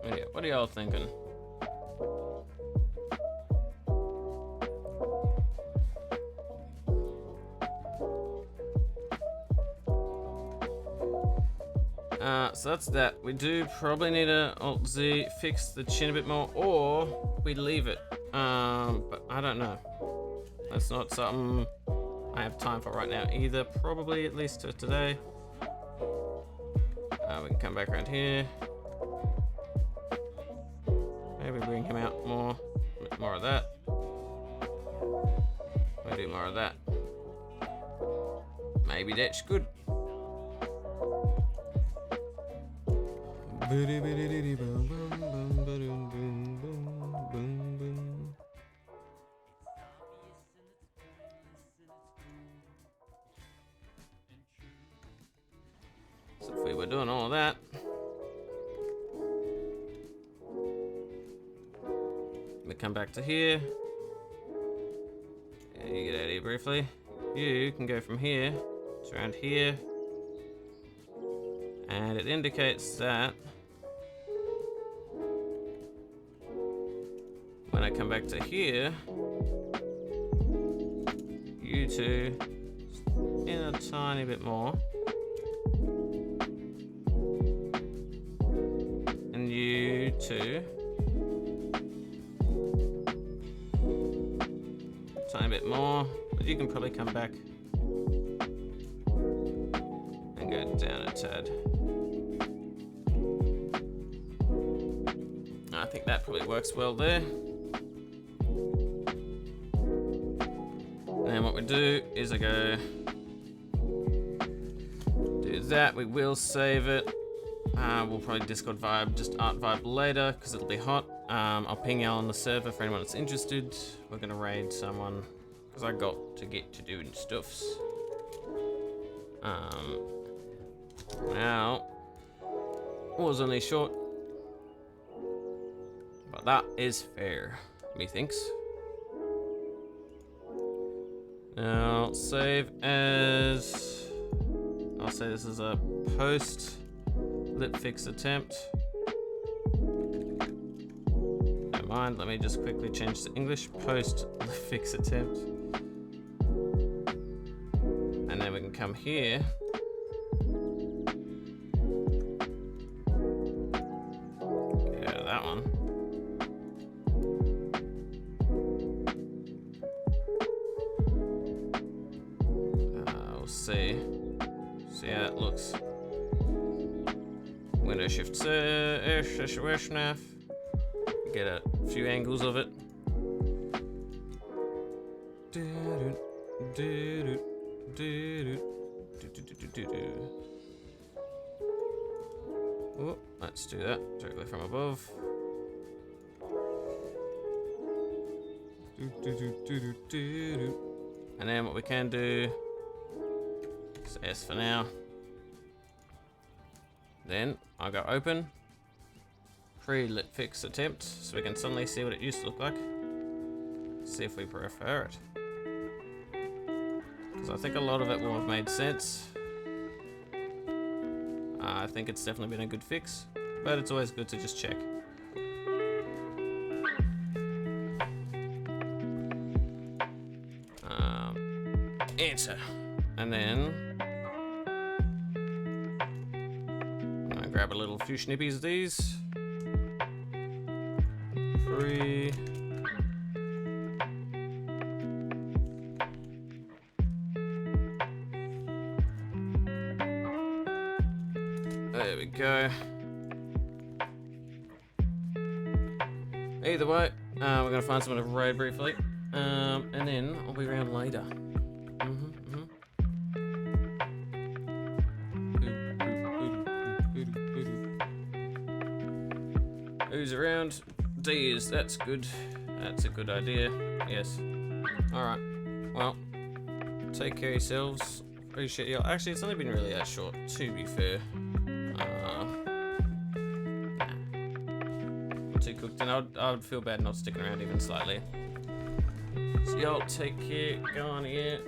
Yeah, what are y'all thinking? So that's that. We do probably need a Alt-Z, fix the chin a bit more, or we leave it. But I don't know. That's not something I have time for right now either. Probably at least today. We can come back around here. Maybe bring him out more. A bit more of that. We do more of that. Maybe that's good. So if we were doing all that, we come back to here. Yeah, you get out of here briefly. You can go from here to around here, and it indicates that when I come back to here, you two in a tiny bit more, and you two tiny bit more, but you can probably come back and go down a tad. I think that probably works well there. And what we do is I go do that. We will save it. We'll probably Discord vibe, just art vibe later because it'll be hot. I'll ping y'all on the server for anyone that's interested. We're gonna raid someone because I got to get to doing stuffs. Now was only short, but that is fair, methinks. Now save as, I'll say this is a post lip fix attempt. Don't mind, let me just quickly change to English. Post lip fix attempt. And then we can come here. Yeah, that one. See how that looks. Window shift snap. Get a few angles of it. Oh, let's do that directly from above. And then what we can do is S for now. Then I'll go open, pre-lit fix attempt, so we can suddenly see what it used to look like. See if we prefer it. Because I think a lot of it will have made sense. I think it's definitely been a good fix, but it's always good to just check. Enter. And then I'm gonna grab a little few snippies of these. 3. There we go. Either way, we're gonna find someone to raid briefly, and then I'll be around later. Who's around? D is. That's good. That's a good idea. Yes. Alright. Well, take care of yourselves. Appreciate you. Actually, it's only been really that short, to be fair. Not too cooked, and I would feel bad not sticking around even slightly. So y'all take care. Go on here.